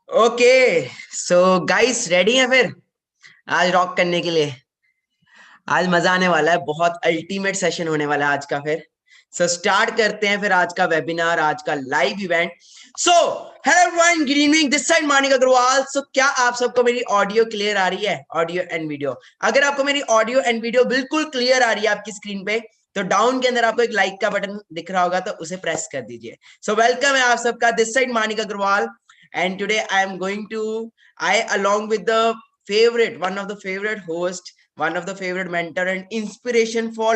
Okay so guys ready हैं फिर आज रॉक करने के लिए। आज मजा आने वाला है, बहुत अल्टीमेट सेशन होने वाला है आज का। फिर स्टार्ट करते हैं फिर आज का वेबिनार, आज का live event. So hello everyone, good evening, this side Manik Agarwal. So क्या आप सबको मेरी ऑडियो क्लियर आ रही है? ऑडियो एंड वीडियो, अगर आपको मेरी ऑडियो एंड वीडियो बिल्कुल क्लियर आ रही है आपकी स्क्रीन पे, तो डाउन के अंदर आपको एक लाइक का बटन दिख रहा होगा, तो उसे प्रेस कर दीजिए। सो वेलकम है आप सबका, this side Manik Agarwal. And today I am going to, I along with the favorite, one of the favorite host, one of the favorite mentor and inspiration for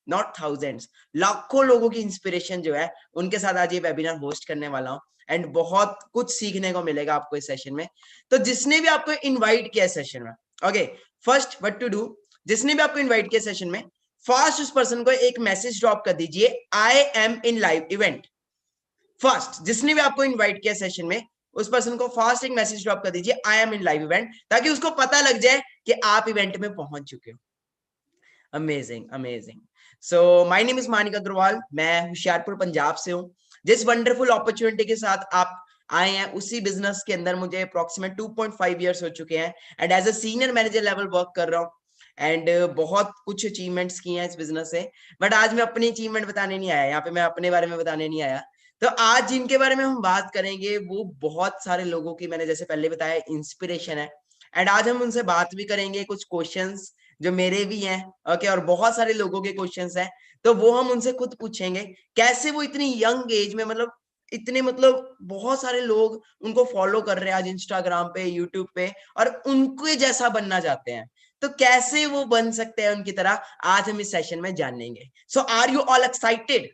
not thousands, लाखों लोगों की inspiration जो है, उनके साथ आज ये वेबिनार होस्ट करने वाला हूँ। एंड बहुत कुछ सीखने को मिलेगा आपको इस सेशन में। तो जिसने भी आपको इनवाइट किया सेशन में, okay, first what to do, जिसने भी आपको इनवाइट किया सेशन में, फर्स्ट उस पर्सन को एक मैसेज ड्रॉप कर दीजिए, I am in live event. First जिसने भी आपको इनवाइट किया सेशन में, उस पर्सन को फास्ट एक मैसेज ड्रॉप कर दीजिए, I am in live event, ताकि उसको पता लग जाए कि आप इवेंट में पहुंच चुके हो। Amazing amazing. So my name is Manik Agarwal, मैं होशियारपुर पंजाब से हूँ। जिस वंडरफुल अपॉर्चुनिटी के साथ आप आए हैं, उसी बिजनेस के अंदर मुझे अप्रोक्सीमेट 2.5 इयर्स हो चुके हैं and as a senior manager level work कर रहा हूँ। एंड बहुत कुछ अचीवमेंट्स किए हैं इस बिजनेस से। बट आज मैं अपनी अचीवमेंट बताने नहीं आया यहाँ पे, मैं अपने बारे में बताने नहीं आया। तो आज जिनके बारे में हम बात करेंगे वो बहुत सारे लोगों की, मैंने जैसे पहले बताया, इंस्पिरेशन है। एंड आज हम उनसे बात भी करेंगे, कुछ क्वेश्चंस जो मेरे भी हैं, ओके, और बहुत सारे लोगों के क्वेश्चंस हैं, तो वो हम उनसे खुद पूछेंगे कैसे वो इतनी यंग एज में, मतलब इतने, मतलब बहुत सारे लोग उनको फॉलो कर रहे हैं आज इंस्टाग्राम पे, यूट्यूब पे, और उनके जैसा बनना चाहते हैं, तो कैसे वो बन सकते हैं उनकी तरह, आज हम इस सेशन में जानेंगे। सो आर यू ऑल एक्साइटेड?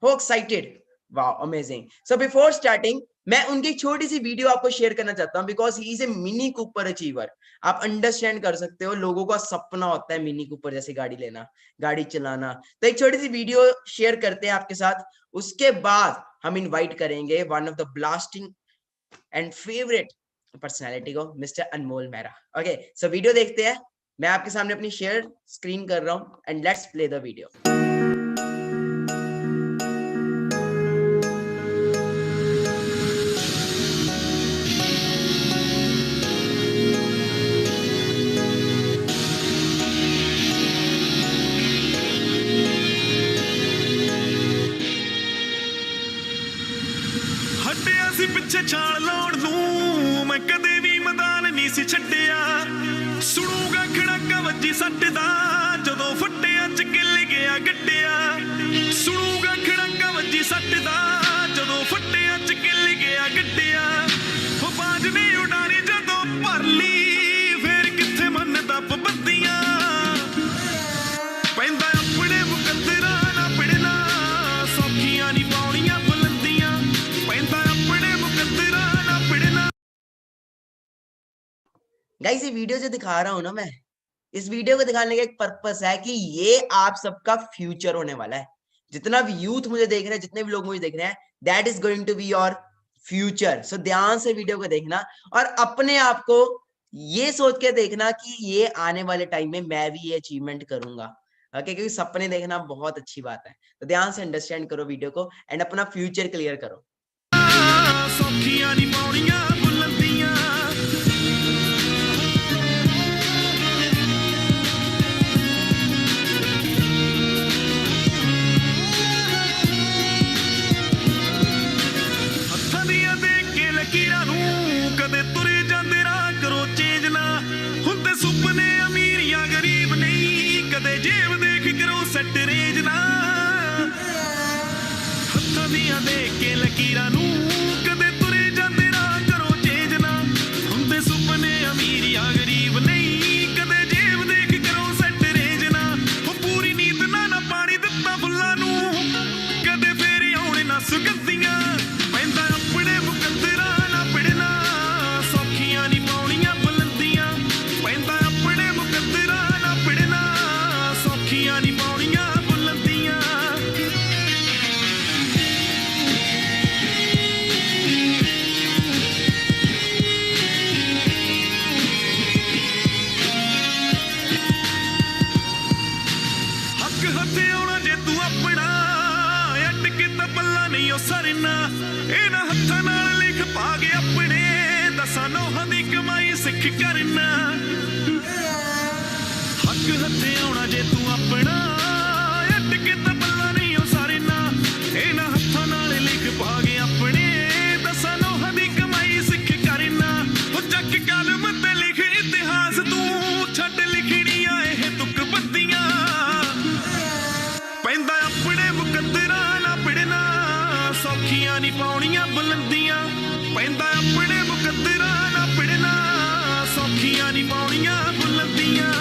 हो excited? Wow, amazing. So before starting, मैं उनकी छोटी सी वीडियो आपको शेयर करना चाहता हूं, because he is a mini Cooper achiever. आप अंडरस्टैंड कर सकते हो, लोगों का सपना होता है मिनी कूपर जैसी गाड़ी लेना, गाड़ी चलाना। तो एक छोटी सी वीडियो शेयर करते हैं आपके साथ, उसके बाद हम इनवाइट करेंगे one of the blasting and favourite personality को, मिस्टर अनमोल मेहरा। ओके, सो वीडियो देखते हैं। मैं आपके सामने अपनी शेयर स्क्रीन कर रहा हूं and let's play the video. ਹਟਿਆ ਸੀ ਪਿੱਛੇ ਛਾਲ ਲਾਉਣ ਨੂੰ, ਮੈਂ ਕਦੇ ਵੀ ਮੈਦਾਨ ਨਹੀਂ ਸੀ ਛੱਡਿਆ। ਸੁਣੂਗਾ ਖੜਾਕਾ ਵੱਜੀ ਸੱਟ ਦਾ, ਜਦੋਂ ਫੱਟਿਆ ਚ ਗਿੱਲ ਗਿਆ ਗੱਡਿਆ। ਸੁਣੂਗਾ ਖੜਾਕਾ ਵੱਜੀ ਸੱਟ ਦਾ, ਜਦੋਂ ਫੱਟਿਆ ਚ ਗਿੱਲ ਗਿਆ ਗੱਡਿਆ। ਹੋ ਬਾਜ ਨੇ ਉਡਾਰੀ ਜਦੋਂ ਭਰ ਲਈ, ਫੇਰ ਕਿੱਥੇ ਮੰਨਦਾ ਪਾਬੰਦੀਆਂ। ਪੈਂਦਾ ਆਪਣੇ ਮੁਕੱਦਰਾਂ ਨਾ ਪਿੜਨਾ, ਸੌਖੀਆਂ ਨਹੀਂ ਪਾਉਣੀਆਂ ਬੁਲੰਦੀਆਂ। ਪੈਂਦਾ ਆਪਣੇ ਮੁਕੱਦਰਾਂ ਨਾ ਪਿੜਨਾ। गाइस ये वीडियो जो दिखा रहा हूं ना मैं, इस वीडियो को दिखाने का एक पर्पस है कि ये आप सबका फ्यूचर होने वाला है। जितना भी यूथ मुझे देख रहे हैं, जितने भी लोग मुझे देख रहे हैं, that is going to be your future. So ध्यान से वीडियो को देखना और अपने आप को ये सोच के देखना कि ये आने वाले टाइम में मैं भी ये अचीवमेंट करूंगा। ओके, क्योंकि सपने देखना बहुत अच्छी बात है। तो ध्यान से अंडरस्टैंड करो वीडियो को एंड अपना फ्यूचर क्लियर करो। ਸੌਖੀਆਂ ਨਹੀਂ ਪਾਉਣੀਆਂ ਬੁਲੰਦੀਆਂ। ਹੱਥਾਂ ਦੀਆਂ ਦੇਖ ਕੇ ਲਕੀਰਾਂ ਨੂੰ, ਕਦੇ ਤੁਰੇ ਜਾਂਦੇ ਰਾਹ ਕਰੋ ਚੇਂਜ ਨਾ। ਹੁੰਦੇ ਸੁਪਨੇ ਅਮੀਰੀਆਂ ਗਰੀਬ ਨਹੀਂ, ਕਦੇ ਜੇਬ ਦੇਖ ਕਰੋ ਸੈੱਟ ਰੇਂਜ ਨਾ। ਹੱਥਾਂ ਦੀਆਂ ਦੇਖ ਕੇ ਲਕੀਰਾਂ ਨੂੰ, ਕਦੇ ਤੁਰੇ ਜਾਂਦੇ ਰਾਹ ਕਰੋ ਚੇਂਜ ਨਾ। ਹੁੰਦੇ ਸੁਪਨੇ ਅਮੀਰੀਆਂ ਗਰੀਬ ਨਹੀਂ, ਕਦੇ ਜੇਬ ਦੇਖ ਕਰੋ ਸੈੱਟ ਰੇਂਜ ਨਾ। ਉਹ ਪੂਰੀ ਨੀਂਦ ਨਾ ਪਾਣੀ ਦਿੱਤਾ ਫੁੱਲਾਂ ਨੂੰ, ਕਦੇ ਫੇਰ ਆਉਣੇ ਨਾ ਸੁਗੰਧੀਆਂ। ਪੈਂਦਾ ਆਪਣੇ ਮੁਕੱਦਰਾਂ ਨਾ ਪਿੜਨਾ, ਸੌਖੀਆਂ ਨਹੀਂ ਪਾਉਣੀਆਂ ਬੁਲੰਦੀਆਂ। ਪੈਂਦਾ ਆਪਣੇ ਮੁਕੱਦਰਾਂ ਨਾ ਪਿੜਨਾ, ਸੌਖੀਆਂ ਨਹੀਂ ਪਾਉਣੀਆਂ ਬੁਲੰਦੀਆਂ। ਹੱਕ ਹੱਥੇ ਆਉਣਾ ਜੇ ਤੂੰ ਆਪਣਾ, ਅੱਡ ਕੇ ਤਾਂ ਪੱਲਾ ਨਹੀਂ ਉਹ ਸਰਨਾ। ਇਹਨਾਂ ਹੱਥਾਂ ਨਾਲ ਲਿਖ ਪਾ ਕੇ ਆਪਣੇ, ਦਸਾਂ ਨੋਹਾਂ ਦੀ ਕਮਾਈ ਸਿੱਖ ਕਰਨਾ ਹੱਕ ਹੱਥੇ ਆਉਣਾ ਜੇ ਤੂੰ ਆਪਣਾ ਅੱਡ ਕੇ ਤਾਂ ਬੱਲਾ ਨਹੀਂ ਉਹ ਸਾਰੇ ਨਾ ਇਹਨਾਂ ਹੱਥਾਂ ਨਾਲ ਲਿਖ ਪਾ ਗਏ ਆਪਣੇ ਦਸਾਂ ਨੋਹਾਂ ਦੀ ਕਮਾਈ ਸਿੱਖ ਕਰਨਾ ਉਹ ਚੱਕ ਕਲਮ ਤੇ ਲਿਖ ਇਤਿਹਾਸ ਤੂੰ ਛੱਡ ਲਿਖਣੀਆਂ ਇਹ ਤੁਕ ਬੱਤੀਆਂ ਪੈਂਦਾ ਆਪਣੇ ਮੁਕੱਦਰਾਂ ਨਾ ਪਿੜਨਾ ਸੌਖੀਆਂ ਨਹੀਂ ਪਾਉਣੀਆਂ ਬੁਲੰਦੀਆਂ ਪੈਂਦਾ ਆਪਣੇ ਮੁਕੱਦਰਾਂ ਨਾ ਪਿੜਨਾ ਸੌਖੀਆਂ ਨਹੀਂ ਪਾਉਣੀਆਂ ਬੁਲੰਦੀਆਂ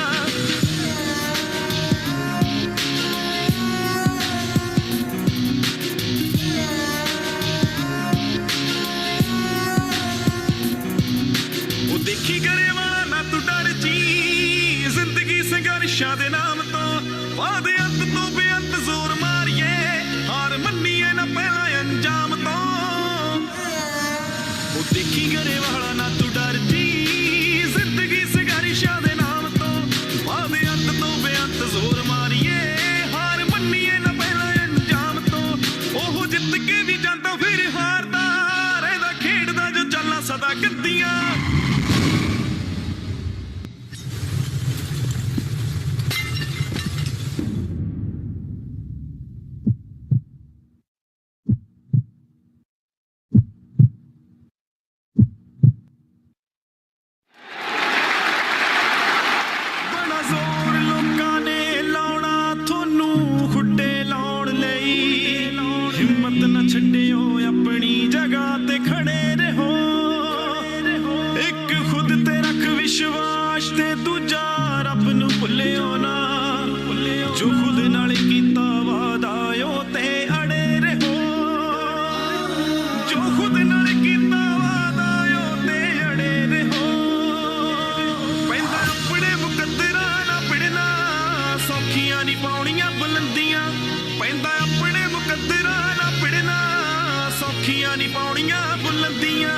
ਉਹ ਦੇਖੀ ਕਰੇ ਵਾਲਾ ਨਾ ਤੂੰ ਡਰ ਜੀ ਜ਼ਿੰਦਗੀ ਸੰਘਰਸ਼ਾਂ ਦੇ ਨਾਮ ਤੋਂ ਬਾਅਦ ਅੰਤ ਤੋਂ ਬੇਅੰਤ ਜ਼ੋਰ ਮਾਰੀਏ ਹਾਰ ਮੰਨੀਏ ਨਾ ਪਹਿਲਾਂ ਅੰਜਾਮ ਤੋਂ ਉਹ ਦੇਖੀ ਕਰੇ ਵਾਲਾ ਨਾ ਤੂੰ ਡਰ ਜੀ ਜ਼ਿੰਦਗੀ ਸੰਘਰਸ਼ਾਂ ਦੇ ਨਾਮ ਤੋਂ ਬਾਅਦ ਅੰਤ ਤੋਂ ਬੇਅੰਤ ਜ਼ੋਰ ਮਾਰੀਏ ਹਾਰ ਮੰਨੀਏ ਨਾ ਪਹਿਲਾਂ ਅੰਜਾਮ ਤੋਂ ਉਹ ਜਿੱਤ ਕੇ ਵੀ ਜਾਂਦਾ ਫਿਰ ਹਾਰਦਾ ਰਹਿੰਦਾ ਖੇਡਦਾ ਜੋ ਚੱਲਾਂ ਸਦਾ ਗੱਦੀਆਂ ਬੜਾ ਜ਼ੋਰ ਲੋਕਾਂ ਨੇ ਲਾਉਣਾ ਤੁਹਾਨੂੰ ਖੁੱਡੇ ਲਾਉਣ ਲਈ ਹਿੰਮਤ ਨਾ ਛੱਡਿਓ ਆਪਣੀ ਜਗ੍ਹਾ ਤੇ ਖੜੇ ਰਹੋ ਇੱਕ ਖੁਦ ਤੇ ਰੱਖ ਵਿਸ਼ਵਾਸ ਤੇ ਦੂਜਾ ਰੱਬ ਨੂੰ ਭੁੱਲਿਓ ਨਾ ਜੋ ਖੁਦ ਨਾਲ ਕੀਤਾ ਵਾਦਾ ਉਹ ਤੇ ਅੜੇ ਰਹੋ ਜੋ ਖੁਦ ਨਾਲ ਕੀਤਾ ਵਾਦਾ ਉਹ ਤੇ ਅੜੇ ਰਹੋ ਪੈਂਦਾ ਆਪਣੇ ਮੁਕੱਦਰਾਂ ਨਾ ਪਿੜਨਾ ਸੌਖੀਆਂ ਨਹੀਂ ਪਾਉਣੀਆਂ ਬੁਲੰਦੀਆਂ ਪੈਂਦਾ ਆਪਣੇ ਮੁਕੱਦਰਾਂ ਨਾ ਪਿੜਨਾ ਸੌਖੀਆਂ ਨਹੀਂ ਪਾਉਣੀਆਂ ਬੁਲੰਦੀਆਂ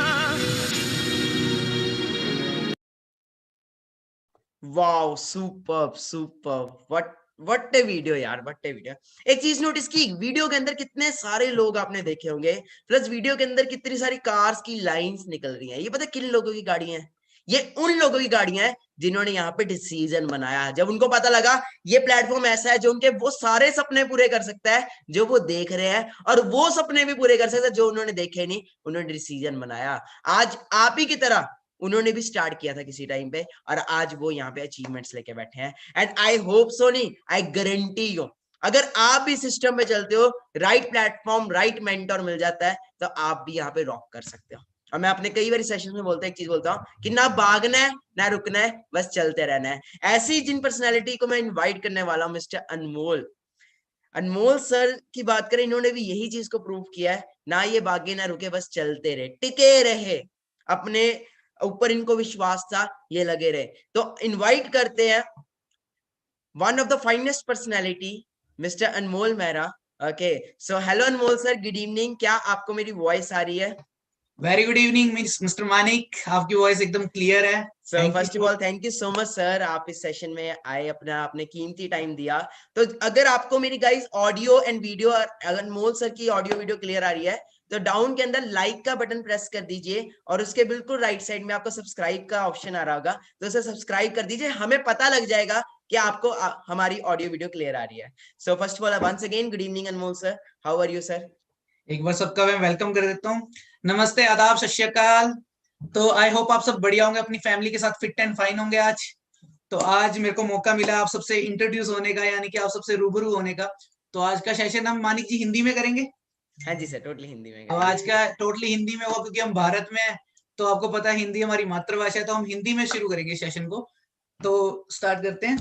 wow superb superb what A video यार व्हाट ए वीडियो। एक चीज नोटिस की वीडियो के अंदर कितने सारे लोग आपने देखे होंगे प्लस वीडियो के अंदर कितनी सारी कार्स की लाइंस निकल रही हैं। ये पता है किन लोगों की गाड़ियां हैं? ये उन लोगों की गाड़ियां हैं जिन्होंने यहाँ पे डिसीजन बनाया जब उनको पता लगा ये प्लेटफॉर्म ऐसा है जो उनके वो सारे सपने पूरे कर सकता है जो वो देख रहे हैं और वो सपने भी पूरे कर सकता है जो उन्होंने देखे नहीं उन्होंने डिसीजन बनाया। आज आप ही की तरह उन्होंने भी स्टार्ट किया था किसी टाइम पे और आज वो यहाँ पे अचीवमेंट्स लेके बैठे हैं एंड आई होप सो नहीं आई गारंटी यू अगर आप भी सिस्टम में चलते हो राइट प्लेटफॉर्म राइट मेंटर मिल जाता है तो आप भी यहाँ पे रॉक कर सकते हो। और मैं अपने कई बार सेशन में बोलता एक चीज बोलता हूँ कि ना भागना है ना रुकना है बस चलते रहना है। ऐसी जिन पर्सनैलिटी को मैं इन्वाइट करने वाला हूँ मिस्टर अनमोल अनमोल सर की बात करें इन्होंने भी यही चीज को प्रूव किया है ना ये भागे ना रुके बस चलते रहे टिके रहे अपने ऊपर इनको विश्वास था ये लगे रहे। तो इनवाइट करते हैं one of the finest personality mister Anmol Mehra. Okay so hello Anmol sir good evening क्या आपको मेरी वॉइस आ रही है? Very good evening mister Manik आपकी वॉइस एकदम क्लियर है। So first of all thank you so much sir आप इस सेशन में आए अपना आपने कीमती टाइम दिया। तो अगर आपको मेरी guys audio and video Anmol sir की ऑडियो वीडियो क्लियर आ रही है तो डाउन के अंदर लाइक का बटन प्रेस कर दीजिए और उसके बिल्कुल राइट साइड में आपको सब्सक्राइब का ऑप्शन आ रहा होगा तो उसे सब्सक्राइब कर दीजिए हमें पता लग जाएगा कि आपको हमारी ऑडियो वीडियो क्लियर आ रही है। So first of all once again good evening Anmol sir how are you sir? एक बार सबका मैं वेलकम कर देता हूँ। नमस्ते आदाब सत श्री अकाल। तो आई होप आप सब बढ़िया होंगे अपनी फैमिली के साथ फिट एंड फाइन होंगे। आज तो आज मेरे को मौका मिला आप सबसे इंट्रोड्यूस होने का यानी कि आप सबसे रूबरू होने का। तो आज का सेशन हम मानिक जी हिंदी में करेंगे। हाँ जी सर टोटली हिंदी में। अब आज का टोटली हिंदी में होगा क्योंकि हम भारत में हैं तो आपको पता है हिंदी हमारी मातृभाषा है तो हम हिंदी में शुरू करेंगे सेशन को। तो स्टार्ट करते हैं।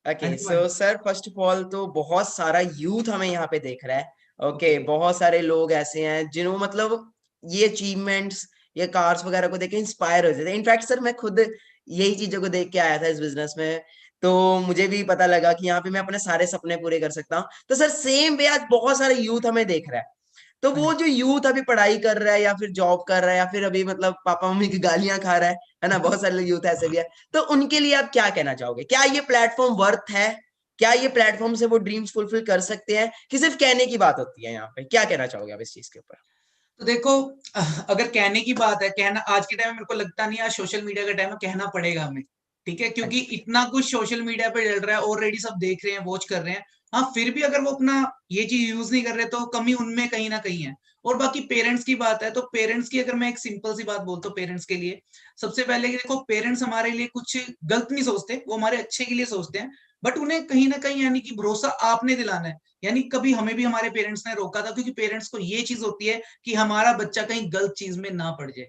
Okay so sir first of all तो बहुत सारा यूथ हमें यहाँ पे देख रहा है। ओके बहुत सारे लोग ऐसे हैं जिन्हों मतलब ये अचीवमेंट्स ये कार्स वगैरह को देख के इंस्पायर हो जाते हैं। इनफैक्ट सर मैं खुद यही चीजों को देख के आया था इस बिजनेस में तो मुझे भी पता लगा कि यहाँ पे मैं अपने सारे सपने पूरे कर सकता हूँ। तो सर सेम वे आज बहुत सारे यूथ हमें देख रहा है तो वो जो यूथ अभी पढ़ाई कर रहा है या फिर जॉब कर रहा है या फिर अभी मतलब पापा मम्मी की गालियां खा रहा है ना बहुत सारे यूथ ऐसे भी है तो उनके लिए आप क्या कहना चाहोगे? क्या ये प्लेटफॉर्म वर्थ है? क्या ये प्लेटफॉर्म से वो ड्रीम्स फुलफिल कर सकते हैं कि सिर्फ कहने की बात होती है? यहाँ पे क्या कहना चाहोगे आप इस चीज के ऊपर? तो देखो, अगर कहने की बात है, कहना आज के टाइम में मेरे को लगता नहीं, आज सोशल मीडिया का टाइम है, कहना पड़ेगा हमें, ठीक है, क्योंकि इतना कुछ सोशल मीडिया पे चल रहा है, ऑलरेडी सब देख रहे हैं, वॉच कर रहे हैं। हाँ, फिर भी अगर वो अपना ये चीज यूज नहीं कर रहे तो कमी उनमें कहीं ना कहीं है। और बाकी पेरेंट्स की बात है, तो पेरेंट्स की अगर मैं एक सिंपल सी बात बोलता हूँ पेरेंट्स के लिए, सबसे पहले कि देखो, पेरेंट्स हमारे लिए कुछ गलत नहीं सोचते, वो हमारे अच्छे के लिए सोचते हैं। बट उन्हें कहीं ना कहीं यानी कि भरोसा आपने दिलाना है। यानी कभी हमें भी हमारे पेरेंट्स ने रोका था, क्योंकि पेरेंट्स को ये चीज होती है कि हमारा बच्चा कहीं गलत चीज में ना पड़ जाए।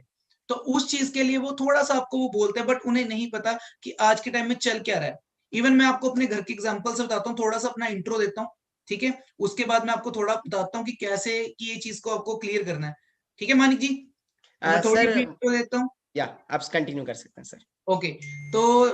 तो उस चीज के लिए वो थोड़ा सा आपको वो बोलते हैं, बट उन्हें नहीं पता कि आज के टाइम में चल क्या रहा है। इवन मैं आपको अपने घर के एग्जांपल से बताता हूँ, थोड़ा सा अपना इंट्रो देता हूँ, ठीक है। उसके बाद मैं आपको थोड़ा बताता हूँ कि कैसे कि ये चीज को आपको क्लियर करना है, ठीक है मानिक जी। तो मैं थोड़ी सर अपनी इंट्रो देता हूँ। या आप कंटिन्यू कर सकते हैं सर। ओके, तो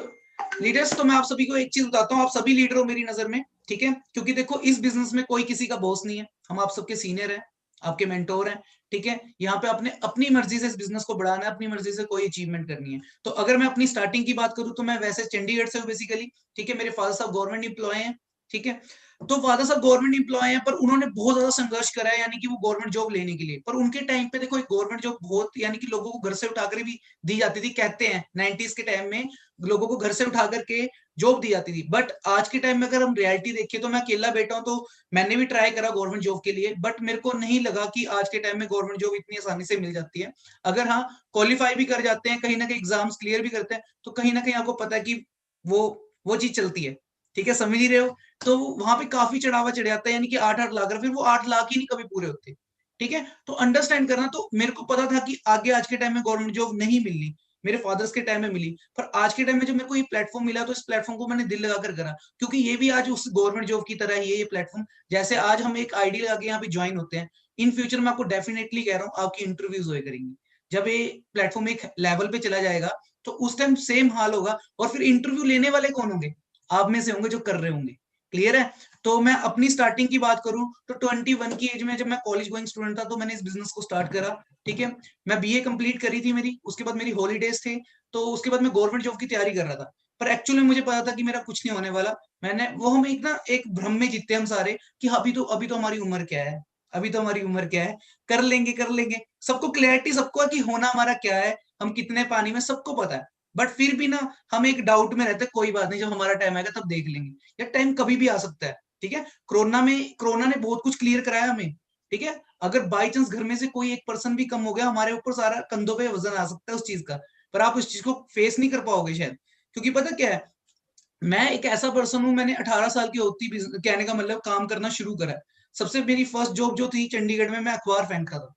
लीडर्स, तो मैं आप सभी को एक चीज बताता हूँ, आप सभी लीडर हो मेरी नजर में, ठीक है। क्योंकि देखो, इस बिजनेस में कोई किसी का बॉस नहीं है, हम आप सबके सीनियर हैं, आपके मेंटोर हैं, ठीक है। यहाँ पे आपने अपनी मर्जी से इस बिजनेस को बढ़ाना है, अपनी मर्जी से कोई अचीवमेंट करनी है। तो अगर मैं अपनी स्टार्टिंग की बात करूँ, तो मैं वैसे चंडीगढ़ से हूँ बेसिकली, ठीक है। मेरे फादर साहब गवर्नमेंट एम्प्लॉय हैं, ठीक है। तो फादर साहब गवर्नमेंट एम्प्लॉय हैं, पर उन्होंने बहुत ज्यादा संघर्ष करा है, यानी कि वो गवर्नमेंट जॉब लेने के लिए। पर उनके टाइम पे देखो, एक गवर्नमेंट जॉब बहुत, यानी कि लोगों को घर से उठाकर भी दी जाती थी, कहते हैं 90s के टाइम में लोगों को घर से उठा करके जॉब दी जाती थी। बट आज के टाइम में अगर हम रियलिटी देखें, तो मैं अकेला बैठा हूं, तो मैंने भी ट्राई करा गवर्नमेंट जॉब के लिए, बट मेरे को नहीं लगा कि आज के टाइम में गवर्नमेंट जॉब इतनी आसानी से मिल जाती है। अगर हाँ, क्वालिफाई भी कर जाते हैं, कहीं ना कहीं एग्जाम्स क्लियर भी करते हैं, तो कहीं ना कहीं आपको पता है कि वो वो चीज चलती है, ठीक है, समझ ही रहे हो। तो वहां पे काफी चढ़ावा चढ़ जाता है, यानी कि 8-8 लाख, फिर वो 8 लाख ही नहीं कभी पूरे होते, ठीक है। तो अंडरस्टैंड करना, तो मेरे को पता था कि आगे आज के टाइम में गवर्नमेंट जॉब नहीं मिलनी, मेरे फादर्स के टाइम में मिली। पर आज के टाइम में जब मेरे को ये प्लेटफॉर्म मिला, तो इस प्लेटफॉर्म को मैंने दिल लगाकर करा, क्योंकि ये भी आज उस गवर्नमेंट जॉब की तरह ही है ये प्लेटफॉर्म। जैसे आज हम एक आईडी लगा के यहाँ पे ज्वाइन होते हैं, इन फ्यूचर मैं आपको डेफिनेटली कह रहा हूँ, आपकी इंटरव्यूज हुए करेंगी। जब ये प्लेटफॉर्म एक लेवल पे चला जाएगा, तो उस टाइम सेम हाल होगा। और फिर इंटरव्यू लेने वाले कौन होंगे? आप में से होंगे जो कर रहे होंगे। क्लियर है? तो मैं अपनी स्टार्टिंग की बात करूं, तो 21 की एज में जब मैं कॉलेज गोइंग स्टूडेंट था, तो मैंने इस बिजनेस को स्टार्ट करा, ठीक है। मैं बीए कंप्लीट करी थी मेरी, उसके बाद मेरी हॉलीडेज थे, तो उसके बाद मैं गवर्नमेंट जॉब की तैयारी कर रहा था। पर एक्चुअली मुझे पता था कि मेरा कुछ नहीं होने वाला। मैंने वो हम एक ना एक भ्रम में जीते हम सारे, कि अभी तो हमारी उम्र क्या है, अभी तो हमारी उम्र क्या है, कर लेंगे कर लेंगे। सबको क्लैरिटी, सबको है कि होना हमारा क्या है, हम कितने पानी में, सबको पता है। बट फिर भी ना, हम एक डाउट में रहते, कोई बात नहीं, जब हमारा टाइम आएगा तब देख लेंगे। या टाइम कभी भी आ सकता है, ठीक है। कोरोना ने बहुत कुछ क्लियर कराया हमें, ठीक है। अगर बाई चांस घर में से कोई एक पर्सन भी कम हो गया, हमारे ऊपर सारा कंधों पे वजन आ सकता है उस चीज का। पर आप उस चीज को फेस नहीं कर पाओगे शायद, क्योंकि पता क्या है, मैं एक ऐसा पर्सन हूं, मैंने 18 साल की होती कहने का मतलब काम करना शुरू करा है। सबसे मेरी फर्स्ट जॉब जो थी चंडीगढ़ में, मैं अखबार फेंकता था।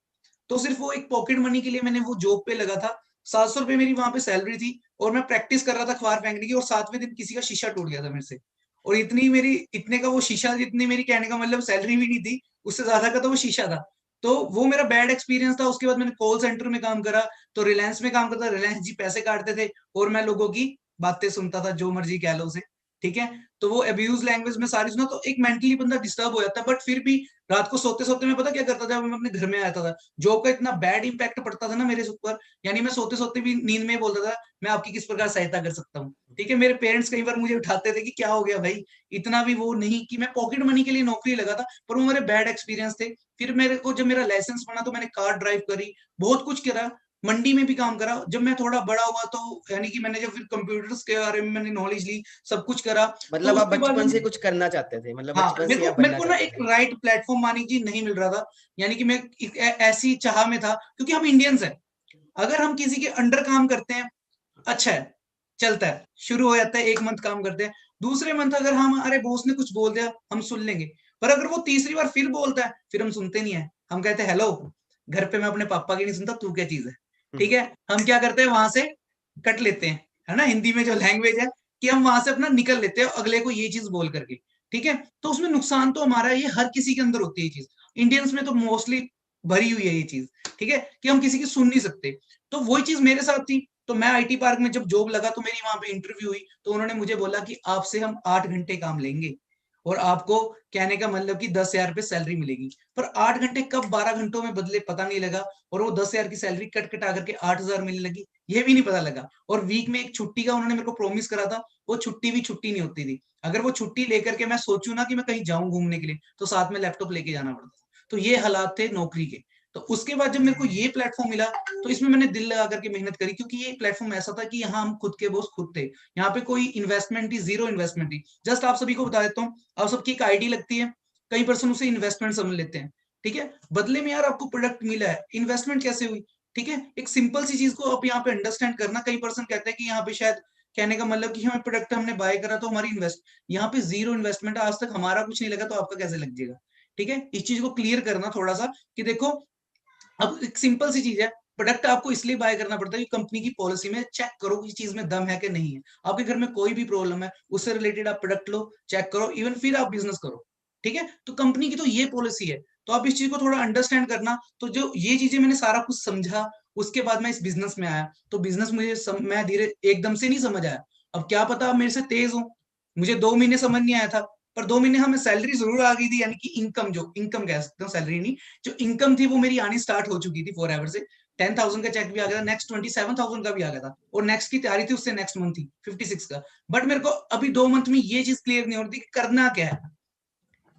तो सिर्फ वो एक पॉकेट मनी के लिए मैंने वो जॉब पे लगा था। 700 रुपये मेरी वहां पे सैलरी थी, और मैं प्रैक्टिस कर रहा था अखबार फेंकने की, और 7वें दिन किसी का शीशा टूट गया था मेरे से। और इतने का वो शीशा, जितनी मेरी कहने का मतलब सैलरी भी नहीं थी, उससे ज्यादा का तो वो शीशा था। तो वो मेरा बैड एक्सपीरियंस था। उसके बाद मैंने कॉल सेंटर में काम करा, तो रिलायंस में काम करता, रिलायंस जी पैसे काटते थे, और मैं लोगों की बातें सुनता था, जो मर्जी कह लो उसे, ठीक है। तो वो अब्यूज लैंग्वेज में सारी सुना, तो एक मेंटली बंदा डिस्टर्ब हो जाता है। बट फिर भी रात को सोते सोते मैं पता क्या करता था, मैं अपने घर में आता था, जॉब का इतना बैड इंपैक्ट पड़ता था ना मेरे ऊपर, यानी मैं सोते सोते भी नींद में बोलता था, मैं आपकी किस प्रकार सहायता कर सकता हूँ, ठीक है। मेरे पेरेंट्स कई बार मुझे उठाते थे कि क्या हो गया भाई, इतना भी वो नहीं कि मैं पॉकेट मनी के लिए नौकरी लगा था, पर वो मेरे बैड एक्सपीरियंस थे। फिर मेरे को जब मेरा लाइसेंस बना, तो मैंने कार ड्राइव करी, बहुत कुछ करा, मंडी में भी काम करा। जब मैं थोड़ा बड़ा हुआ, तो यानी कि मैंने जब फिर कंप्यूटर्स के बारे में मैंने नॉलेज ली, सब कुछ करा। तो मतलब आप उसके बाद बचपन से कुछ करना चाहते थे, मतलब हाँ, बचपन मेरे से को आप मेरे बनना को ना चाहते एक थे। राइट प्लेटफॉर्म मानिक जी नहीं मिल रहा था, यानी कि मैं ऐसी चाह में था, क्योंकि हम इंडियंस हैं। अगर हम किसी के अंडर काम करते हैं, अच्छा है, चलता है, शुरू हो जाता है, एक मंथ काम करते हैं, दूसरे मंथ अगर हम हमारे बॉस ने कुछ बोल दिया, हम सुन लेंगे। पर अगर वो तीसरी बार फिर बोलता है, फिर हम सुनते नहीं है, हम कहते हैं हेलो, घर पे मैं अपने पापा की नहीं सुनता, तू क्या चीज है, ठीक है। हम क्या करते हैं, वहां से कट लेते हैं, है ना, हिंदी में जो लैंग्वेज है, कि हम वहां से अपना निकल लेते हैं अगले को ये चीज बोल करके, ठीक है। तो उसमें नुकसान तो हमारा, ये हर किसी के अंदर होती है ये चीज, इंडियंस में तो मोस्टली भरी हुई है ये चीज, ठीक है, कि हम किसी की सुन नहीं सकते। तो वही चीज मेरे साथ थी। तो मैं आईटी पार्क में जब जॉब लगा, तो मेरी वहां पे इंटरव्यू हुई, तो उन्होंने मुझे बोला कि आपसे हम 8 घंटे काम लेंगे, और आपको कहने का मतलब कि 10,000 रुपये सैलरी मिलेगी। पर 8 घंटे कब 12 घंटों में बदले पता नहीं लगा, और वो 10,000 की सैलरी कट कटा करके 8,000 मिलने लगी, ये भी नहीं पता लगा। और वीक में एक छुट्टी का उन्होंने मेरे को प्रॉमिस करा था, वो छुट्टी भी छुट्टी नहीं होती थी। अगर वो छुट्टी लेकर के मैं सोचूं ना कि मैं कहीं जाऊं घूमने के लिए, तो साथ में लैपटॉप लेके जाना पड़ता था। तो ये हालात थे नौकरी के। तो उसके बाद जब मेरे को ये प्लेटफॉर्म मिला तो इसमें मैंने दिल लगा करके मेहनत करी, क्योंकि ये प्लेटफॉर्म ऐसा था कि यहाँ हम खुद के बॉस खुद थे। यहाँ पे कोई इन्वेस्टमेंट थी, जीरो इन्वेस्टमेंट थी। जस्ट आप सभी को बता देता हूँ, आप सबकी एक आईडी लगती है, कई पर्सन उसे इन्वेस्टमेंट समझ लेते हैं, ठीक है। बदले में यार आपको प्रोडक्ट मिला है, इन्वेस्टमेंट कैसे हुई, ठीक है। एक सिंपल सी चीज को आप यहाँ पे अंडरस्टैंड करना। कई पर्सन कहते हैं कि यहाँ पे शायद कहने का मतलब कि हमें प्रोडक्ट हमने बाय करा तो हमारी इन्वेस्ट, यहाँ पे जीरो इन्वेस्टमेंट, आज तक हमारा कुछ नहीं लगा तो आपका कैसे लग जाएगा, ठीक है। इस चीज को क्लियर करना थोड़ा सा कि देखो, अब एक सिंपल सी चीज है, प्रोडक्ट आपको इसलिए बाय करना पड़ता है कि कंपनी की पॉलिसी में चेक करो कि चीज में दम है कि नहीं है। आपके घर में कोई भी प्रॉब्लम है, उससे रिलेटेड आप प्रोडक्ट लो, चेक करो, इवन फिर आप बिजनेस करो, ठीक है। तो कंपनी की तो ये पॉलिसी है, तो आप इस चीज को थोड़ा अंडरस्टैंड करना। तो जो ये चीजें मैंने सारा कुछ समझा, उसके बाद मैं इस बिजनेस में आया। तो बिजनेस मुझे मैं धीरे एकदम से नहीं समझ आया। अब क्या पता आप मेरे से तेज हो, मुझे 2 महीने समझ नहीं आया था, पर 2 महीने हमें सैलरी जरूर आ गई थी, यानी कि इनकम, जो इनकम कह सकते हो, सैलरी नहीं, जो इनकम थी वो मेरी आनी स्टार्ट हो चुकी थी 4 आवर से। 10,000 का चेक भी आ गया था, नेक्स्ट 27,000 का भी आ गया था, और नेक्स्ट की तैयारी थी, उससे नेक्स्ट मंथ थी 56 का। बट मेरे को अभी 2 मंथ में ये चीज क्लियर नहीं हो रही थी कि करना क्या है,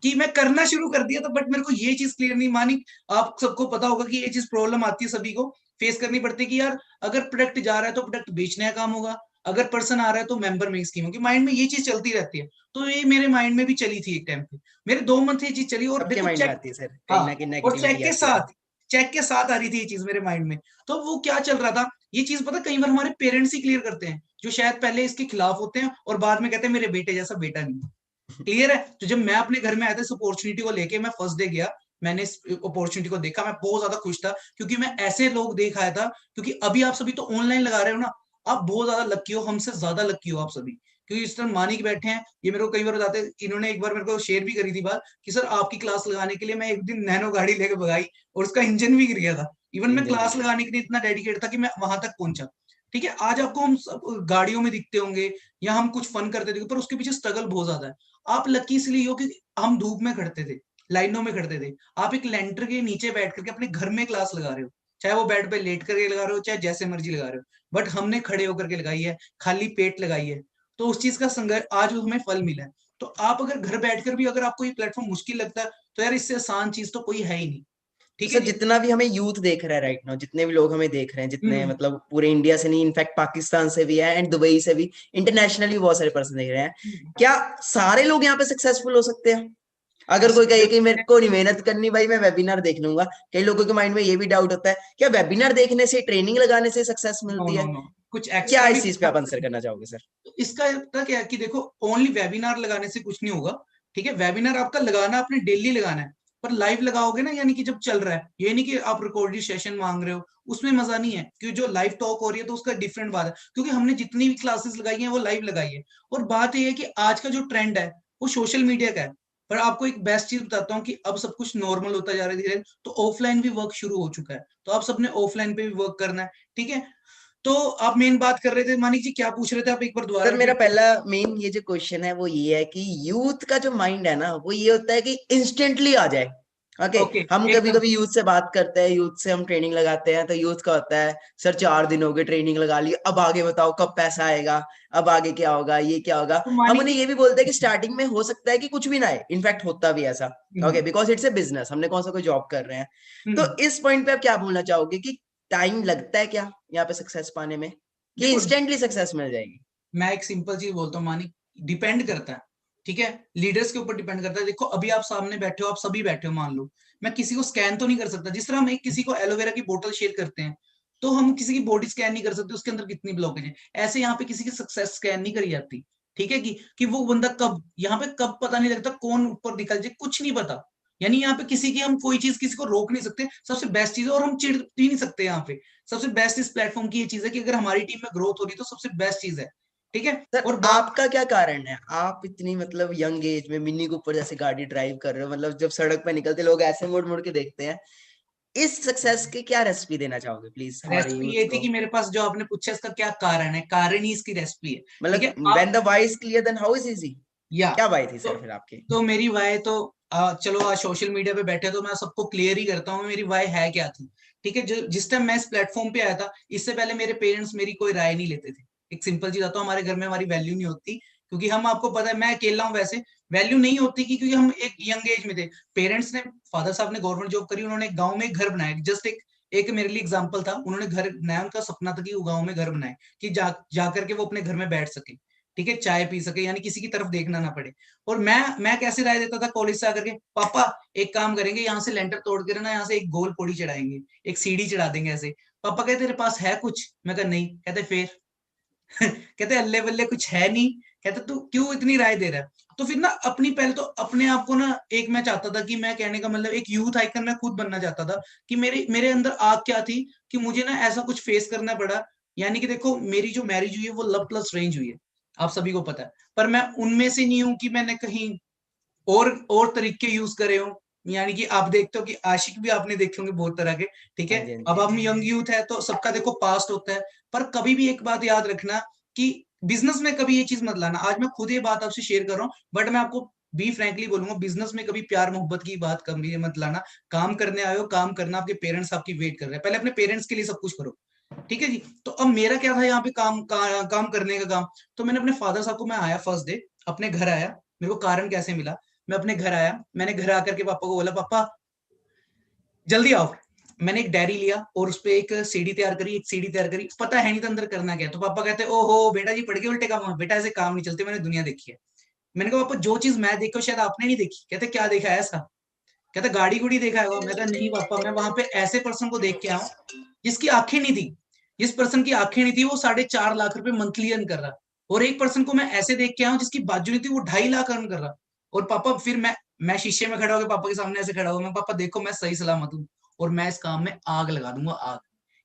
कि मैं करना शुरू कर दिया था, बट मेरे को ये चीज क्लियर नहीं मानी। आप सबको पता होगा कि ये चीज प्रॉब्लम आती है, सभी को फेस करनी पड़ती है कि यार अगर प्रोडक्ट जा रहा है तो प्रोडक्ट बेचने का काम होगा, अगर पर्सन आ रहा है तो मेंबर में स्कीम होगी। माइंड में ये चीज चलती रहती है। तो ये मेरे माइंड में भी चली थी एक टाइम पे, मेरे 2 मंथ ये चीज चली। और सबके देखो माइंड में चेक, आती है सर, कहीं हाँ, ना कहीं और नेगेटिविटी आती है। चेक के साथ आ रही थी ये चीज मेरे माइंड में। तो वो क्या चल रहा था, ये चीज पता कई बार हमारे पेरेंट्स ही क्लियर करते हैं, जो शायद पहले इसके खिलाफ होते हैं और बाद में कहते हैं मेरे बेटे जैसा बेटा नहीं। क्लियर है। तो जब मैं अपने घर में आया था, इस अपॉर्चुनिटी को लेके मैं फर्स्ट डे गया, मैंने इस अपॉर्चुनिटी को देखा, मैं बहुत ज्यादा खुश था, क्योंकि मैं ऐसे लोग देख आया था। क्योंकि अभी आप सभी तो ऑनलाइन लगा रहे हो ना, आप बहुत ज्यादा लकी हो, हमसे ज्यादा लकी हो आप सभी, क्योंकि इस तरह मानी के बैठे हैं। ये मेरे को कई बार बताते, इन्होंने एक बार मेरे को शेयर भी करी थी बात कि सर आपकी क्लास लगाने के लिए मैं एक दिन नैनो गाड़ी लेके भगाई और उसका इंजन भी गिर गया था। इवन मैं इंजन क्लास गिर लगाने के लिए इतना डेडिकेट था कि मैं वहां तक पहुंचा, ठीक है। आज आपको हम सब गाड़ियों में दिखते होंगे या हम कुछ फन करते थे, पर उसके पीछे स्ट्रगल बहुत ज्यादा है। आप लकी इसलिए हो कि हम धूप में खड़ते थे, लाइनों में खड़ते थे, आप एक लेंटर के नीचे बैठ करके अपने घर में क्लास लगा रहे हो, चाहे वो बेड पे लेट करके लगा रहे हो, चाहे जैसे मर्जी लगा रहे हो, बट हमने खड़े होकर के लगाई है, खाली पेट लगाई है। तो उस चीज का संघर्ष आज हमें फल मिला है। तो आप अगर घर बैठकर भी अगर आपको ये प्लेटफॉर्म मुश्किल लगता है, तो यार इससे आसान चीज तो कोई है ही नहीं, तो ठीक है सर जी। जितना भी हमें यूथ देख रहा है राइट नाउ, जितने भी लोग हमें देख रहे हैं, जितने हम्म मतलब पूरे इंडिया से नहीं, इनफैक्ट पाकिस्तान से भी है एंड दुबई से भी, इंटरनेशनली बहुत सारे पर्सन देख रहे हैं, क्या सारे लोग यहाँ पे सक्सेसफुल हो सकते हैं? अगर कोई कहे कि मेरे को नहीं मेहनत करनी भाई, मैं वेबिनार देख लूंगा, कई लोगों के माइंड में ये भी डाउट होता है, क्या वेबिनार देखने से, ट्रेनिंग लगाने से सक्सेस नो मिलती नो है? नो, कुछ क्या एक्स्ट्रा भी इस चीज पे आप आंसर करना चाहोगे सर? तो इसका पता क्या है कि देखो, ओनली वेबिनार लगाने से कुछ नहीं होगा, ठीक है। वेबिनार आपका लगाना आपने डेली लगाना है, पर लाइव लगाओगे ना, यानी कि जब चल रहा है, ये नहीं कि आप रिकॉर्डेड सेशन मांग रहे हो, उसमें मजा नहीं है। क्योंकि जो लाइव टॉक हो रही है तो उसका डिफरेंट बात है, क्योंकि हमने जितनी भी क्लासेस लगाई है वो लाइव लगाई है। और बात यह है कि आज का जो ट्रेंड है वो सोशल मीडिया का है। पर आपको एक बेस्ट चीज बताता हूँ कि अब सब कुछ नॉर्मल होता जा रहा है धीरे, तो ऑफलाइन भी वर्क शुरू हो चुका है, तो आप सबने ऑफलाइन पे भी वर्क करना है, ठीक है। तो आप मेन बात कर रहे थे, मानिक जी क्या पूछ रहे थे आप, एक बार दोबारा सर मेरा रिपीट कर। पहला मेन ये जो क्वेश्चन है वो ये है कि यूथ का जो माइंड है ना, वो ये होता है कि इंस्टेंटली आ जाए। ओके, ओके, हम कभी एकदम। कभी यूथ से बात करते हैं, यूथ से हम ट्रेनिंग लगाते हैं, तो यूथ का होता है सर 4 दिन हो गए ट्रेनिंग लगा ली, अब आगे बताओ कब पैसा आएगा, अब आगे क्या होगा, ये क्या होगा। तो हम मानिक उन्हें जी, ये भी बोलते हैं कि स्टार्टिंग में हो सकता है कि कुछ भी ना आए, इनफैक्ट होता भी ऐसा। Okay, hmm, because it's a business, हमने कौन सा कोई जॉब कर रहे हैं। तो हम्म, इस पॉइंट पे आप क्या बोलना चाहोगे कि टाइम लगता है क्या यहाँ पे सक्सेस पाने में, कि देखो इंस्टेंटली सक्सेस मिल जाएगी? मैं एक सिंपल चीज बोलता हूँ मानिक, डिपेंड करता है, ठीक है। लीडर्स के ऊपर डिपेंड करता है। देखो अभी आप सामने बैठे हो, आप सभी बैठे हो, मान लो मैं किसी को स्कैन तो नहीं कर सकता, जिस तरह हम एक किसी को एलोवेरा की बोतल शेयर करते हैं, तो हम किसी की बॉडी स्कैन नहीं कर सकते उसके अंदर कितनी ब्लॉकेज है। ऐसे यहाँ पे किसी की सक्सेस स्कैन नहीं करी जाती, ठीक है। कि वो बंदा कब यहाँ पे कब पता नहीं लगता, कौन ऊपर निकल जाए कुछ नहीं पता। यानी यहाँ पे किसी की हम कोई चीज किसी को रोक नहीं सकते, सबसे बेस्ट चीज है, और हम चिढ़ भी नहीं सकते यहाँ पे। सबसे बेस्ट इस प्लेटफॉर्म की ये चीज है कि अगर हमारी टीम में ग्रोथ हो रही है तो सबसे बेस्ट चीज है, ठीक है। सर और बात, आपका क्या कारण है, आप इतनी मतलब यंग एज में मिनी कूपर जैसे गाड़ी ड्राइव कर रहे हो, मतलब जब सड़क पे निकलते लोग ऐसे मुड़ मुड़ के देखते हैं, इस सक्सेस के क्या रेसिपी देना चाहोगे प्लीज हमारे रेसिपी यूथ ये थी को? कि मेरे पास जो आपने पूछा इसका क्या कारण है, कारण ही इसकी रेसिपी है, ठीक है। मतलब आप when the why is clear then how is easy, या क्या बात थी तो सर फिर आपकी? तो मेरी वाय तो चलो आज सोशल मीडिया पे बैठे तो मैं सबको क्लियर ही करता हूँ मेरी वाय है क्या थी, ठीक है। जो जिस टाइम मैं इस प्लेटफॉर्म पे आया था, इससे पहले मेरे पेरेंट्स मेरी कोई राय नहीं लेते थे। एक सिंपल चीज आता, हमारे घर में हमारी वैल्यू नहीं होती, क्योंकि हम, आपको पता है मैं अकेला हूँ वैसे, वैल्यू नहीं होती कि क्योंकि हम एक यंग एज में थे। पेरेंट्स ने, फादर साहब ने गवर्नमेंट जॉब करी, उन्होंने एक गांव में एक घर बनाया, जस्ट एक एक मेरे लिए एग्जांपल था, उन्होंने घर बनाया, उनका सपना था कि वो गांव में घर बनाए कि जा करके वो अपने घर में बैठ सके, ठीक है, चाय पी सके, यानी किसी की तरफ देखना ना पड़े। और मैं कैसे राय देता था कॉलेज से आकर के, पापा एक काम करेंगे, यहाँ से लेंटर तोड़ के ना यहाँ से एक गोल पौड़ी चढ़ाएंगे, एक सीढ़ी चढ़ा देंगे ऐसे। पापा कहते तेरे पास है कुछ? मैं कहा नहीं। कहते फिर कहते अल्ले बल्ले कुछ है नहीं। कहते तू क्यों इतनी राय दे रहा है? तो फिर ना अपनी, पहले तो अपने आप को ना, एक मैं चाहता था कि मैं, कहने का मतलब एक यूथ आइकन मैं खुद बनना चाहता था कि मेरे मेरे अंदर आग क्या थी कि मुझे ना ऐसा कुछ फेस करना पड़ा। यानी कि देखो, मेरी जो मैरिज हुई है वो लव प्लस रेंज हुई है, आप सभी को पता है, पर मैं उनमें से नहीं हूं कि मैंने कहीं और तरीके यूज करे हो। यानी कि आप देखते हो कि आशिक भी आपने देखे होंगे बहुत तरह के, ठीक है। हाँ जी, हाँ अब जी। हम यंग यूथ है तो सबका देखो पास्ट होता है, पर कभी भी एक बात याद रखना कि बिजनेस में कभी ये चीज मत लाना। आज मैं खुद ये बात आपसे शेयर कर रहा हूँ, बट मैं आपको बी फ्रैंकली बोलूंगा, बिजनेस में कभी प्यार मोहब्बत की बात कभी मत लाना। काम करने आए हो, काम करना, आपके पेरेंट्स आपकी वेट कर रहे हैं, पहले अपने पेरेंट्स के लिए सब कुछ करो, ठीक है जी। तो अब मेरा क्या था यहाँ पे, काम करने का काम। तो मैंने अपने फादर साहब को, मैं आया फर्स्ट डे अपने घर आया, मेरे को कारण कैसे मिला, मैं अपने घर आया, मैंने घर आकर के पापा को बोला, पापा जल्दी आओ। मैंने एक डायरी लिया और उस पे एक सीडी तैयार करी, एक सीडी तैयार करी, पता है नहीं था अंदर करना क्या है। तो पापा कहते ओहो बेटा जी, पढ़ के उल्टे काम, बेटा ऐसे काम नहीं चलते, मैंने दुनिया देखी है। मैंने कहा पापा जो चीज मैं देखा शायद आपने नहीं देखी। कहते क्या देखा है ऐसा? कहता गाड़ी गुड़ी देखा है। मैं कहा नहीं पापा, मैं वहां पे ऐसे पर्सन को देख के आया हूँ जिसकी आंखें नहीं थी। जिस पर्सन की आंखें नहीं थी वो 4.5 लाख रुपए मंथली अर्न कर रहा, और एक पर्सन को मैं ऐसे देख के आया हूँ जिसकी बाजू नहीं थी, वो 2.5 लाख अर्न कर रहा। और पापा फिर मैं शीशे में खड़ा होकर पापा के सामने ऐसे खड़ा हुआ, मैं पापा देखो मैं सही सलामत हूँ और मैं इस काम में आग लगा दूंगा, आग।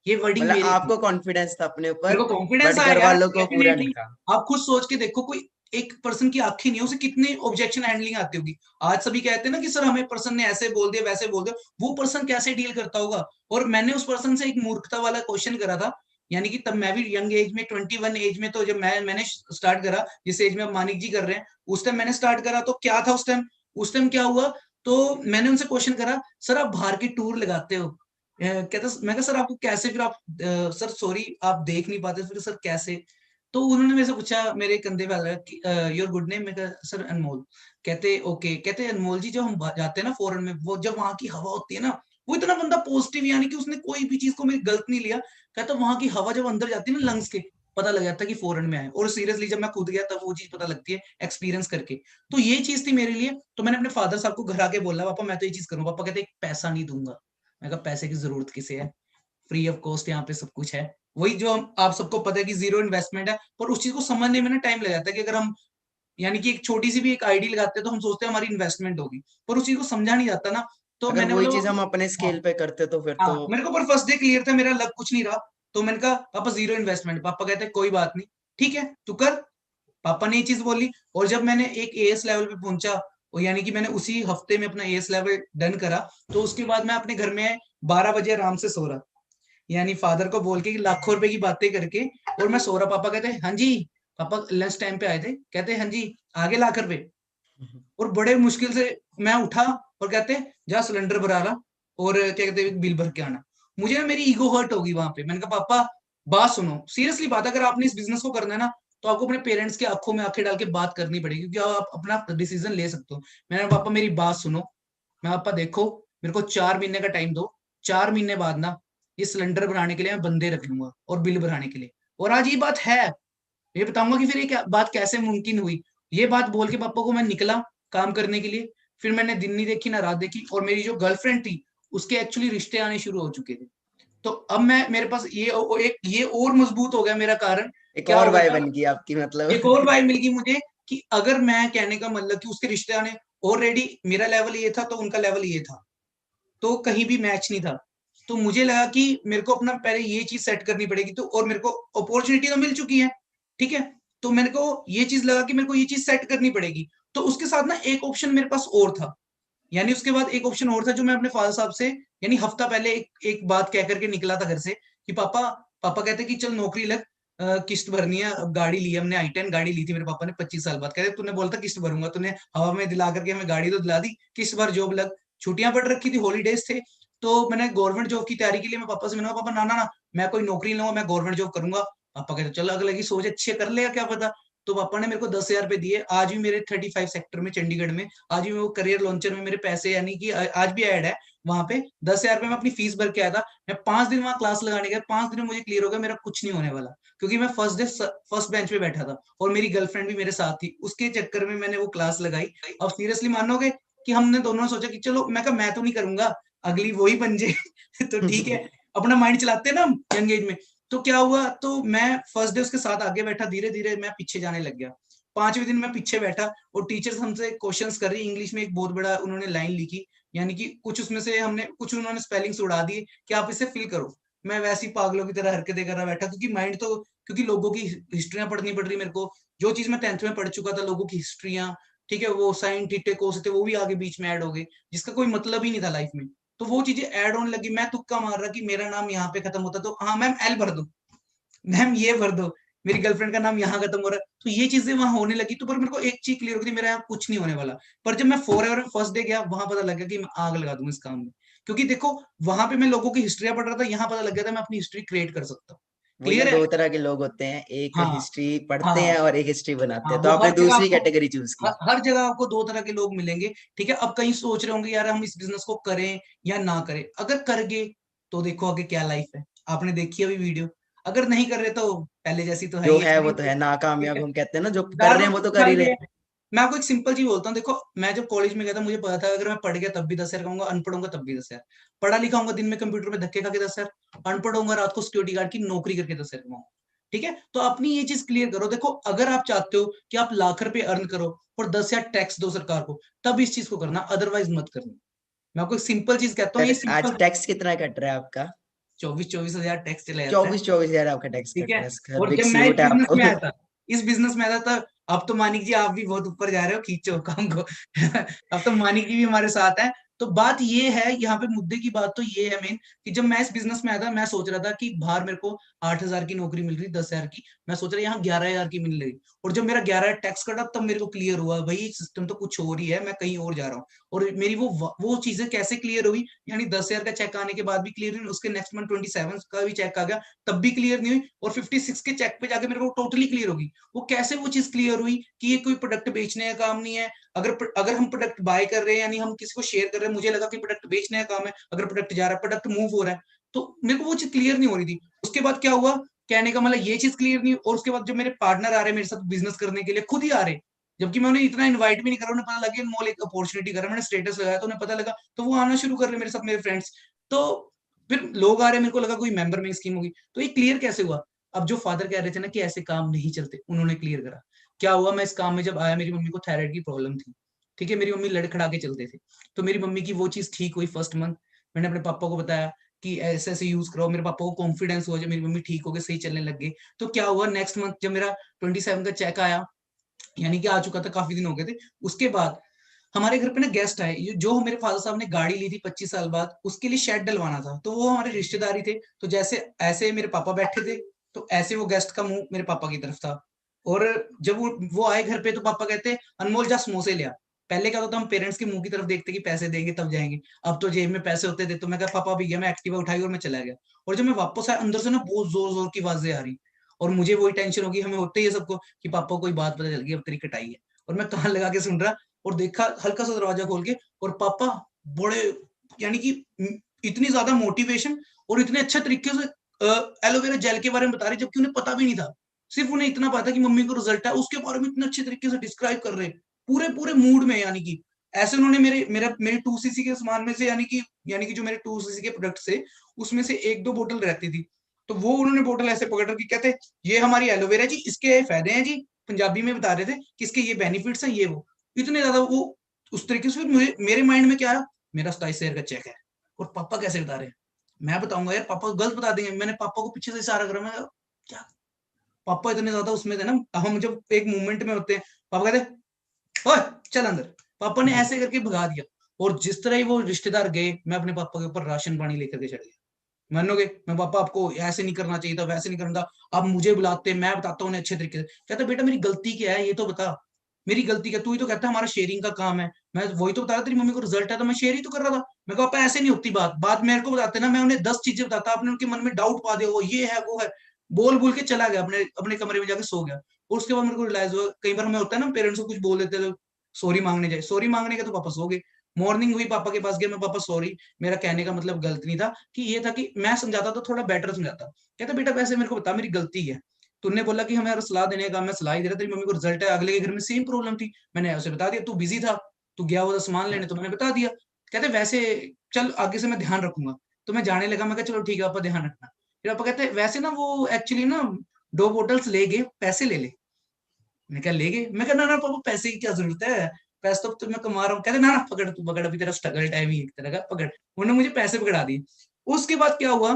ये वर्डिंग मतलब मेरी थी। आपको कॉन्फिडेंस था अपने मेरे ऊपर, को कॉन्फिडेंस बट घर आया, वालों को पूरा नहीं डेफिनेटली। था। आप खुद सोच के देखो, कोई एक पर्सन की आंखें नहीं है, उसे कितने ऑब्जेक्शन हैंडलिंग आती होगी। आज सभी कहते हैं ना कि सर हमें पर्सन ने ऐसे बोल दिया वैसे बोल दिया, वो पर्सन कैसे डील करता होगा। और मैंने उस पर्सन से एक मूर्खता वाला क्वेश्चन करा था। यानी कि तब मैं भी यंग एज में, 21 एज में, तो जब मैंने स्टार्ट करा, जिस एज में अब मानिक जी कर रहे हैं, उस टाइम मैंने स्टार्ट करा, तो क्या था उस टाइम क्या हुआ। तो मैंने उनसे क्वेश्चन करा, सर आप बाहर की टूर लगाते हो, कहता, मैं कहा सर आपको कैसे, फिर आप सर सॉरी आप देख नहीं पाते, फिर सर कैसे? तो उन्होंने मेरे से पूछा, मेरे कंधे पे हाथ रखा कि योर गुड नेम। मैं कहा सर अनमोल। कहते ओके। कहते अनमोल जी, जब हम जाते हैं ना फॉरेन में, वो जब वहां की हवा होती है ना, वो इतना बंदा पॉजिटिव, यानी कि उसने कोई भी चीज को मेरी गलत नहीं लिया। कहता वहां की हवा जब अंदर जाती है ना लंग्स के, पता लग जाता है कि फॉरेन में आए। और सीरियसली जब मैं खुद गया तब वो चीज पता लगती है एक्सपीरियंस करके। तो ये चीज थी मेरे लिए। तो मैंने अपने फादर साहब को घर आके बोला, पापा मैं तो ये चीज करूँ। पापा कहते पैसा नहीं दूंगा। मैं कहा पैसे की जरूरत किसे है, फ्री ऑफ कॉस्ट यहाँ पे सब कुछ है। वही जो आप सबको पता है कि जीरो इन्वेस्टमेंट है, पर उस चीज को समझने में ना टाइम लग जाता है कि अगर हम, यानी कि एक छोटी सी भी एक आईडी लगाते हैं तो हम सोचते हैं हमारी इन्वेस्टमेंट होगी, पर उस चीज को समझा नहीं जाता ना। तो अगर मैंने वही बोला चीज हम अपने हाँ, स्केल पे करते तो फिर तो। हाँ मेरे को पर फर्स्ट डे क्लियर था, मेरा लग कुछ नहीं रहा। तो मैंने कहा पापा जीरो इन्वेस्टमेंट। पापा कहते कोई बात नहीं, ठीक है तू कर। पापा ने ये चीज बोली। और जब मैंने एक एएस लेवल पे पहुंचा, और यानी कि मैंने उसी हफ्ते में अपना एएस लेवल डन करा, तो उसके बाद मैं अपने घर में 12 बजे आराम से सो रहा, यानी फादर को बोल के कि लाखों रुपए की बातें करके। और मैं सो रहा, पापा कहते हाँ जी, पापा लंच टाइम पे आए थे, कहते हाँ जी आगे लाख रुपए। और बड़े मुश्किल से मैं उठा और कहते जा सिलेंडर भरा ला और क्या कहते बिल भर के आना। मुझे ना मेरी ईगो हर्ट होगी वहां पे। मैंने कहा पापा बात सुनो, सीरियसली बात, अगर आपने इस बिजनेस को करना है ना, तो आपको अपने पेरेंट्स के आंखों में आंखें डाल के बात करनी पड़ेगी, क्योंकि आप अपना डिसीजन ले सकते हो। मैंने कहा पापा मेरी बात सुनो, मैं पापा देखो मेरे को 4 महीने का टाइम दो, 4 महीने बाद ना ये सिलेंडर बनाने के लिए मैं बंदे रख लूंगा और बिल भराने के लिए। और आज ये बात है, ये बताऊंगा कि फिर ये बात कैसे मुमकिन हुई। ये बात बोल के पापा को मैं निकला काम करने के लिए। फिर मैंने दिन नहीं देखी ना रात देखी, और मेरी जो गर्लफ्रेंड थी उसके एक्चुअली रिश्ते आने शुरू हो चुके थे। तो अब मैं, मेरे पास एक ये और मजबूत हो गया मेरा कारण। एक क्या और हो वाई गया, बन गई आपकी मतलब। एक और वाइब मिल गई मुझे कि अगर मैं, कहने का मतलब कि उसके रिश्ते आने, ऑलरेडी मेरा लेवल ये था तो उनका लेवल ये था, तो कहीं भी मैच नहीं था। तो मुझे लगा कि मेरे को अपना पहले ये चीज सेट करनी पड़ेगी। तो और मेरे को अपॉर्चुनिटी तो मिल चुकी है, ठीक है। तो मेरे को ये चीज लगा कि मेरे को ये चीज सेट करनी पड़ेगी। तो उसके साथ ना एक ऑप्शन मेरे पास और था, यानी उसके बाद एक ऑप्शन और था जो मैं अपने फादर साहब से, यानी हफ्ता पहले एक बात कह करके निकला था घर से कि पापा, पापा कहते कि चल नौकरी लग, किस्त भरनी है। अब गाड़ी ली हमने, i10 गाड़ी ली थी मेरे पापा ने 25 साल बाद। कहते तूने बोला था किस्त भरूंगा, तूने हवा में दिला करके हमें गाड़ी तो दिला दी, किस्त भर जॉब लग। छुट्टियां पड़ रखी थी, हॉलीडेज थे। तो मैंने गवर्नमेंट जॉब की तैयारी के लिए मैं पापा से मिला, पापा ना ना ना मैं कोई नौकरी लूंगा, मैं गवर्नमेंट जॉब करूंगा। पापा कहते चल अगले की सोच अच्छी है, कर लेगा क्या पता। तो पापा ने मेरे को 10,000 रुपए दिए। आज भी मेरे 35 सेक्टर में चंडीगढ़ में आज भी वो करियर लॉन्चर में मेरे पैसे यानी कि आज भी ऐड है वहां पे। 10,000 रुपए में अपनी फीस भर के आया था। मैं 5 दिन वहां क्लास लगाने गया, 5 दिन में मुझे क्लियर हो गया मेरा कुछ नहीं होने वाला, क्योंकि मैं फर्स्ट बेंच पे बैठा था और मेरी गर्लफ्रेंड भी मेरे साथ थी। उसके चक्कर में मैंने वो क्लास लगाई। अब सीरियसली मानोगे कि हमने दोनों ने सोचा कि चलो, मैं कहा मैं तो नहीं करूंगा, अगली वही बन जाए तो ठीक है, अपना माइंड चलाते हैं ना हम यंग एज में। तो क्या हुआ, तो मैं फर्स्ट डे उसके साथ आगे बैठा, धीरे धीरे मैं पीछे जाने लग गया। 5वें दिन मैं पीछे बैठा और टीचर्स हमसे क्वेश्चंस कर रही इंग्लिश में। एक बहुत बड़ा उन्होंने लाइन लिखी, यानी कि कुछ उसमें से हमने कुछ उन्होंने स्पेलिंग्स उड़ा दिए कि आप इसे फिल करो। मैं वैसी पागलों की तरह हरकतें कर रहा बैठा, क्योंकि माइंड तो, क्योंकि लोगों की हिस्ट्रियां पढ़नी पड़ रही मेरे को। जो चीज मैं 10th में पढ़ चुका था, लोगों की हिस्ट्रियां, ठीक है, वो साइन थीटे कोस थे, वो भी आगे बीच में ऐड हो गए, जिसका कोई मतलब ही नहीं था लाइफ में। तो वो चीजें ऐड होने लगी। मैं तुक्का मार रहा कि मेरा नाम यहाँ पे खत्म होता, तो हाँ मैम एल भर दो, मैम ये भर दो, मेरी गर्लफ्रेंड का नाम यहाँ खत्म हो रहा है। तो ये चीजें वहां होने लगी। तो पर मेरे को एक चीज क्लियर हो गई, मेरा यहाँ कुछ नहीं होने वाला। पर जब मैं फॉरएवर फर्स्ट डे गया, वहां पता लगा कि मैं आग लगा दूंगा इस काम में। क्योंकि देखो, वहां पे मैं लोगों की हिस्ट्री पढ़ रहा था, यहाँ पता लग गया था मैं अपनी हिस्ट्री क्रिएट कर सकता हूँ। वही ना, क्लियर है? दो तरह के लोग होते हैं, एक हाँ हिस्ट्री पढ़ते हाँ हैं और एक हिस्ट्री बनाते हाँ, हैं। तो वो आपने हर जगह दूसरी आपको, कैटेगरी चूज की। हर जगह आपको दो तरह के लोग मिलेंगे। ठीक है, अब कहीं सोच रहे होंगे यार हम इस बिजनेस को करें या ना करें। अगर कर गए तो देखो आगे क्या लाइफ है, आपने देखी अभी वीडियो। अगर नहीं कर रहे तो पहले जैसी तो है जो ही है वो है। तो है, ठीक नाकामयाब है, हम कहते हैं ना, जो कर दाल रहे हैं वो रोटी तो खा कर ही रहे लिए। हैं। मैं आपको एक सिंपल चीज बोलता हूँ, देखो मैं जब कॉलेज में गया था, मुझे पता था अगर मैं पढ़ गया तब भी 10,000 कमाऊंगा, अनपढ़ होऊंगा तब भी 10,000। पढ़ा लिखा होऊंगा दिन में कंप्यूटर में धक्के खा के 10,000, अनपढ़ होऊंगा रात को सिक्योरिटी गार्ड की नौकरी करके 10,000 कमाऊंगा। ठीक है, तो अपनी ये चीज क्लियर करो। देखो, अगर आप चाहते हो कि आप लाख रुपए अर्न करो और 10,000 टैक्स दो सरकार को, तब इस चीज को करना, अदरवाइज मत करना। मैं आपको एक सिंपल चीज कहता हूँ, ये फिर आज सिंपल। टैक्स कितना कट रहा है आपका? 24,000 टैक्स चला जाता है। 24,000 आपका टैक्स ठीक कट है, रहा है। और बिग जब मैं इस सल्यूट है बिजनेस में आपको। आया था, इस बिजनेस में आया था, अब तो मानिक जी आप भी बहुत ऊपर जा रहे हो, खींचो काम को अब तो मानिक जी भी हमारे साथ है। तो बात ये है, यहाँ पे मुद्दे की बात तो ये है मेन, कि जब मैं इस बिजनेस में आया था, मैं सोच रहा था कि बाहर मेरे को 8,000 की नौकरी मिल रही, 10,000 की, मैं सोच रहा यहाँ 11,000 की मिल रही। और जब मेरा 11 टैक्स कटा, तब मेरे को क्लियर हुआ भाई सिस्टम तो कुछ और ही है, मैं कहीं और जा रहा हूँ। और मेरी वो चीजें कैसे क्लियर हुई, यानी 10,000 का चेक आने के बाद भी क्लियर हुई, उसके नेक्स्ट मंथ 27 का भी चेक आ गया, तब भी क्लियर नहीं हुई, और 56 के चेक पे जाके मेरे को टोटली क्लियर होगी। वो कैसे वो चीज क्लियर हुई कि ये कोई प्रोडक्ट बेचने का काम नहीं है। अगर हम प्रोडक्ट बाय कर रहे हैं, यानी हम किसी को शेयर कर रहे हैं, मुझे लगा कि प्रोडक्ट बेचने का काम है, अगर प्रोडक्ट जा रहा है, प्रोडक्ट मूव हो रहा है, तो मेरे को वो चीज क्लियर नहीं हो रही थी। उसके बाद क्या हुआ, कहने का मतलब ये चीज क्लियर नहीं। और उसके बाद जब मेरे पार्टनर आ रहे मेरे साथ बिजनेस करने के लिए, खुद ही आ रहे, जबकि मैं उन्हें इतना इन्वाइट भी नहीं कर रहा, उन्हें पता लगा अनमोल एक अपॉर्चुनिटी कर रहा है, मैंने स्टेटस लगाया तो उन्हें पता लगा, तो वो आना शुरू कर रहे मेरे साथ, मेरे फ्रेंड्स। तो फिर लोग आ रहे, मेरे को लगा कोई मेंबर में स्कीम होगी। तो ये क्लियर कैसे हुआ? अब जो फादर कह रहे थे ना कि ऐसे काम नहीं चलते, उन्होंने क्लियर करा। क्या हुआ, मैं इस काम में जब आया, मेरी मम्मी को थायराइड की प्रॉब्लम थी। ठीक है, मेरी मम्मी लड़खड़ा के चलते थे, तो मेरी मम्मी की वो चीज ठीक हुई फर्स्ट मंथ। मैंने अपने पापा को बताया कि ऐसे ऐसे यूज करो, मेरे पापा को कॉन्फिडेंस हुआ, जब मेरी मम्मी ठीक हो गई, सही चलने लग गई। तो क्या हुआ, नेक्स्ट मंथ जब मेरा 27 का चेक आया, यानी कि आ चुका था, काफी दिन हो गए थे। उसके बाद हमारे घर पे ना गेस्ट आए, जो मेरे फादर साहब ने गाड़ी ली थी 25 साल बाद, उसके लिए शेड डलवाना था, तो वो हमारे रिश्तेदारी थे। तो जैसे ऐसे मेरे पापा बैठे थे, तो ऐसे वो गेस्ट का मुंह मेरे पापा की तरफ था। और जब वो आए घर पे, तो पापा कहते अनमोल जा समोसे लिया। पहले क्या होता था, हम पेरेंट्स के मुंह की तरफ देखते कि पैसे देंगे तब जाएंगे। अब तो जेब में पैसे होते थे, तो मैं कहा पापा भी गया, मैं एक्टिवा उठाई और मैं चला गया। और जब मैं वापस आया, अंदर से ना बहुत जोर जोर की आवाजें आ रही, और मुझे वही टेंशन होगी, हमें होते ही है सबको कि पापा को कोई बात पता चल गई, अब तेरी कटाई है। और मैं कान लगा के सुन रहा, और देखा हल्का सा दरवाजा खोल के, और पापा बड़े, यानी कि इतनी ज्यादा मोटिवेशन और इतने अच्छे तरीके से एलोवेरा जेल के बारे में बता रहे, जबकि उन्हें पता भी नहीं था। सिर्फ उन्हें इतना पता कि मम्मी को रिजल्ट है, उसके बारे में इतने अच्छे तरीके से डिस्क्राइब कर रहे, पूरे पूरे मूड में। यानी कि ऐसे उन्होंने मेरे 2cc के सामान में से, यानी कि जो मेरे 2cc के प्रोडक्ट से, उसमें से एक दो बोतल रहती थी, तो वो उन्होंने बोतल ऐसे पकड़ रखी, कहते ये हमारी एलोवेरा जी, इसके फायदे हैं जी, पंजाबी में बता रहे थे कि इसके ये बेनिफिट्स हैं, ये वो इतने ज्यादा वो उस तरीके से। मुझे मेरे माइंड में क्या आया, मेरा 27,000 का चेक है, और पापा कैसे बता रहे हैं, मैं बताऊंगा यार, पापा गलत बता देंगे। मैंने पापा को पीछे से इशारा करा, मैं क्या, पापा इतने ज्यादा उसमें थे ना, हम जब एक मूवमेंट में होते हैं, पापा कहते ओए चल अंदर, पापा ने ऐसे करके भगा दिया। और जिस तरह ही वो रिश्तेदार गए, मैं अपने पापा के ऊपर राशन पानी लेकर के चढ़ गया। मानोगे, मैं पापा आपको ऐसे नहीं करना चाहिए था, वैसे नहीं करना था, आप मुझे बुलाते, मैं बताता हूँ उन्हें अच्छे तरीके से। कहता बेटा मेरी गलती क्या है, ये तो बता, मेरी गलती क्या, तू ही तो कहता है हमारा शेयरिंग का काम है, मैं वही तो बता रहा, तेरी मम्मी को रिजल्ट है तो मैं शेयर ही तो कर रहा था। मैं कहा पापा ऐसे नहीं होती बात, बात मेरे को बताते ना, मैं उन्हें 10 चीजें बताता, आपने उनके मन में डाउट पा दिया, वो ये है वो है, बोल बोल के चला गया, अपने अपने कमरे में जाके सो गया। और उसके बाद मेरे को रियलाइज हुआ, कई बार हमें होता है ना, पेरेंट्स को कुछ बोल देते हैं तो सॉरी मांगने जाए, सॉरी मांगने के तो पापा सो गए। मॉर्निंग हुई, पापा के पास गया मैं, पापा सॉरी, मेरा कहने का मतलब गलत नहीं था, कि ये था कि मैं समझाता तो थोड़ा बेटर समझाता। कहता बेटा वैसे मेरे को बता, मेरी गलती है, तूने बोला कि हमें सलाह देने का, मैं सलाह ही दे रहा, तेरी मम्मी को रिजल्ट है, अगले के घर में सेम प्रॉब्लम थी, मैंने उसे बता दिया, तू बिजी था, तू गया हुआ था सामान लेने, तो मैंने बता दिया। कहते वैसे चल आगे से मैं ध्यान रखूंगा। तो मैं जाने लगा, मैं कहा चलो ठीक है पापा, ध्यान रखना। फिर पापा कहते वैसे ना वो एक्चुअली ना 2 बोतल्स ले गए, पैसे ले ले। मैं क्या ले गए? मैं कहा ना ना पापा, पैसे की क्या जरूरत है, पैसे तो मैं कमा रहा हूँ। कहते ना ना पकड़, तू पकड़, अभी तेरा स्ट्रगल टाइम ही एक तरह का, पकड़। उन्होंने मुझे पैसे पकड़ा दिए। उसके बाद क्या हुआ,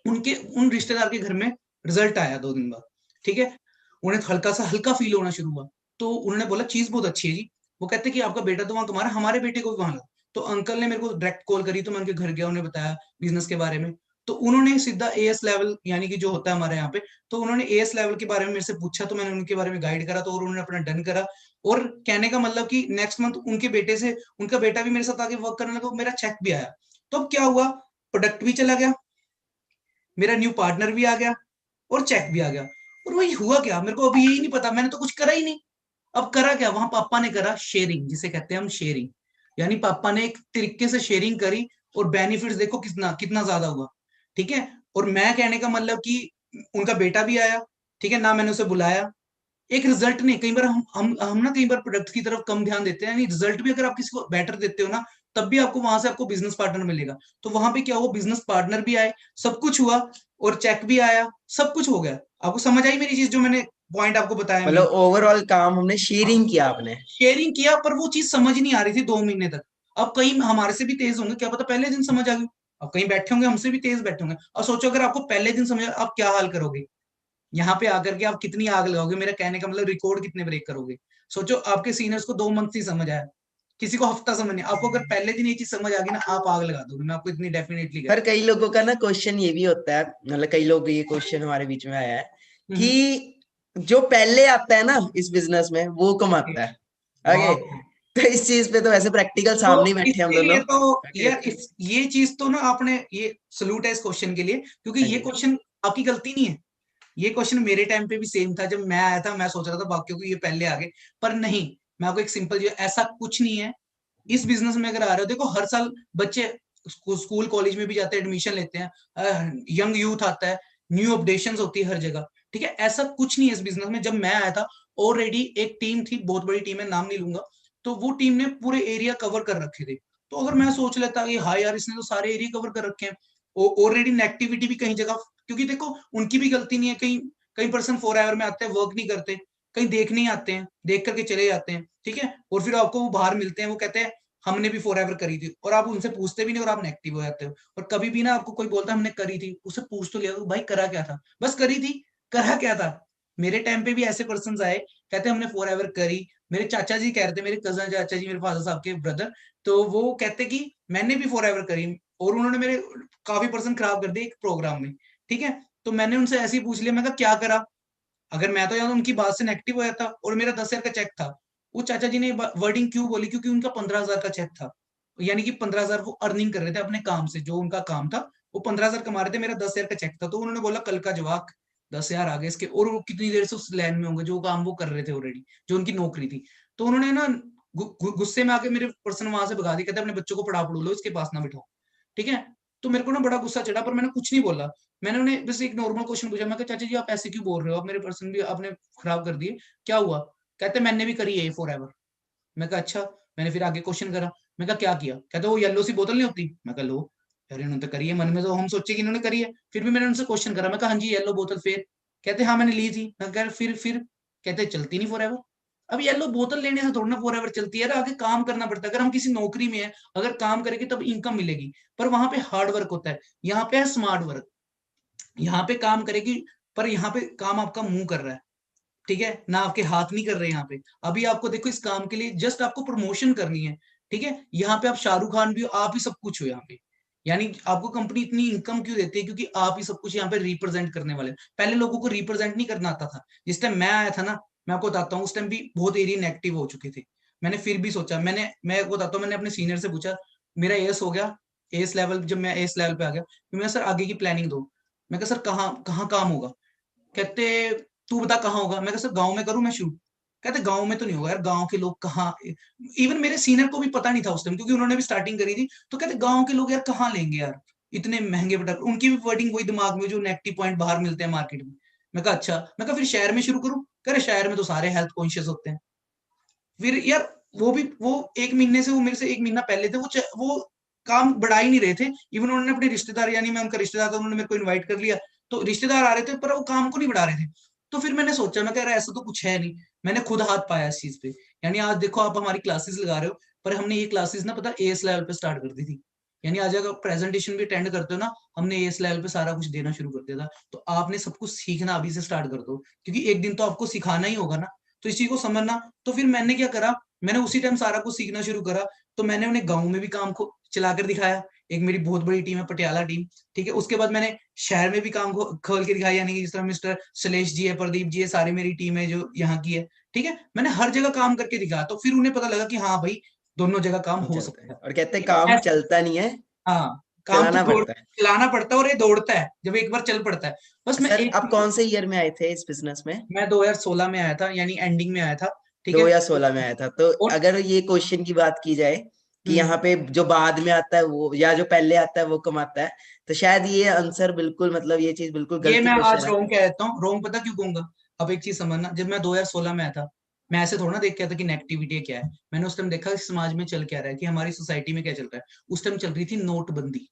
उनके उन रिश्तेदार के घर में रिजल्ट आया 2 दिन बाद, ठीक है। उन्हें हल्का सा हल्का फील होना शुरू हुआ, तो उन्होंने बोला चीज बहुत अच्छी है जी। वो कहते कि आपका बेटा तो वहां कमा रहा है, हमारे बेटे को भी वहां ला। तो अंकल ने मेरे को डायरेक्ट कॉल करी, तो मैं उनके घर गया, उन्हें बताया बिजनेस के बारे में। तो उन्होंने सीधा एएस लेवल, यानी कि जो होता है हमारे यहाँ पे, तो उन्होंने एएस लेवल के बारे में मेरे से पूछा, तो मैंने उनके बारे में गाइड करा, तो और उन्होंने अपना डन करा। और कहने का मतलब कि नेक्स्ट मंथ उनके बेटे से, उनका बेटा भी मेरे साथ आके वर्क करने लगा, मेरा चेक भी आया। तो अब क्या हुआ, प्रोडक्ट भी चला गया, मेरा न्यू पार्टनर भी आ गया, और चेक भी आ गया। और वही हुआ क्या, मेरे को अभी यही नहीं पता, मैंने तो कुछ करा ही नहीं। अब करा क्या, वहां पापा ने करा शेयरिंग, जिसे कहते हैं हम शेयरिंग, यानी पापा ने एक तरीके से शेयरिंग करी, और बेनिफिट्स देखो कितना कितना ज्यादा हुआ, ठीक है। और मैं कहने का मतलब कि उनका बेटा भी आया, ठीक है ना, मैंने उसे बुलाया। एक रिजल्ट नहीं, कई बार हम ना कई बार प्रोडक्ट की तरफ कम ध्यान देते हैं, नहीं रिजल्ट भी अगर आप किसी को बेटर देते हो ना, तब भी आपको वहां से आपको बिजनेस पार्टनर मिलेगा। तो वहां पे क्या हुआ, बिजनेस पार्टनर भी आए, सब कुछ हुआ, और चेक भी आया, सब कुछ हो गया। आपको समझ आई मेरी चीज, जो मैंने पॉइंट आपको बताया मेन? मतलब ओवरऑल काम हमने शेयरिंग किया आपने। शेयरिंग किया, पर वो चीज समझ नहीं आ रही थी 2 महीने तक। अब कहीं हमारे से भी तेज होंगे, क्या पता पहले दिन समझ आ गई। अब कहीं बैठे होंगे हमसे भी तेज बैठे होंगे, और सोचो अगर आपको पहले दिन समझ, आप क्या हाल करोगे, यहाँ पे आकर के आप कितनी आग लगाओगे, मेरा कहने का मतलब रिकॉर्ड कितने ब्रेक करोगे। सोचो आपके सीनियर्स को 2 मंथ ही समझ आया, किसी को हफ्ता समझ नहीं, आपको अगर पहले दिन ये चीज समझ आ गई ना, आप आग लगा दोगे, मैं आपको इतनी डेफिनेटली पर गारंटी। कई लोगों का ना क्वेश्चन ये भी होता है, मतलब कई लोग ये क्वेश्चन हमारे बीच में आया है कि जो पहले आता है ना इस बिजनेस में वो ओके। कमाता है आगे। वाह। तो इस चीज पे तो वैसे प्रैक्टिकल तो सामने ही बैठे हम इसके लिए दोनों। तो ओके। यार, इस ये चीज तो ना आपने, ये सलूट है इस क्वेश्चन के लिए, क्योंकि हाँ ये जी। क्वेश्चन आपकी गलती नहीं है। ये क्वेश्चन मेरे टाइम पे भी सेम था, जब मैं आया था मैं सोच रहा था बाकियों को ये पहले आ गए, पर नहीं। मैं आपको एक सिंपल, जो ऐसा कुछ नहीं है। इस बिजनेस में अगर आ रहे हो, देखो हर साल बच्चे स्कूल कॉलेज में भी जाते हैं, एडमिशन लेते हैं, यंग यूथ आता है, न्यू अपडेशन होती है हर जगह, ठीक है। ऐसा कुछ नहीं है इस बिजनेस में। जब मैं आया था, ऑलरेडी एक टीम थी, बहुत बड़ी टीम है, नाम नहीं लूंगा, तो वो टीम ने पूरे एरिया कवर कर रखे थे। तो अगर मैं सोच लेता कि हाँ यार, इसने तो सारे एरिया कवर कर रखे हैं, ऑलरेडी नेगेटिविटी भी कहीं जगह, क्योंकि देखो उनकी भी गलती नहीं है, कहीं कई पर्सन फॉर एवर में आते हैं, वर्क नहीं करते, कहीं देखने ही आते हैं, देख करके चले जाते हैं, ठीक है। और फिर आपको वो बाहर मिलते हैं, वो कहते हैं हमने भी फॉर एवर करी थी, और आप उनसे पूछते भी नहीं, और आप नेगेटिव हो जाते हो। और कभी भी ना आपको कोई बोलता है हमने करी थी, उससे पूछ तो लिया भाई करा क्या था, बस करी थी, करा क्या था। मेरे टाइम पे भी ऐसे पर्सन आए, कहते हमने फॉर एवर करी। मेरे चाचा जी कह रहे थे, मेरे कजन चाचा जी, मेरे फादर साहब के ब्रदर, तो वो कहते कि मैंने भी फॉर एवर करी, और उन्होंने मेरे काफी पर्सन खराब कर दिए एक प्रोग्राम में, ठीक है। तो मैंने उनसे ऐसे ही पूछ लिया, मैं कहा क्या करा, अगर मैं तो यार उनकी बात से नेगेटिव हो जाता, और मेरा 10,000 का चेक था। वो चाचा जी ने वर्डिंग क्यों बोली, क्योंकि उनका 15,000 का चेक था, यानी कि 15,000 वो अर्निंग कर रहे थे अपने काम से, जो उनका काम था, वो 15,000 कमा रहे थे, मेरा 10,000 का चेक था। तो उन्होंने बोला कल का जवाक 10,000 आ गए इसके, और वो कितनी देर से उस लाइन में होंगे, जो काम वो कर रहे थे ऑलरेडी, जो उनकी नौकरी थी। तो उन्होंने ना गुस्से में आके मेरे पर्सन वहां से भगा दिया, कहते अपने बच्चों को पढ़ा पढ़ू लो, इसके पास ना बिठाओ, ठीक है। तो मेरे को ना बड़ा गुस्सा चढ़ा, पर मैंने कुछ नहीं बोला। मैंने उन्हें बस एक नॉर्मल क्वेश्चन पूछा, मैं कहा चाचा जी आप ऐसे क्यों बोल रहे हो, आप मेरे पर्सन भी आपने खराब कर दिए, क्या हुआ। कहते मैंने भी करी है फॉर एवर। मैं कहा अच्छा। मैंने फिर आगे क्वेश्चन करा, मैं कहा क्या किया, कहते वो येलो सी बोतल नहीं होती, मैं कहा लो, यार इन्होंने तो करी है, मन में तो हम सोचे कि इन्होंने करी है। फिर भी मैंने उनसे क्वेश्चन करा, मैं कहा हाँ जी येलो बोतल, फिर कहते हाँ मैंने ली थी। मैं कह फिर कहते चलती नहीं फॉर एवर। अब येलो बोतल लेने से थोड़ा ना फॉर एवर चलती है, आगे काम करना पड़ता है। अगर हम किसी नौकरी में है, अगर काम करेंगे तब इनकम मिलेगी, पर वहां पे हार्ड वर्क होता है, यहाँ पे है स्मार्ट वर्क। यहाँ पे काम करेगी, पर यहाँ पे काम आपका मुंह कर रहा है, ठीक है ना, आपके हाथ नहीं कर रहे यहाँ पे। अभी आपको देखो इस काम के लिए जस्ट आपको प्रमोशन करनी है, ठीक है। यहाँ पे आप शाहरुख खान भी हो, आप ही सब कुछ हो यहाँ पे। यानी आपको कंपनी इतनी इनकम क्यों देती है, क्योंकि आप ही सब कुछ यहाँ पे रिप्रेजेंट करने वाले हो। पहले लोगों को रिप्रेजेंट नहीं करना आता था, जिस टाइम मैं आया था ना, मैं आपको बताता हूँ, उस टाइम भी बहुत एरिया नेगेटिव हो चुके थे। मैंने फिर भी सोचा, मैं आपको बताता हूँ, मैंने अपने सीनियर से पूछा, मेरा एस हो गया, एस लेवल, जब मैं एस लेवल पे आ गया, तो मैं सर आगे की प्लानिंग दो। मैं कहा सर कहाँ कहाँ काम होगा। कहते तू बता कहाँ होगा? मैं कहा सर गाँव में करूँ मैं शूट? कहते गाँव में तो नहीं होगा यार, गाँव के लोग कहाँ, इवन मेरे सीनियर को भी पता नहीं था उस टाइम, क्योंकि उन्होंने भी स्टार्टिंग करी थी। तो कहते गाँव के लोग यार कहाँ लेंगे यार, इतने महंगे प्रोडक्ट। उनकी भी वर्डिंग वही दिमाग में जो नेगेटिव पॉइंट बाहर मिलते हैं मार्केट में। मैं कहा अच्छा, मैं कहा फिर शहर में शुरू करूँ? कह रहे शहर में तो सारे हेल्थ कॉन्शियस होते हैं। फिर यार वो 1 महीने से, वो मेरे से 1 महीना पहले थे, वो काम बढ़ा ही नहीं रहे थे। इवन उन्होंने अपने रिश्तेदार, यानी मैं उनका रिश्तेदार था, उन्होंने मेरे को इनवाइट कर लिया, तो रिश्तेदार आ रहे थे पर वो काम को नहीं बढ़ा रहे थे। तो फिर मैंने सोचा, मैं कह रहा ऐसा तो कुछ है नहीं। मैंने खुद हाथ पाया इस चीज पे। यानी आज देखो आप हमारी क्लासेस लगा रहे हो, पर हमने ये क्लासेस ना पता एएस लेवल पे स्टार्ट कर दी थी। यानी आज अगर प्रेजेंटेशन भी अटेंड करते हो ना, हमने एएस लेवल पे सारा कुछ देना शुरू कर दिया था। तो आपने सब कुछ सीखना अभी से स्टार्ट कर दो, क्योंकि एक दिन तो आपको सिखाना ही होगा ना, तो इस चीज को समझना। तो फिर मैंने क्या करा, मैंने उसी टाइम सारा कुछ सीखना शुरू करा। तो मैंने उन्हें गाँव में भी काम को चलाकर दिखाया। एक मेरी बहुत बड़ी टीम है, पटियाला टीम, ठीक है। उसके बाद मैंने शहर में भी काम खोल के दिखाया, यानी कि जिस तरह मिस्टर शैलेश जी है, प्रदीप जी है, सारी मेरी टीम है जो यहाँ की है, ठीक है। मैंने हर जगह काम करके दिखाया, तो फिर उन्हें पता लगा कि हाँ भाई, दोनों जगह काम हो चलता सकता है, है। और कहते हैं ठीक है, काम चलता नहीं है, हाँ, काम तो चलाना पड़ता है। चलाना पड़ता है, और ये दौड़ता है जब एक बार चल पड़ता है। बस मैं सर एक आप कौन से ईयर में आए थे इस बिजनेस में? मैं 2016 में आया था, यानी एंडिंग में आया था, ठीक है। 2016 में आया था, तो और अगर ये क्वेश्चन की बात की जाए कि यहाँ पे जो बाद में आता है वो या जो पहले आता है वो कमाता है, तो शायद ये आंसर बिल्कुल, मतलब ये चीज बिल्कुल ये गलत मैं आज क्वेश्चन है। रोंग कह देता हूँ, रोंग पता क्यों कहूंगा? अब एक चीज समझना, जब मैं 2016 में आया था, मैं ऐसे थोड़ा ना देख के आया था कि नेगेटिविटी क्या है। मैंने उस टाइम देखा कि समाज में चल क्या रहा है, कि हमारी सोसाइटी में क्या चल रहा है। उस टाइम चल रही थी नोटबंदी,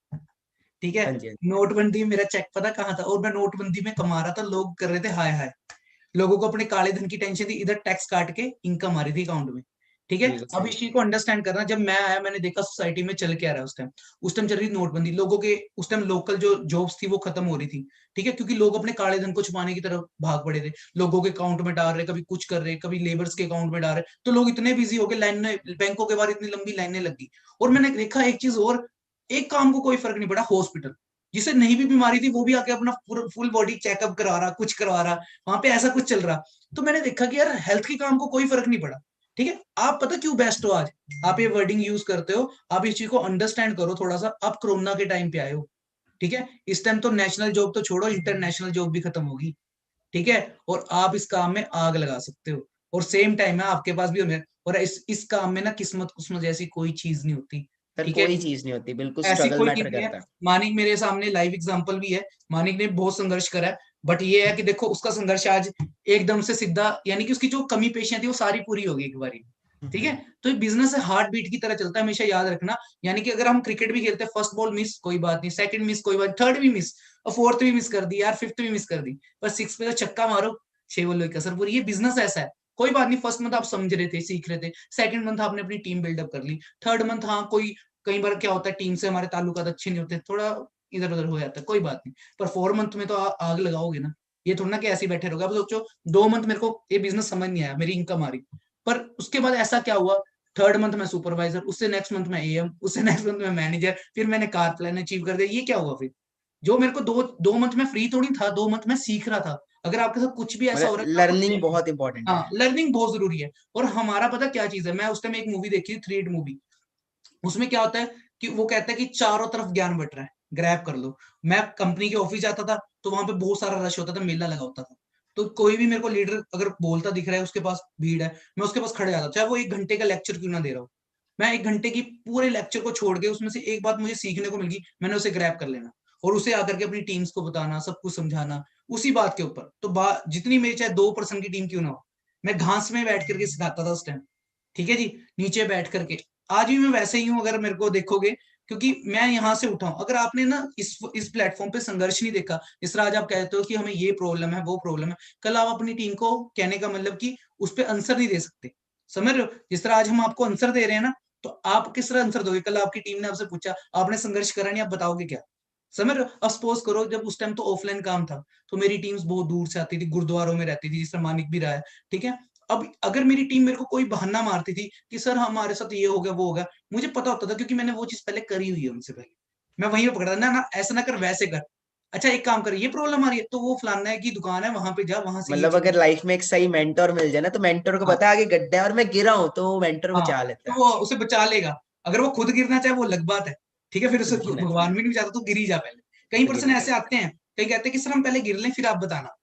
ठीक है। हाँ जी, हाँ नोटबंदी, मेरा चेक पता कहाँ था, और मैं नोटबंदी में कमा रहा था, लोग कर रहे थे हाय हाय। लोगों को अपने काले धन की टेंशन थी, इधर टैक्स काट के इनकम आ रही थी अकाउंट में, ठीक है। जी, बिल्कुल अब सही। इस चीज को अंडरस्टैंड करना, जब मैं आया मैंने देखा सोसाइटी में चल के आ रहा है उस टाइम चल रही थी नोटबंदी। लोगों के उस टाइम लोकल जो जॉब्स थी वो खत्म हो रही थी, ठीक है, क्योंकि लोग अपने काले धन को छुपाने की तरफ भाग पड़े थे। लोगों के अकाउंट में डाल रहे, कभी कुछ कर रहे, कभी लेबर्स के अकाउंट में डाल रहे, तो लोग इतने बिजी हो गए, लाइन में बैंकों के बाहर इतनी लंबी लाइनें लगी। और मैंने देखा एक चीज और, एक काम को कोई फर्क नहीं पड़ा, हॉस्पिटल जिसे नहीं भी बीमारी थी वो भी आके अपना फुल बॉडी चेकअप करवा रहा, कुछ करवा रहा, वहां पे ऐसा कुछ चल रहा। तो मैंने देखा कि यार हेल्थ के काम को कोई फर्क नहीं पड़ा, ठीक है। आप पता क्यों बेस्ट हो आज, आप ये वर्डिंग यूज करते हो, आप इस चीज को अंडरस्टैंड करो थोड़ा सा। आप कोरोना के टाइम पे आए हो, ठीक है। इस टाइम तो नेशनल जॉब तो छोड़ो, इंटरनेशनल जॉब भी खत्म होगी, ठीक है। और आप इस काम में आग लगा सकते हो, और सेम टाइम है आपके पास भी और इस काम में ना किस्मत कुस्मत जैसी कोई चीज नहीं होती, सर ठीक है। कोई चीज नहीं होती, बिल्कुल ऐसी स्ट्रगल कोई चीज मैटर नहीं है। करता है। मानिक मेरे सामने लाइव एग्जांपल भी है, मानिक ने बहुत संघर्ष करा है, बट ये है कि देखो उसका संघर्ष आज एकदम से सीधा, यानी कि उसकी जो कमी पेशियां थी वो सारी पूरी होगी एक बारी, ठीक है। तो ये बिजनेस है, हार्ट बीट की तरह चलता है, हमेशा याद रखना। यानी कि अगर हम क्रिकेट भी खेलते हैं, फर्स्ट बॉल मिस कोई बात नहीं, सेकंड मिस कोई बात, थर्ड भी मिस, और फोर्थ भी मिस कर दी यार, फिफ्थ भी मिस कर दी, पर सिक्स पे तो छक्का मारो, 6 बॉलों की कसर पूरी। ये बिजनेस ऐसा है, कोई बात नहीं। फर्स्ट मंथ आप समझ रहे थे, सीख रहे थे, सेकंड मंथ आपने अपनी टीम बिल्डअप कर ली, थर्ड मंथ हाँ कोई, कई बार क्या होता है टीम से हमारे ताल्लुकात अच्छे नहीं होते, थोड़ा इधर उधर हो जाता है, कोई बात नहीं। पर 4 मंथ में तो आग लगाओगे ना, ये थोड़ा ना कि ऐसे ही बैठे रहोगे। अब सोचो 2 मंथ मेरे को ये बिजनेस समझ नहीं आया, मेरी इनकम आ रही, पर उसके बाद ऐसा क्या हुआ, थर्ड मंथ में सुपरवाइजर, उससे नेक्स्ट मंथ में एएम, उससे नेक्स्ट मंथ में मैनेजर, फिर मैंने कार प्लान अचीव कर दिया। ये क्या हुआ फिर, जो मेरे को दो मंथ में फ्री थोड़ी था, 2 मंथ में सीख रहा था। अगर आपके साथ कुछ भी ऐसा हो मतलब रहा है तो लर्निंग देख लो। बहुत इंपॉर्टेंट है। हाँ, लर्निंग बहुत जरूरी है। और हमारा पता क्या चीज है, मैं उस टाइम एक मूवी देखी, 3 इडियट मूवी। उसमें क्या होता है कि वो कहता है कि चारों तरफ ज्ञान बट रहा है, ग्रैब कर लो। मैं कंपनी के ऑफिस जाता था, तो वहां पे बहुत सारा रश होता था, मेला लगा होता था। तो कोई भी मेरे को लीडर अगर बोलता दिख रहा है, उसके पास भीड़ है, मैं उसके पास खड़े जाता, चाहे वो 1 घंटे का लेक्चर क्यों ना दे रहा हो। मैं 1 घंटे की पूरे लेक्चर को छोड़ के उसमें से एक बात मुझे सीखने को मिल गई, मैंने उसे ग्रैब कर लेना, और उसे आकर के अपनी टीम्स को बताना, सब कुछ समझाना उसी बात के ऊपर। तो जितनी मेरी चाहे 2 पर्सन की टीम क्यों ना हो, मैं घास में बैठ करके सिखाता था उस टाइम, ठीक है जी, नीचे बैठ करके। आज भी मैं वैसे ही हूँ, अगर मेरे को देखोगे, क्योंकि मैं यहाँ से उठा हूँ। अगर आपने ना इस प्लेटफॉर्म पे संघर्ष नहीं देखा, इस तरह आज आप कहते हो कि हमें ये प्रॉब्लम है वो प्रॉब्लम है, कल आप अपनी टीम को कहने का मतलब कि उस पर आंसर नहीं दे सकते, समझ रहे हो? जिस तरह आज हम आपको आंसर दे रहे हैं ना, तो आप किस तरह आंसर दोगे? कल आपकी टीम ने आपसे पूछा, आपने संघर्ष करा नहीं, आप बताओगे क्या? समझ रहे हो? अब सपोज करो, जब उस टाइम तो ऑफलाइन काम था, तो मेरी टीम्स बहुत दूर से आती थी, गुरुद्वारों में रहती थी, जिस तरह मानिक भी रहा है, ठीक है। अब अगर मेरी टीम मेरे को कोई बहाना मारती थी कि सर हमारे साथ ये हो गया वो हो गया, मुझे पता होता था, क्योंकि मैंने वो चीज पहले करी हुई है उनसे पहले। मैं वहीं पे पकड़ा था ना, ना ऐसा ना कर वैसे कर, अच्छा एक काम कर, ये प्रॉब्लम आ रही है तो वो फलाना है की दुकान है, वहां पे जा, वहां से ये मतलब चीज। अगर लाइफ में एक सही मेंटोर मिल जाए ना, तो मेंटोर को हाँ, पता है आगे गड्ढा है और मैं गिरा हूं, तो मेंटोर हाँ, बचा लेता तो है। वो उसे बचा लेगा। अगर वो खुद गिरना चाहे वो अलग बात है, ठीक है, फिर उसे खुद गिरना चाहिए, भगवान भी नहीं चाहता, तो गिर ही जा पहले। कई तो गिर पर्सन ही ऐसे जाता है, आते हैं, कई कहते हैं कि सर हम पहले गिर लें फिर आप बताना,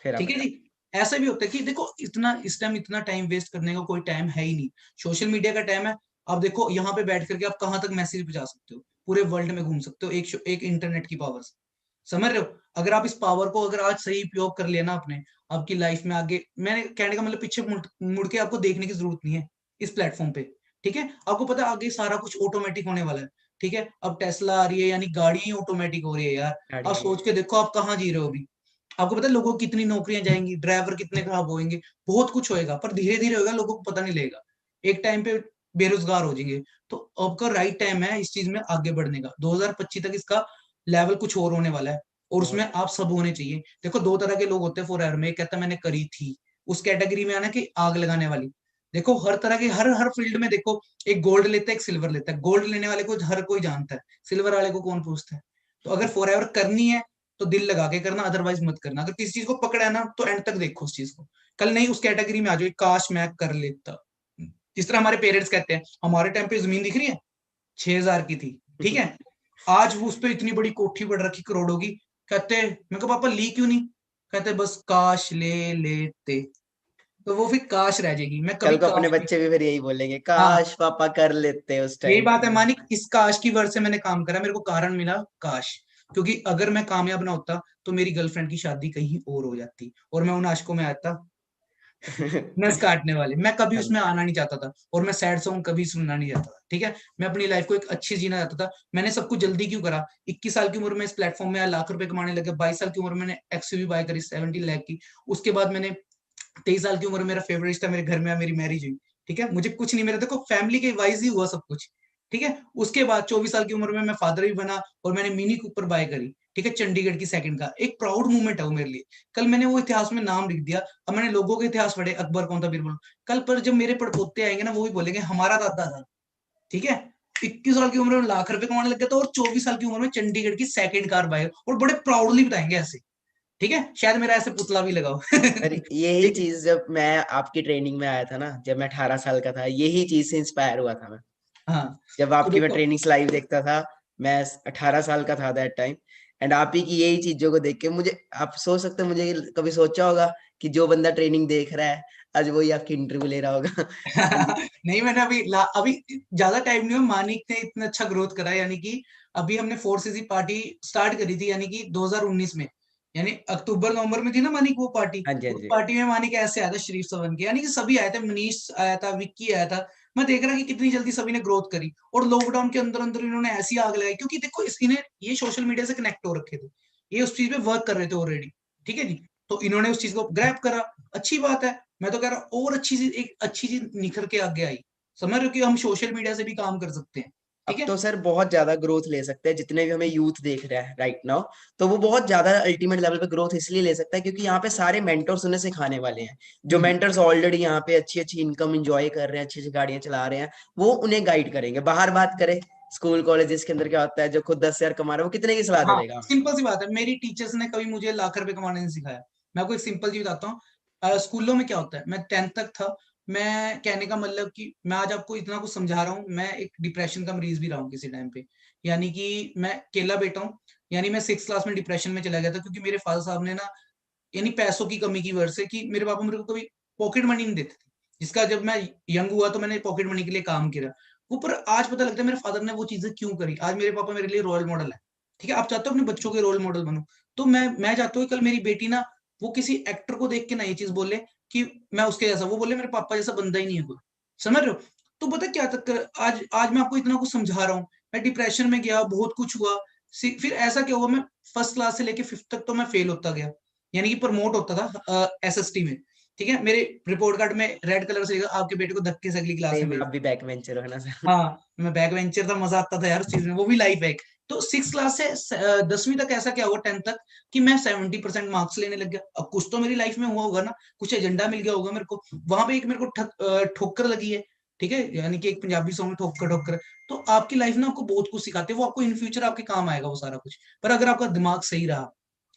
फिर आप ठीक है बता। जी। ऐसा भी होता है कि देखो इतना इस टाइम इतना टाइम वेस्ट करने का कोई टाइम है ही नहीं। सोशल मीडिया का टाइम है। अब देखो यहाँ पे बैठ करके आप कहाँ तक मैसेज पहुंचा सकते हो, पूरे वर्ल्ड में घूम सकते हो एक इंटरनेट की पावर से। समझ रहे हो? अगर आप इस पावर को अगर आज सही उपयोग कर लेना अपने आपकी लाइफ में आगे, मैंने कहने का मतलब पीछे मुड़ के आपको देखने की जरूरत नहीं है इस प्लेटफॉर्म पे। ठीक है, आपको पता है आगे सारा कुछ ऑटोमेटिक होने वाला है। ठीक है, अब टेस्ला आ रही है, यानी गाड़ी ही ऑटोमेटिक हो रही है यार। गाड़ी आप है। सोच के देखो आप कहाँ जी रहे हो अभी। आपको पता है लोगों की कितनी नौकरियां जाएंगी, ड्राइवर कितने खराब होंगे, बहुत कुछ होएगा, पर धीरे धीरे होगा, लोगों को पता नहीं लगेगा। एक टाइम पे बेरोजगार हो जाएंगे। तो अब का राइट टाइम है इस चीज में आगे बढ़ने का। 2025 तक इसका लेवल कुछ और होने वाला है, और उसमें बहुत आप सब होने चाहिए। देखो दो तरह के लोग होते हैं फॉर में, एक कहता है मैंने करी थी, उस कैटेगरी में आना कि आग लगाने वाली। देखो हर तरह के हर हर फील्ड में देखो, एक गोल्ड लेता है एक सिल्वर लेता है। गोल्ड लेने वाले को हर कोई जानता है, सिल्वर वाले को कौन पूछता है। तो अगर फॉर करनी है तो दिल लगा के करना, अदरवाइज मत करना। अगर किसी चीज को पकड़ा है ना तो एंड तक देखो उस चीज को। कल नहीं उस कैटेगरी में आ जाओ काश मैं कर लेता। जिस तरह हमारे पेरेंट्स कहते हैं हमारे टाइम पे जमीन दिख रही है 6,000 की थी, ठीक है, आज वो उस पर इतनी बड़ी कोठी बढ़ रखी करोड़ों की। कहते मैं कहा पापा ली क्यों नहीं, कहते बस काश ले लेते। तो वो फिर काश रह जाएगी, मैं कल कभी को अपने काश नहीं। बच्चे भी फिर यही बोलेंगे, हाँ, काश पापा कर लेते उस यही टाइम बात है पे। मानिक, इस काश की वर्ड से मैंने काम करा, मेरे को कारण मिला काश। क्योंकि अगर मैं कामयाब ना होता तो मेरी गर्लफ्रेंड की शादी कहीं और हो जाती और मैं उन आशिकों में आता नस काटने वाले। मैं कभी उसमें आना नहीं चाहता था, और मैं सैड सॉन्ग कभी सुनना नहीं चाहता था। ठीक है, मैं अपनी लाइफ को एक अच्छी जीना चाहता था। मैंने सब कुछ जल्दी क्यों करा? 21 साल की उम्र में इस प्लेटफॉर्म में लाख रुपए कमाने लगे। 22 साल की उम्र में मैंने एक्सयूवी बाय करी 70 लाख की। उसके बाद मैंने 23 साल की उम्र में मेरा फेवरेट रिश्ता मेरे घर में आया, मेरी मैरिज हुई। ठीक है, मुझे कुछ नहीं, मेरा देखो फैमिली के वाइज ही हुआ सब कुछ। ठीक है, उसके बाद 24 साल की उम्र में मैं फादर भी बना, और मैंने मिनी कूपर बाय करी। ठीक है, चंडीगढ़ की सेकंड का एक प्राउड मूवमेंट है वो मेरे लिए। कल मैंने वो इतिहास में नाम लिख दिया। अब मैंने लोगों के इतिहास पढ़े, अकबर कौन था, बीरबल। कल पर जब मेरे पड़पोते आएंगे ना, वो भी बोलेंगे हमारा दादा था। ठीक है, 21 साल की उम्र में लाख रुपए कमाने लग गया था, और 24 साल की उम्र में चंडीगढ़ की सेकंड कार बाय, और बड़े प्राउडली बताएंगे ऐसे। ठीक है, शायद मेरा ऐसे पुतला भी लगाओ अरे यही ठीक है। चीज जब मैं आपकी ट्रेनिंग में आया था ना, जब मैं 18 साल का था, यही चीज से इंस्पायर हुआ था मैं। हाँ, जब तो आपकी मैं देखो, ट्रेनिंग्स लाइव देखता था, मैं 18 साल का था दैट टाइम। एंड आप ही की यही चीजों को देख के मुझे, आप सोच सकते हैं, मुझे कभी सोचा होगा कि जो बंदा ट्रेनिंग देख रहा है आज वही आपकी इंटरव्यू ले रहा होगा। एंड नहीं मैंने अभी ज्यादा टाइम नहीं हुआ, मानिक ने इतना अच्छा ग्रोथ करा है। यानी कि अभी हमने 4cc पार्टी स्टार्ट करी थी, यानी कि 2019 में, यानी अक्टूबर नवंबर में थी ना मानिक वो पार्टी। हाँ जी, हाँ उस जी। पार्टी में मानिक ऐसे आया था शरीफ सवन के, यानी कि सभी आए थे, मनीष आया था, विक्की आया था। मैं देख रहा कि कितनी जल्दी सभी ने ग्रोथ करी, और लॉकडाउन के अंदर अंदर इन्होंने ऐसी आग लगाई। क्योंकि देखो इन्हें ये सोशल मीडिया से कनेक्ट हो रखे थे, ये उस चीज पे वर्क कर रहे थे ऑलरेडी। ठीक है जी, तो इन्होंने उस चीज को ग्रैब करा। अच्छी बात है, मैं तो कह रहा हूँ और अच्छी चीज, एक अच्छी चीज निखर के आगे आई। समझ रहे हो कि हम सोशल मीडिया से भी काम कर सकते हैं। ठीक अब है, तो सर बहुत ज्यादा ग्रोथ ले सकते हैं, जितने भी हमें यूथ देख रहा है राइट नाउ। तो वो बहुत ज्यादा अल्टीमेट लेवल पे ग्रोथ इसलिए ले सकता है क्योंकि यहाँ पे सारे मेंटर्स उन्हें सिखाने वाले हैं। जो हम्म, मेंटर्स ऑलरेडी यहाँ पे अच्छी अच्छी इनकम एंजॉय कर रहे हैं, अच्छी अच्छी गाड़ियां चला रहे हैं, वो उन्हें गाइड करेंगे। बाहर बात करें, स्कूल कॉलेजेस के अंदर क्या होता है, जो खुद 10,000 कमा रहा है वो कितने की सलाह दे हाँ देगा। सिंपल सी बात है, मेरी टीचर्स ने कभी मुझे लाख रुपए कमाने नहीं सिखाया। मैं आपको एक सिंपल चीज बताता हूँ। स्कूलों में क्या होता है, मैं 10th तक था। मैं कहने का मतलब कि मैं आज आपको इतना कुछ समझा रहा हूँ, मैं एक डिप्रेशन का मरीज भी रहा हूँ किसी टाइम पे। यानी कि मैं अकेला बेटा हूँ। यानी मैं 6th क्लास में डिप्रेशन में चला गया था, क्योंकि मेरे फादर साहब ने ना, यानी पैसों की कमी की वजह से, कि मेरे पापा मेरे को कभी पॉकेट मनी नहीं देते थे। जिसका जब मैं यंग हुआ तो मैंने पॉकेट मनी के लिए काम किया। वो पर आज पता लगता है मेरे फादर ने वो चीजें क्यों करी। आज मेरे पापा मेरे लिए रोल मॉडल है। ठीक है, आप चाहते हो अपने बच्चों के रोल मॉडल बनो, तो मैं चाहता हूँ कि कल मेरी बेटी ना, वो किसी एक्टर को देख के ना ये चीज बोले कि मैं उसके जैसा, वो बोले मेरे पापा जैसा बंदा ही नहीं है कोई। समझ रहे हो? तो पता क्या तक आज आज मैं आपको इतना कुछ समझा रहा हूँ। मैं डिप्रेशन में गया, बहुत कुछ हुआ। फिर ऐसा क्या हुआ, मैं 1st क्लास से लेके 5th तक तो मैं फेल होता गया। यानी कि प्रमोट होता था एसएसटी में। ठीक है, मेरे रिपोर्ट कार्ड में रेड कलर से लिखा आपके बेटे को धक्के से अगली क्लास में सेम, भेज। आप भी बैक वेंचर हो ना सर। हाँ, मैं बैक वेंचर था, मजा आता था यार उस चीज में, वो भी लाइफ हैक। तो 6th क्लास से 10वीं तक ऐसा क्या हुआ, 10th तक, कि मैं 70% मार्क्स लेने लग गया। अब कुछ तो मेरी लाइफ में हुआ होगा ना, कुछ एजेंडा मिल गया होगा मेरे को। वहां पे एक मेरे को ठोकर लगी है। ठीक है, यानी कि एक पंजाबी सॉन्ग में ठोकर ठोकर। तो आपकी लाइफ ना आपको बहुत कुछ सिखाते हैं, वो आपको इन फ्यूचर आपके काम आएगा वो सारा कुछ। पर अगर आपका दिमाग सही रहा।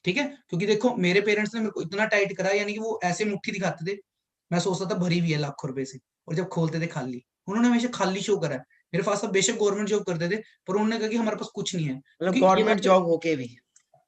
ठीक है, क्योंकि देखो मेरे पेरेंट्स ने मेरे को इतना टाइट करा, यानी कि वो ऐसे मुट्ठी दिखाते थे, मैं सोचता था भरी हुई है लाखों रुपए से, और जब खोलते थे खाली। उन्होंने हमेशा खाली शो करा है। मेरे पास साहब बेशक गवर्नमेंट जॉब करते थे, पर उन्होंने कहा कि हमारे पास कुछ नहीं है, मतलब क्योंकि ये गवर्नमेंट बात है। जॉब होके भी।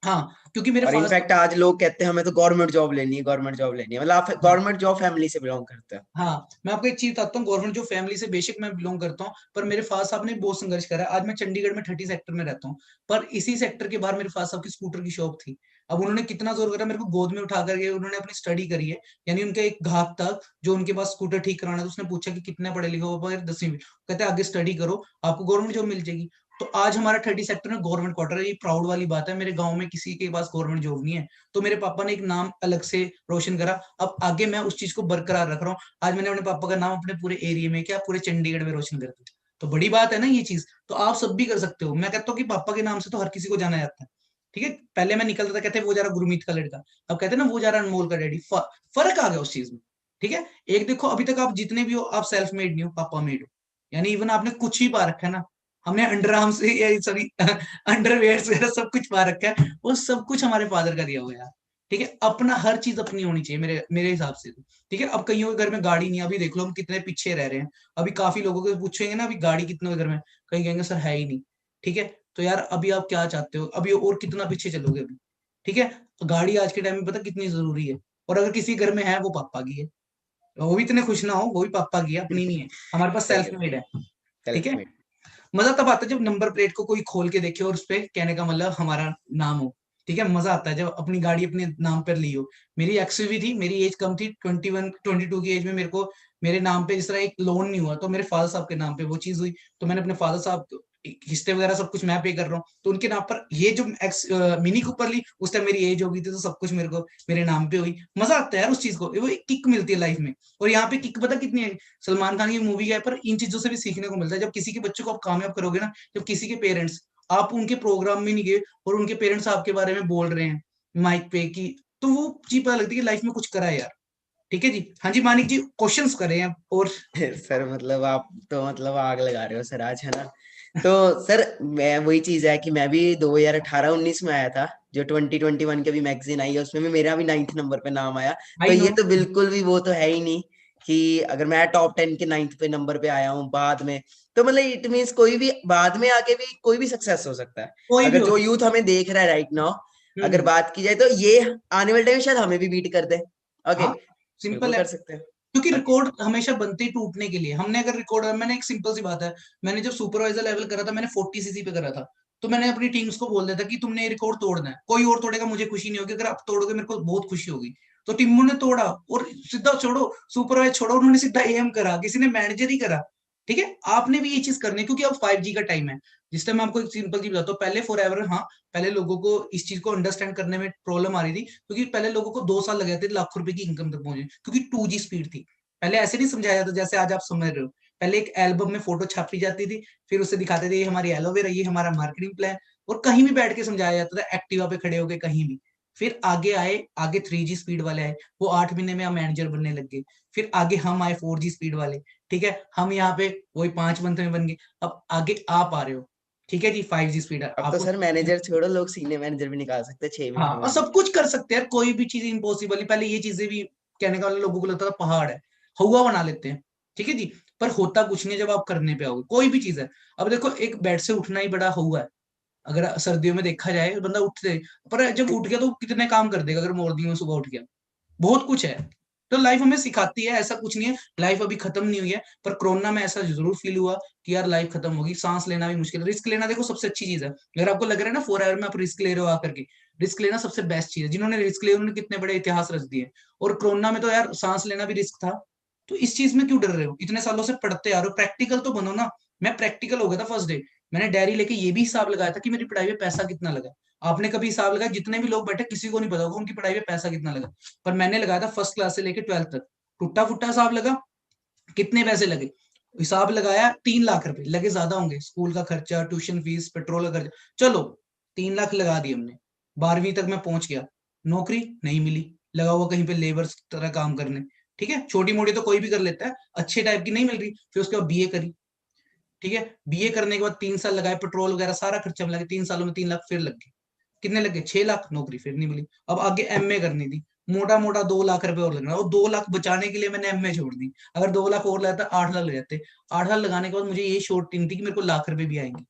हाँ, क्योंकि मेरे और फादर, इनफैक्ट आज लोग कहते हैं हमें तो गवर्नमेंट जॉब लेनी है, गवर्नमेंट जॉब लेनी है। मतलब आप गवर्नमेंट जॉब फैमिली से बिलोंग करते हो? हाँ, मैं आपको एक चीज बताता हूँ, गवर्नमेंट जो फैमिली से बेशक मैं बिलोंग करता हूँ, पर मेरे फादर साहब ने बहुत संघर्ष करा है। आज मैं चंडीगढ़ में 30 सेक्टर में रहता हूँ, पर इसी सेक्टर के बाहर मेरे फादर साहब की स्कूटर की शॉप थी। अब उन्होंने कितना जोर करा, मेरे को गोद में उठा करके उन्होंने अपनी स्टडी करी है। यानी उनका एक घात था, जो उनके पास स्कूटर ठीक कराना था, उसने पूछा कि कितने पढ़े लिखे हो? पापा 10वीं में। कहते आगे स्टडी करो, आपको गवर्नमेंट जॉब मिल जाएगी। तो आज हमारा 30 सेक्टर में गवर्नमेंट क्वार्टर है। ये प्राउड वाली बात है, मेरे गांव में किसी के पास गवर्नमेंट जॉब नहीं है। तो मेरे पापा ने एक नाम अलग से रोशन करा। अब आगे मैं उस चीज को बरकरार रख रहा हूँ। आज मैंने अपने पापा का नाम अपने पूरे एरिया में, क्या पूरे चंडीगढ़ में रोशन कर दिया। तो बड़ी बात है ना ये चीज, तो आप सब भी कर सकते हो। मैं कहता हूँ कि पापा के नाम से तो हर किसी को जाना जाता है। ठीक है, पहले मैं निकलता था, कहते वो जा रहा गुरमीत का लड़का, अब कहते ना वो जा रहा अनमोल का डैडी। फर्क आ गया उस चीज में। ठीक है, एक देखो, अभी तक आप जितने भी हो, आप सेल्फ मेड नहीं हो, पापा मेड हो। यानी इवन आपने कुछ ही पा रखा है ना, हमने अंडर आर्म से, सॉरी अंडरवेयर वगैरह सब कुछ पा रखा है, वो सब कुछ हमारे फादर का दिया हुआ है यार। ठीक है, अपना हर चीज अपनी होनी चाहिए मेरे मेरे हिसाब से तो। ठीक है, अब कईयों के घर में गाड़ी नहीं है, अभी देख लो हम कितने पीछे रह रहे हैं। अभी काफी लोगों को पूछेंगे ना, अभी गाड़ी कितनों के घर में, कहीं कहेंगे सर है ही नहीं। ठीक है, तो यार अभी आप क्या चाहते हो, अभी और कितना पीछे चलोगे अभी? ठीक है, गाड़ी आज के टाइम में पता कितनी जरूरी है। और अगर किसी घर में है, वो पापा की है। वो भी इतने खुश ना हो, वो भी पापा की है, अपनी नहीं है। हमारे पास सही सेल्फ है, मेड है। ठीक सेल्फ है, मेड। मजा तब आता है जब नंबर प्लेट को कोई खोल के देखे और उस पे कहने का मतलब हमारा नाम हो। ठीक है, मजा आता है जब अपनी गाड़ी अपने नाम पर ली हो। मेरी एक्सयूवी थी, मेरी एज कम थी, 21 22 की एज में मेरे को मेरे नाम पे इस तरह एक लोन नहीं हुआ, तो मेरे फादर साहब के नाम पे वो चीज हुई। तो मैंने अपने फादर साहब को किस्तें वगैरह सब कुछ मैं पे कर रहा हूँ, तो उनके नाम पर ये जो मिनी कूपर ली, उस टाइम मेरी एज हो गई थी, तो सब कुछ मेरे को मेरे नाम पे हुई। मजा आता है यार उस चीज को, वो एक किक मिलती है लाइफ में। और यहाँ पे किक पता कितनी है, सलमान खान की मूवी है, पर इन चीजों से भी सीखने को मिलता है। जब किसी के बच्चे को आप कामयाब करोगे ना, जब किसी के पेरेंट्स, आप उनके प्रोग्राम में नहीं गए और उनके पेरेंट्स आपके बारे में बोल रहे हैं माइक पे की, तो वो चीज पता लगती है कि लाइफ में कुछ करा है यार। ठीक है जी, हाँ जी मानिक जी, क्वेश्चंस करे हैं और सर मतलब आप तो मतलब आग लगा रहे हो सर आज, है ना? तो सर मैं वही चीज है कि मैं भी 2018-19 में आया था, जो 2021 के भी मैगजीन आई है उसमें भी मेरा भी 9th नंबर पे नाम आया। तो आई नो। ये तो बिल्कुल भी वो तो है ही नहीं कि अगर मैं टॉप 10 के 9th पे नंबर पे आया हूँ बाद में, तो मतलब इट मीन्स कोई भी बाद में आके भी कोई भी सक्सेस हो सकता है। कोई भी अगर हो जो सकता यूथ हमें देख रहा है राइट नाउ, है। अगर बात की जाए तो ये आने वाले टाइम में शायद हमें भी बीट कर दे। ओके, हाँ, बिल्कुल सिंपल है। कर सकते हैं। क्योंकि ओके। रिकॉर्ड हमेशा बनते ही टूटने के लिए। हमने अगर रिकॉर्ड, मैंने एक सिंपल सी बात है, मैंने जब सुपरवाइजर लेवल करा था, मैंने 40 सीसी पे करा था। तो मैंने अपनी टीम्स को बोल दिया था कि तुमने ये रिकॉर्ड तोड़ना है, कोई और तोड़ेगा मुझे खुशी नहीं होगी, अगर आप तोड़ोगे मेरे को बहुत खुशी होगी। तो टीमों ने तोड़ा, और सीधा छोड़ो सुपरवाइज छोड़ो, उन्होंने सीधा एम करा, किसी ने मैनेजर ही करा। ठीक है, आपने भी ये चीज करनी है, क्योंकि अब 5G का टाइम है। जिस टाइम मैं आपको एक सिंपल चीज बताता हूँ, पहले फॉर एवर, हाँ, पहले लोगों को इस चीज को अंडरस्टैंड करने में प्रॉब्लम आ रही थी, क्योंकि पहले लोगों को 2 साल लग जाते थे लाखों रुपए की इनकम तक पहुंचे, क्योंकि 2G स्पीड थी। पहले ऐसे नहीं समझाया जाता जैसे आज आप समझ रहे हो। पहले एक एल्बम में फोटो छापी जाती थी, फिर उसे दिखाते थे ये हमारी एलोवेरा, ये हमारा मार्केटिंग प्लान, और कहीं भी बैठ के समझाया जाता था, एक्टिवा पे खड़े होके कहीं भी। फिर आगे आए, आगे 3G स्पीड वाले आए, वो 8 महीने में हम मैनेजर बनने लग गए। फिर आगे हम आए 4G स्पीड वाले। ठीक है, हम यहाँ पे वही 5 मंथ में बन गए। अब आगे आप आ रहे हो। ठीक है जी, 5G स्पीड है अब तो आपको। सर मैनेजर छोड़ो, लोग सीनियर मैनेजर भी निकाल सकते हैं 6 महीने हाँ, में और भी। सब कुछ कर सकते हैं यार, कोई भी चीज इम्पॉसिबल है। पहले ये चीजें भी कहने का मतलब लोगों को लगता था पहाड़ है, हवा बना लेते हैं। ठीक है जी, पर होता कुछ नहीं है जब आप करने पे आओगे, कोई भी चीज है। अब देखो, एक बेड से उठना ही बड़ा हुआ है। अगर सर्दियों में देखा जाए, बंदा उठते, पर जब उठ गया तो कितने काम कर देगा, अगर मॉर्निंग में सुबह उठ गया। बहुत कुछ है। तो लाइफ हमें सिखाती है, ऐसा कुछ नहीं है, लाइफ अभी खत्म नहीं हुई है। पर कोरोना में ऐसा जरूर फील हुआ कि यार लाइफ खत्म होगी, सांस लेना भी मुश्किल है। रिस्क लेना देखो सबसे अच्छी चीज है। अगर आपको लग रहा है ना फॉर एवर में आप रिस्क ले रहे हो आकर के, रिस्क लेना सबसे बेस्ट चीज है। जिन्होंने रिस्क लिया उन्होंने कितने बड़े इतिहास रच दिए। और कोरोना में तो यार सांस लेना भी रिस्क था। तो इस चीज में क्यों डर रहे हो? इतने सालों से पढ़ते आ रहे हो, प्रैक्टिकल तो बनो ना। मैं प्रैक्टिकल हो गया था फर्स्ट डे। मैंने डायरी लेके ये भी हिसाब लगाया था कि मेरी पढ़ाई में पैसा कितना लगा। आपने कभी हिसाब लगाया? जितने भी लोग बैठे किसी को नहीं पता होगा उनकी पढ़ाई में पैसा कितना लगा। पर मैंने लगाया था फर्स्ट क्लास से लेकर 12th तक। टुट्टा फुट्टा हिसाब लगा, कितने पैसे लगे। हिसाब लगाया, 3 लाख रुपए लगे, ज्यादा होंगे, स्कूल का खर्चा, ट्यूशन फीस, पेट्रोल का खर्चा। चलो, 3 लाख लगा दिए हमने। 12वीं तक मैं पहुंच गया, नौकरी नहीं मिली, लगा हुआ कहीं पे लेबर तरह काम करने। ठीक है, छोटी मोटी तो कोई भी कर लेता है, अच्छे टाइप की नहीं मिल रही। फिर उसके बाद बीए करी। ठीक है, बीए करने के बाद 3 साल लगाए, पेट्रोल वगैरह सारा खर्चा मिला के 3 सालों में 3 लाख फिर लग गए। कितने लगे? 6 लाख। नौकरी फिर नहीं मिली। अब आगे एमए करनी थी, मोटा मोटा 2 लाख रुपए और लगना, और 2 लाख बचाने के लिए मैंने एमए छोड़ दी। अगर 2 लाख और लगाता 8 लाख लग जाते। 8 लाख लगाने के बाद मुझे ये श्योरिटी नहीं थी कि मेरे को लाख रुपए भी आएंगे।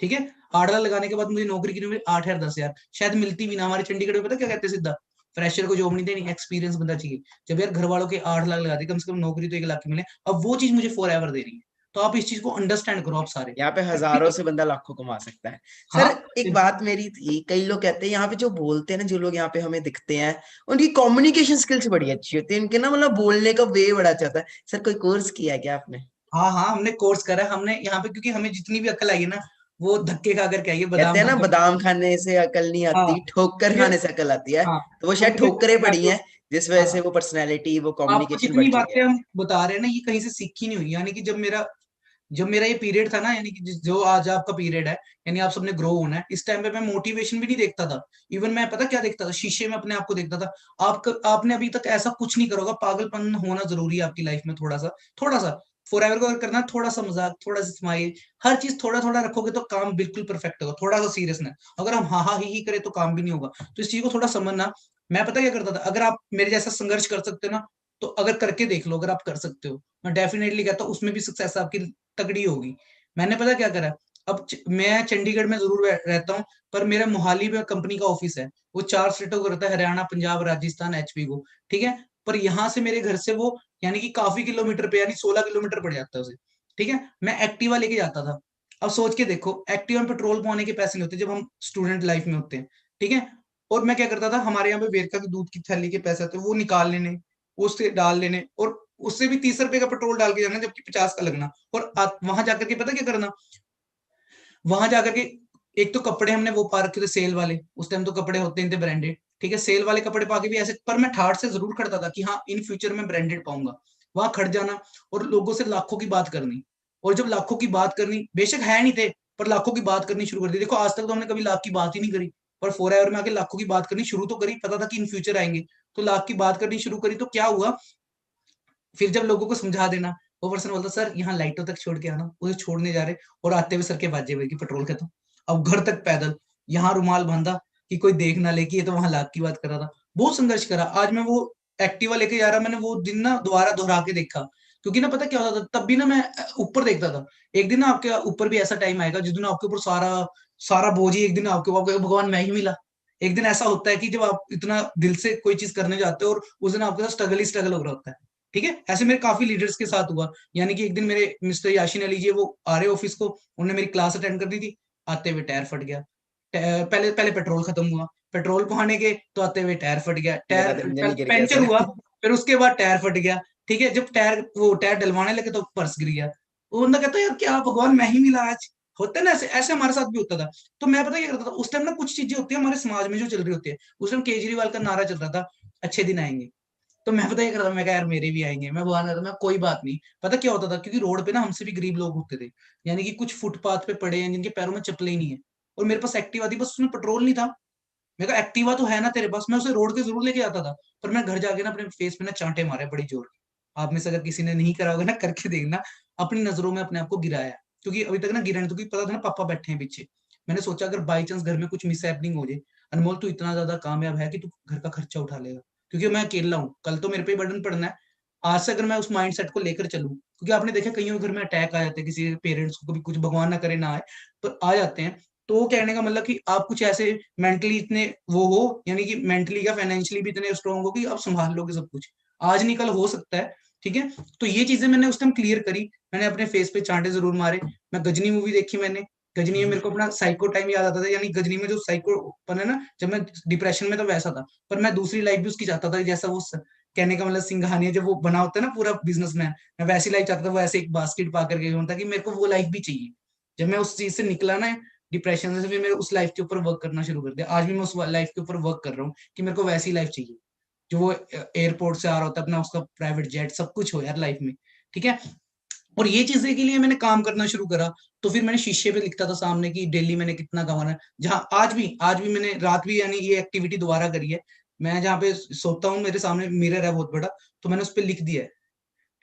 ठीक है। 8 लाख लगाने के बाद मुझे नौकरी की मिली 8 हजार 10 हजार, शायद मिलती भी ना। हमारे चंडीगढ़ में पता क्या कहते हैं सीधा, फ्रेशर को जॉब नहीं देनी, एक्सपीरियंस बंदा चाहिए। जब यार घर वालों के 8 लाख लगा दे, कम से कम नौकरी तो 1 लाख की मिले। अब वो चीज मुझे फॉर एवर दे रही है। तो आप इस चीज को अंडरस्टैंड करो आप सारे। यहाँ पे हजारों से बंदा लाखों कमा सकता है। हाँ, सर एक बात मेरी थी, कई लोग कहते हैं यहाँ पे जो बोलते हैं ना, जो लोग यहाँ पे हमें दिखते हैं, उनकी कम्युनिकेशन स्किल्स बड़ी अच्छी होती है, इनके ना मतलब बोलने का वे बड़ा अच्छा होता है। सर कोई कोर्स किया है क्या आपने? हाँ, हाँ, हमने कोर्स करा है हमने यहाँ पे, क्योंकि हमें जितनी भी अक्ल आई है ना, वो धक्के खा करके आई है, कहते बादाम हैं ना, खा बादाम करके। खाने से अकल नहीं हाँ, आती, ठोकर मुझे, खाने से अकल आती है। हाँ, तो वो तो शायद मुझे ठोकरें धक्के खा पड़ी के, हैं, जिस वजह से हाँ, वो पर्सनैलिटी, वो आपको कम्युनिकेशन बढ़ जितनी चुकी बातें है। हम बता रहे हैं ना, ये कहीं से सीखी नहीं हुई। यानी कि जब मेरा ये पीरियड था ना, यानी कि जो आज आपका पीरियड है, यानी आप सबने ग्रो होना है, इस टाइम पे मैं मोटिवेशन भी नहीं देखता था। इवन मैं पता क्या देखता था, शीशे में अपने आप को देखता था। आपने अभी तक ऐसा कुछ नहीं करा होगा, पागलपन होना जरूरी है आपकी लाइफ में, थोड़ा सा फॉर एवर को अगर करना है, थोड़ा सा मजाक, थोड़ा सा स्माइल, हर चीज थोड़ा थोड़ा रखोगे तो काम बिल्कुल परफेक्ट होगा। थोड़ा सा सीरियसनेस, अगर हम हाँ हाँ ही करें तो काम भी नहीं होगा। तो इस चीज को थोड़ा समझना। मैं पता क्या करता था, अगर आप मेरे जैसा संघर्ष कर सकते हो ना, तो अगर करके देख लो, अगर आप कर सकते हो, मैं डेफिनेटली कहता हूँ उसमें भी सक्सेस आपकी तगड़ी होगी। मैंने पता क्या करा, अब मैं चंडीगढ़ में जरूर रहता हूँ, पर मेरा मोहाली में कंपनी का ऑफिस है। वो 4 स्टेटों को रहता है, हरियाणा, पंजाब, राजस्थान, एचपी को। ठीक है। पर यहाँ से मेरे घर से वो, यानी कि काफी किलोमीटर पे, यानी 16 किलोमीटर पड़ जाता है उसे। ठीक है। मैं एक्टिवा लेके जाता था। अब सोच के देखो, एक्टिवा में पेट्रोल पाने के पैसे नहीं होते जब हम स्टूडेंट लाइफ में होते हैं। ठीक है। और मैं क्या करता था, हमारे यहाँ पे वेरका की दूध की थैली के पैसे आते, वो निकाल लेने, उससे डाल लेने, और उससे भी 30 रुपए का पेट्रोल डाल के जाना, जबकि 50 का लगना। और वहां जाकर के पता क्या करना, वहां जाकर के, एक तो कपड़े हमने वो पा रखे थे सेल वाले, उस टाइम तो कपड़े होते नहीं थे ब्रांडेड। ठीक है। सेल वाले कपड़े पाके भी ऐसे, पर मैं ठाट से जरूर खड़ता था कि हाँ इन फ्यूचर में ब्रांडेड पाऊंगा। वहां खड़ जाना, और लोगों से लाखों की बात करनी। और जब लाखों की बात करनी, बेशक है नहीं थे, पर लाखों की बात करनी शुरू कर दी। देखो आज तक तो हमने कभी लाख की बात ही नहीं करी, पर फॉर एवर में आके लाखों की बात करनी शुरू तो करी, पता था कि इन फ्यूचर आएंगे। तो लाख की बात करनी शुरू करी, तो क्या हुआ, फिर जब लोगों को समझा देना, वो पर्सन बोलता सर यहाँ लाइटों तक छोड़ के आना, उसे छोड़ने जा रहे, और आते हुए सर के बाजे हुए कि पेट्रोल खत्म। अब घर तक पैदल, यहाँ रुमाल बांधा कि कोई देख ना ले कि ये तो वहां लाख की बात कर रहा था। बहुत संघर्ष करा। आज मैं वो एक्टिवा लेके जा रहा, मैंने वो दिन ना दोबारा दोहरा के देखा। क्योंकि ना पता क्या होता था, तब भी ना मैं ऊपर देखता था। एक दिन ना आपके ऊपर भी ऐसा टाइम आएगा जिस दिन आपके ऊपर सारा सारा बोझ ही एक दिन आपके ऊपर, भगवान मैं ही मिला। एक दिन ऐसा होता है कि जब आप इतना दिल से कोई चीज करने जाते हो, और उस दिन आपके साथ स्ट्रगल ही स्ट्रगल हो रहा होता है। ठीक है। ऐसे मेरे काफी लीडर्स के साथ हुआ। यानी कि एक दिन मेरे मिस्टर याशीन अली जी, वो आ रहे ऑफिस को, उन्होंने मेरी क्लास अटेंड कर दी थी। आते हुए टायर फट गया। पहले पहले पेट्रोल खत्म हुआ, पेट्रोल पाने के तो आते हुए टायर फट गया, मेरा टायर तो इंजन ही गिर गया पंचर सर। हुआ। फिर उसके बाद टायर फट गया। ठीक है। जब टायर डलवाने लगे तो पर्स गिर गया। वो बंदा कहता यार क्या भगवान मैं ही मिला आज। होता है ना ऐसे, ऐसे हमारे साथ भी होता था। तो मैं पता क्या करता था उस टाइम ना, कुछ चीजें होती है हमारे समाज में जो चल रही होती है। उस टाइम केजरीवाल का नारा चल रहा था, अच्छे दिन आएंगे। तो मैं पता क्या करता था, मैं कहा यार मेरे भी आएंगे, मैं बोला था, मैं कोई बात नहीं। पता क्या होता था, क्योंकि रोड पे ना हमसे भी गरीब लोग होते थे, यानी कि कुछ फुटपाथ पे पड़े हैं जिनके पैरों में चप्पल ही नहीं है। और मेरे पास एक्टिवा थी, बस उसमें पेट्रोल नहीं था। मैं कहा एक्टिवा तो है ना तेरे पास, मैं उसे रोड के जरूर लेके आता था। पर मैं घर जाके ना अपने फेस पे ना चांटे मारे बड़ी जोर के। आप में से अगर किसी ने नहीं करा होगा ना, करके देखना। अपनी नजरों में अपने आप को गिराया, क्योंकि अभी तक ना गिरा नहीं, क्योंकि पता था ना पापा बैठे हैं पीछे। मैंने सोचा अगर बाई चांस घर में कुछ मिस हैपनिंग हो जाए, अनमोल तू इतना ज्यादा कामयाब है कि तू घर का खर्चा उठा लेगा, क्योंकि मैं अकेला हूँ, कल तो मेरे पे बर्डन पड़ना है। आज से अगर मैं उस माइंड सेट को लेकर चलूं, क्योंकि आपने देखा कईयों के घर में अटैक आ जाते हैं, किसी पेरेंट्स को कभी कुछ भगवान ना करे ना आए, पर आ जाते हैं। तो वो कहने का मतलब कि आप कुछ ऐसे मेंटली इतने वो हो, यानी कि मेंटली का फाइनेंशियली भी इतने स्ट्रांग हो कि आप संभाल लोगे सब कुछ। आज नहीं कल हो सकता है। ठीक है। तो ये चीजें मैंने उस टाइम क्लियर करी। मैंने अपने फेस पे चांटे जरूर मारे। मैं गजनी मूवी देखी मैंने। गजनी में मेरे को अपना साइको टाइम याद आता था, यानी गजनी में जो साइको पन है ना, जब मैं डिप्रेशन में तो वैसा था। पर मैं दूसरी लाइफ भी उसकी चाहता था, जैसा वो कहने का मतलब सिंघानिया जब वो बना होता है ना पूरा बिजनेसमैन, मैं वैसी लाइफ चाहता था। वो ऐसे एक बास्केट पा करके होता कि मेरे को वो लाइफ भी चाहिए। जब मैं उस चीज से निकला ना, डिप्रेशन से, फिर मैंने उस लाइफ के ऊपर वर्क करना शुरू कर दिया। आज भी मैं उस लाइफ के ऊपर वर्क कर रहा हूँ कि मेरे को वैसी लाइफ चाहिए, जो वो एयरपोर्ट से आ रहा होता है, अपना उसका प्राइवेट जेट, सब कुछ हो यार लाइफ में। ठीक है। और ये चीजें के लिए मैंने काम करना शुरू करा। तो फिर मैंने शीशे पे लिखता था सामने कि डेली मैंने कितना कमाना है। जहाँ आज भी मैंने रात भी, यानी ये एक्टिविटी दोबारा करी है। मैं जहाँ पे सोता हूँ, मेरे सामने मिरर है बहुत बड़ा, तो मैंने उस पर लिख दिया है,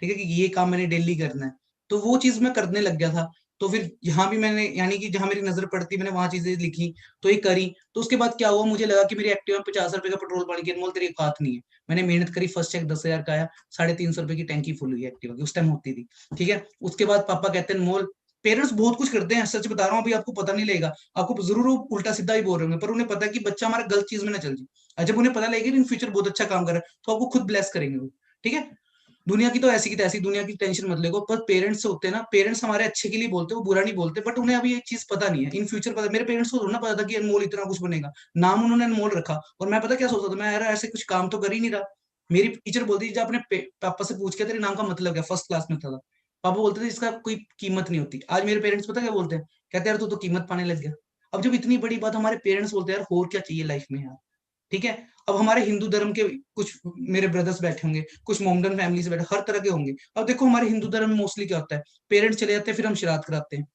ठीक है, कि ये काम मैंने डेली करना है। तो वो चीज मैं करने लग गया था। तो फिर यहाँ भी मैंने, यानी कि जहां मेरी नजर पड़ती, मैंने वहां चीजें लिखी, तो ये करी। तो उसके बाद क्या हुआ, मुझे लगा कि मेरी एक्टिवा में 50 रुपए का पेट्रोल पड़ गया, अनमोल तेरी औकात नहीं है। मैंने मेहनत करी, फर्स्ट चेक 10 हजार का आया, 350 रुपए की टैंकी फुल हुई एक्टिवा की, उस टाइम होती थी। ठीक है। उसके बाद पापा कहते हैं अनमोल पेरेंट्स बहुत कुछ करते हैं, सच बता रहा हूँ, अभी आपको पता नहीं लगेगा, आपको जरूर वो उल्टा सीधा ही बोल रहे होंगे, पर उन्हें पता है कि बच्चा हमारा गलत चीज में ना चल जाए। और जब उन्हें पता लगेगा इन फ्यूचर बहुत अच्छा काम कर रहा है, तो आपको खुद ब्लेस करेंगे वो। ठीक है, दुनिया की तो ऐसी की तैसी, दुनिया की टेंशन मत लेगो, पर पेरेंट्स होते हैं ना, पेरेंट्स हमारे अच्छे के लिए बोलते हैं, वो बुरा नहीं बोलते, बट उन्हें अभी एक चीज पता नहीं है, इन फ्यूचर पता। मेरे पेरेंट्स को थोड़ा ना पता था कि अनमोल इतना कुछ बनेगा, नाम उन्होंने अनमोल रखा, और मैं पता क्या सोचता था, मैं यार ऐसे कुछ काम तो कर ही नहीं रहा। मेरी टीचर बोलती थी, जब अपने पापा से पूछ के तेरे नाम का मतलब क्या, फर्स्ट क्लास में था, पापा बोलते थे इसका कोई कीमत नहीं होती। आज मेरे पेरेंट्स पता क्या बोलते हैं, कहते हैं यार तू तो कीमत पाने लग गया। अब जब इतनी बड़ी बात हमारे पेरेंट्स बोलते हैं, यार और क्या चाहिए लाइफ में यार। ठीक है, अब हमारे हिंदू धर्म के कुछ मेरे ब्रदर्स बैठे होंगे, कुछ मोमडन फैमिली से बैठे, हर तरह के होंगे। अब देखो हमारे हिंदू धर्म में मोस्टली क्या होता है, पेरेंट्स चले जाते हैं, फिर हम श्राद्ध कराते हैं।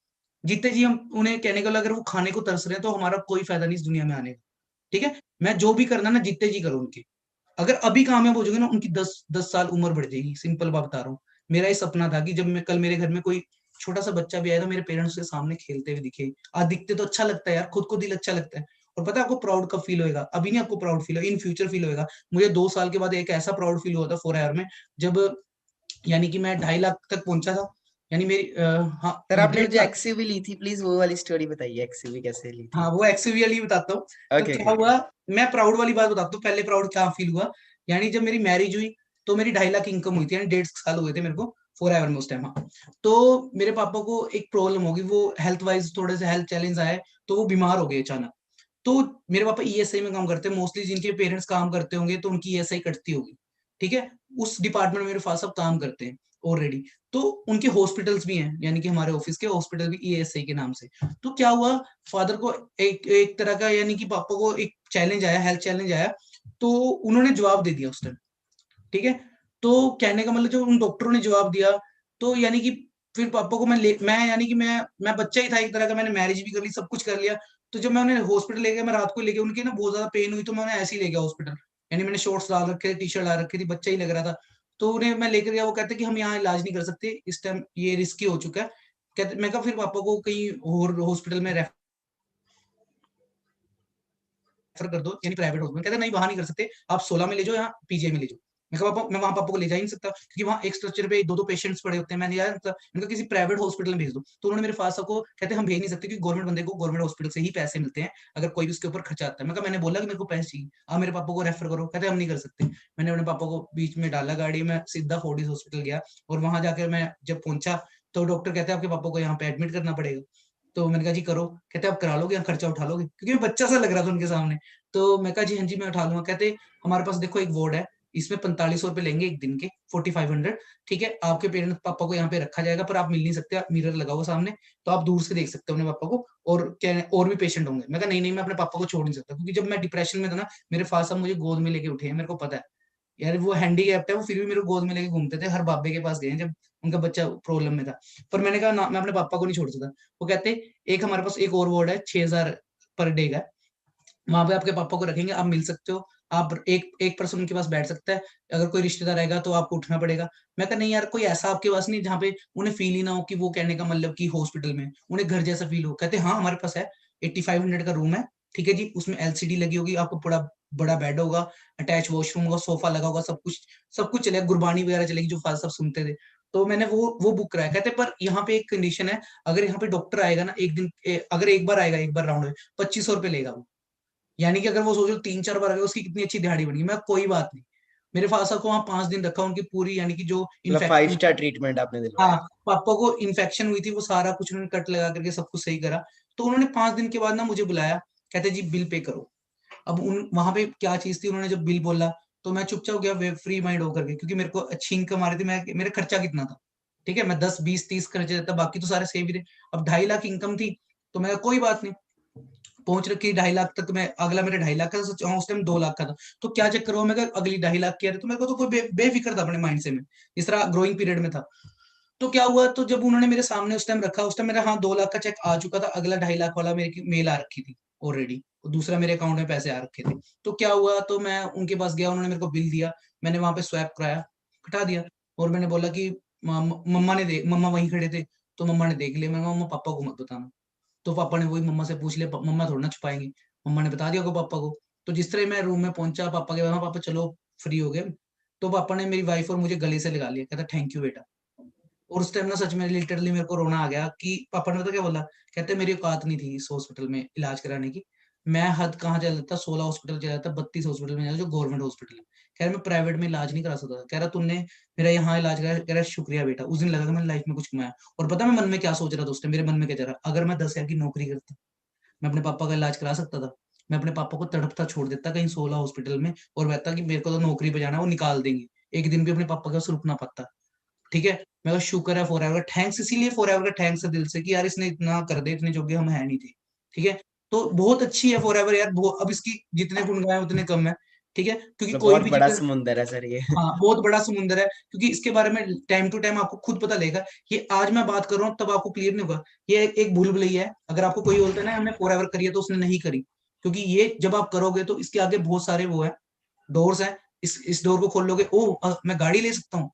जीते जी हम उन्हें कहने का, अगर वो खाने को तरस रहे हैं तो हमारा कोई फायदा नहीं इस दुनिया में आने का। ठीक है, मैं जो भी करना ना जीते जी करो उनकी। अगर अभी कामयाब हो जाओगे ना, उनकी 10 10 साल उम्र बढ़ जाएगी, सिंपल बात बता रहा हूँ। मेरा ये सपना था कि जब मैं कल मेरे घर में कोई छोटा सा बच्चा भी आया तो मेरे पेरेंट्स के सामने खेलते हुए दिखे। आज दिखते तो अच्छा लगता है यार, खुद को दिल अच्छा लगता है। और पता है आपको प्राउड कब फील होएगा, अभी नहीं आपको प्राउड फील होगा, इन फ्यूचर फील होएगा। मुझे 2 साल के बाद एक ऐसा प्राउड फील हुआ था 4 ईयर में, जब यानी कि मैं 2.5 लाख तक पहुंचा था। यानी मेरी हाँ सर आपने डेढ़ मुझे लाख एक्सयूवी ली थी, प्लीज वो वाली स्टोरी बताइए, एक्सयूवी कैसे ली थी। हाँ वो एक्सयूवी वाली बताता हूँ। तो ओके क्या ओके। हुआ, मैं प्राउड वाली बात बताता हूँ, पहले प्राउड क्या फील हुआ। यानी जब मेरी मैरिज हुई तो मेरी 2.5 लाख इनकम हुई थी, यानी 1.5 साल हुए थे मेरे को, 4 ईयर में उस टाइम। हाँ, तो मेरे पापा को एक प्रॉब्लम होगी, वो हेल्थ वाइज थोड़े से हेल्थ चैलेंज आए, तो वो बीमार हो गए अचानक। तो मेरे पापा ईएसआई में काम करते हैं, मोस्टली जिनके पेरेंट्स काम करते होंगे तो उनकी ईएसआई कटती होगी। ठीक है, उस डिपार्टमेंट में मेरे फादर साहब काम करते हैं ऑलरेडी। तो उनके हॉस्पिटल्स भी हैं, यानी कि हमारे ऑफिस के हॉस्पिटल भी ईएसआई के नाम से। तो क्या हुआ, फादर को एक एक तरह का, यानी कि पापा को एक चैलेंज आया, हेल्थ चैलेंज आया, तो उन्होंने जवाब दे दिया उस टाइम। ठीक है, तो कहने का मतलब जो उन डॉक्टरों ने जवाब दिया, तो यानी कि फिर पापा को मैं यानी कि मैं बच्चा ही था एक तरह का, मैंने मैरिज भी कर ली, सब कुछ कर लिया। तो जब मैं उन्हें हॉस्पिटल ले गया, मैं रात को लेके, उनकी ना बहुत ज्यादा पेन हुई, तो मैं उन्हें ऐसे ही ले गया हॉस्पिटल। यानी मैंने शॉर्ट्स डाल रखे थे, टी शर्ट डाल रखी थी, बच्चा ही लग रहा था। तो उन्हें मैं लेकर गया, वो कहते कि हम यहाँ इलाज नहीं कर सकते इस टाइम, ये रिस्की हो चुका है। कहते, मैं कहा फिर पापा को कहीं और हॉस्पिटल में रेफर कर दो, यानी प्राइवेट हॉस्पिटल। कहते नहीं वहां नहीं कर सकते, आप 16 में ले जाओ, यहाँ पीजीआई में ले जाओ। मैं कहा पापा, मैं वहां पापा को ले जा ही नहीं सकता, क्योंकि वहां एक स्ट्रक्चर पे 2 2 पेशेंट्स पड़े होते हैं, मैं नहीं जा सकता। इनका किसी प्राइवेट हॉस्पिटल में भेज दो। तो उन्होंने मेरे फादर साहब को कहते हम भेज नहीं सकते, क्योंकि गवर्नमेंट बंदे को गवर्नमेंट हॉस्पिटल से ही पैसे मिलते हैं, अगर कोई भी उसके ऊपर खर्चा आता है। मैं कहा मैंने बोला कि मेरे को पैसे चाहिए, आप मेरे पापा को रेफर करो। कहते हम नहीं कर सकते। मैंने अपने पापा को बीच में डाला गाड़ी में, सीधा फोर्टिस हॉस्पिटल गया, और वहां जाकर मैं जब पहुंचा तो डॉक्टर कहते हैं आपके पापा को यहाँ पे एडमिट करना पड़ेगा। तो मैंने कहा जी करो। कहते आप करा लोगे, यहाँ खर्चा उठा लोगे, क्योंकि मैं बच्चा सा लग रहा था उनके सामने। तो मैं कहा जी हाँ जी मैं उठा लूंगा। कहते हमारे पास देखो एक वार्ड है, इसमें 4500 रुपए लेंगे एक दिन के, 4500। ठीक है, आपके पेरेंट्स पापा को यहाँ पे रखा जाएगा, पर आप मिल नहीं सकते, आप मिरर लगा हुआ सामने, तो आप दूर से देख सकते हो अपने पापा को, और क्या और भी पेशेंट होंगे। मैं कहा नहीं नहीं, मैं अपने पापा को छोड़ नहीं सकता, क्योंकि जब मैं डिप्रेशन में था ना, मेरे फादर साहब मुझे गोद में लेके उठे हैं, मेरे को पता है यार, वो हैंडीकैप्ट है, वो फिर भी मेरे को गोद में लेके घूमते थे, हर बाबे के पास गए हैं जब उनका बच्चा प्रॉब्लम में था। पर मैंने कहा ना, मैं अपने पापा को नहीं छोड़ सकता। वो कहते एक हमारे पास एक और वार्ड है, 6000 पर डे का, वहां पे आपके पापा को रखेंगे, आप मिल सकते हो, आप एक एक पर्सन उनके पास बैठ सकता है, अगर कोई रिश्तेदार आएगा तो आपको उठना पड़ेगा। मैं कहा नहीं यार, कोई ऐसा आपके पास नहीं जहाँ पे उन्हें फील ही ना हो कि वो, कहने का मतलब कि हॉस्पिटल में उन्हें घर जैसा फील हो। कहते हाँ हमारे पास है, 8500 का रूम है। ठीक है जी, उसमें एलसीडी लगी होगी, आपको बड़ा बड़ा बेड होगा, अटैच वॉशरूम होगा, सोफा लगा होगा, सब कुछ चलेगा, गुरबानी वगैरह चलेगी जो फादर साहब सुनते थे। तो मैंने वो बुक कराया। कहते पर यहाँ पे एक कंडीशन है, अगर यहाँ पे डॉक्टर आएगा ना एक दिन, अगर एक बार आएगा, एक बार राउंड में 2500 रुपए लेगा वो। यानी कि अगर वो सोचो 3 4 बार आ गया, उसकी कितनी अच्छी दिहाड़ी बनी। मैं कोई बात नहीं, मेरे फादर साहब को वहां 5 दिन रखा, उनकी पूरी यानी कि जो मतलब 5 स्टार इन्फेक्शन, ट्रीटमेंट आपने हाँ दिलवाया। पापा को इन्फेक्शन हुई थी, वो सारा कुछ उन्होंने कट लगा करके सब कुछ सही करा। तो उन्होंने 5 दिन के बाद ना मुझे बुलाया, कहते जी बिल पे करो। अब उन वहां पे क्या चीज थी, उन्होंने जब बिल बोला तो मैं चुपचाप हो गया, फ्री माइंड होकर के, क्योंकि मेरे को अच्छी इनकम आ रही थी। मैं मेरा खर्चा कितना था, ठीक है, मैं 10 20 30 खर्चे देता, बाकी तो सारे सेव ही थे। अब 2.5 लाख इनकम थी, तो मैं कोई बात नहीं, पहुंच रखी 2.5 लाख तक। मैं अगला मेरा 2.5 लाख का सोचा, उस टाइम 2 लाख का था। तो क्या चक्कर हुआ, मैं अगली 2.5 लाख की आ रही, तो मेरे को तो कोई बेफिक्र था अपने माइंड से, मैं इस तरह ग्रोइंग पीरियड में था। तो क्या हुआ, तो जब उन्होंने मेरे सामने उस टाइम रखा, उस टाइम मेरा हाँ 2 लाख का चेक आ चुका था, अगला 2.5 लाख वाला मेरी मेल आ रखी थी ऑलरेडी, दूसरा मेरे अकाउंट में पैसे आ रखे थे। तो क्या हुआ, तो मैं उनके पास गया, उन्होंने मेरे को बिल दिया, मैंने वहां पे स्वैप कराया, कटा दिया। और मैंने बोला कि मम्मा वहीं खड़े थे, तो मम्मा ने देख लिया। मैंने कहा मम्मा पापा को मत बताना। तो पापा ने वही मम्मा से पूछ लिया, मम्मा थोड़ा ना छुपाएंगे। मम्मा ने बता दिया होगा पापा को। तो जिस तरह मैं रूम में पहुंचा, पापा के पापा चलो फ्री हो गए, तो पापा ने मेरी वाइफ और मुझे गले से लगा लिया, कहता थैंक यू बेटा। और उस टाइम ना सच में लिटरली मेरे को रोना आ गया कि पापा ने पता क्या बोला, कहते मेरी औकात नहीं थी इस हॉस्पिटल में इलाज कराने की। मैं हद कहाँ चला जाता, 16 हॉस्पिटल चला जाता, 32 हॉस्पिटल में जाता जो गवर्नमेंट हॉस्पिटल है। कह रहा मैं प्राइवेट में इलाज नहीं करा सकता। कह रहा तुमने मेरा यहाँ इलाज करा। कह रहा शुक्रिया बेटा। उस दिन लगा कि मैंने लाइफ में कुछ कमाया। और पता मैं मन में क्या सोच रहा था उस टाइम, मेरे मन में क्या चल रहा, अगर मैं 10,000 की नौकरी करता, मैं अपने पापा का इलाज करा सकता था। मैं अपने पापा को तड़पता छोड़ देता कहीं 16 हॉस्पिटल में, और कहता कि मेरे को तो नौकरी पे जाना है, वो निकाल देंगे। एक दिन भी अपने पापा के पास रुकना पड़ता। ठीक है। मैं कहा शुक्र है, फॉर एवर थैंक्स, इसीलिए फॉर एवर का थैंक्स है दिल से कि यार इसने इतना कर दे, इतने जोगे हम है नहीं थे। ठीक है। तो बहुत अच्छी है फॉर एवर यार, अब इसकी जितने गुण गाए उतने कम है। ठीक है, क्योंकि मतलब कोई बहुत भी बड़ा चीज, समुंदर है सर ये। हाँ बहुत बड़ा समुंदर है, क्योंकि इसके बारे में टाइम टू टाइम आपको खुद पता लगेगा। ये आज मैं बात कर रहा हूँ तब आपको क्लियर नहीं होगा। ये एक भूल भुलैया है। अगर आपको कोई बोलता है ना हमने फॉर एवर करी है, तो उसने नहीं करी। क्योंकि ये जब आप करोगे तो इसके आगे बहुत सारे वो है, डोर्स है। इस डोर को खोल लोगे, ओ मैं गाड़ी ले सकता हूँ,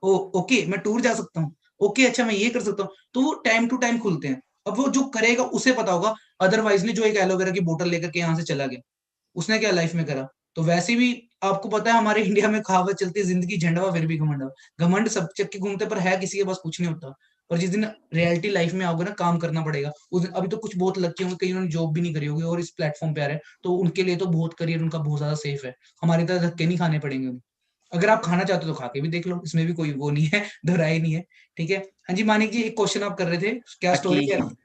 ओ ओके मैं टूर जा सकता हूँ, ओके अच्छा मैं ये कर सकता हूँ। तो वो टाइम टू टाइम खुलते हैं। अब वो जो करेगा उसे पता होगा। अदरवाइज ने जो एक एलोवेरा की बोतल लेकर के यहाँ से चला गया, उसने क्या लाइफ में करा। तो वैसे भी आपको पता है हमारे इंडिया में कहावत चलती है, जिंदगी झंडवा फिर भी घमंड। घमंड सब चक्के घूमते पर है किसी के पास कुछ नहीं होता। और जिस दिन रियलिटी लाइफ में आओगे ना, काम करना पड़ेगा उस दिन। अभी तो कुछ बहुत लकी होंगे, कई उन्होंने जॉब भी नहीं करी होगी और इस प्लेटफॉर्म पे आ रहे हैं, तो उनके लिए तो बहुत करियर उनका बहुत ज्यादा सेफ है। हमारी तरह धक्के नहीं खाने पड़ेंगे उन्हें। अगर आप खाना चाहते हो तो खा के भी देख लो, इसमें भी कोई वो नहीं है, दोहराई नहीं है। ठीक है। हाँ जी मानिक जी, एक क्वेश्चन आप कर रहे थे, क्या स्टोरी बाकी है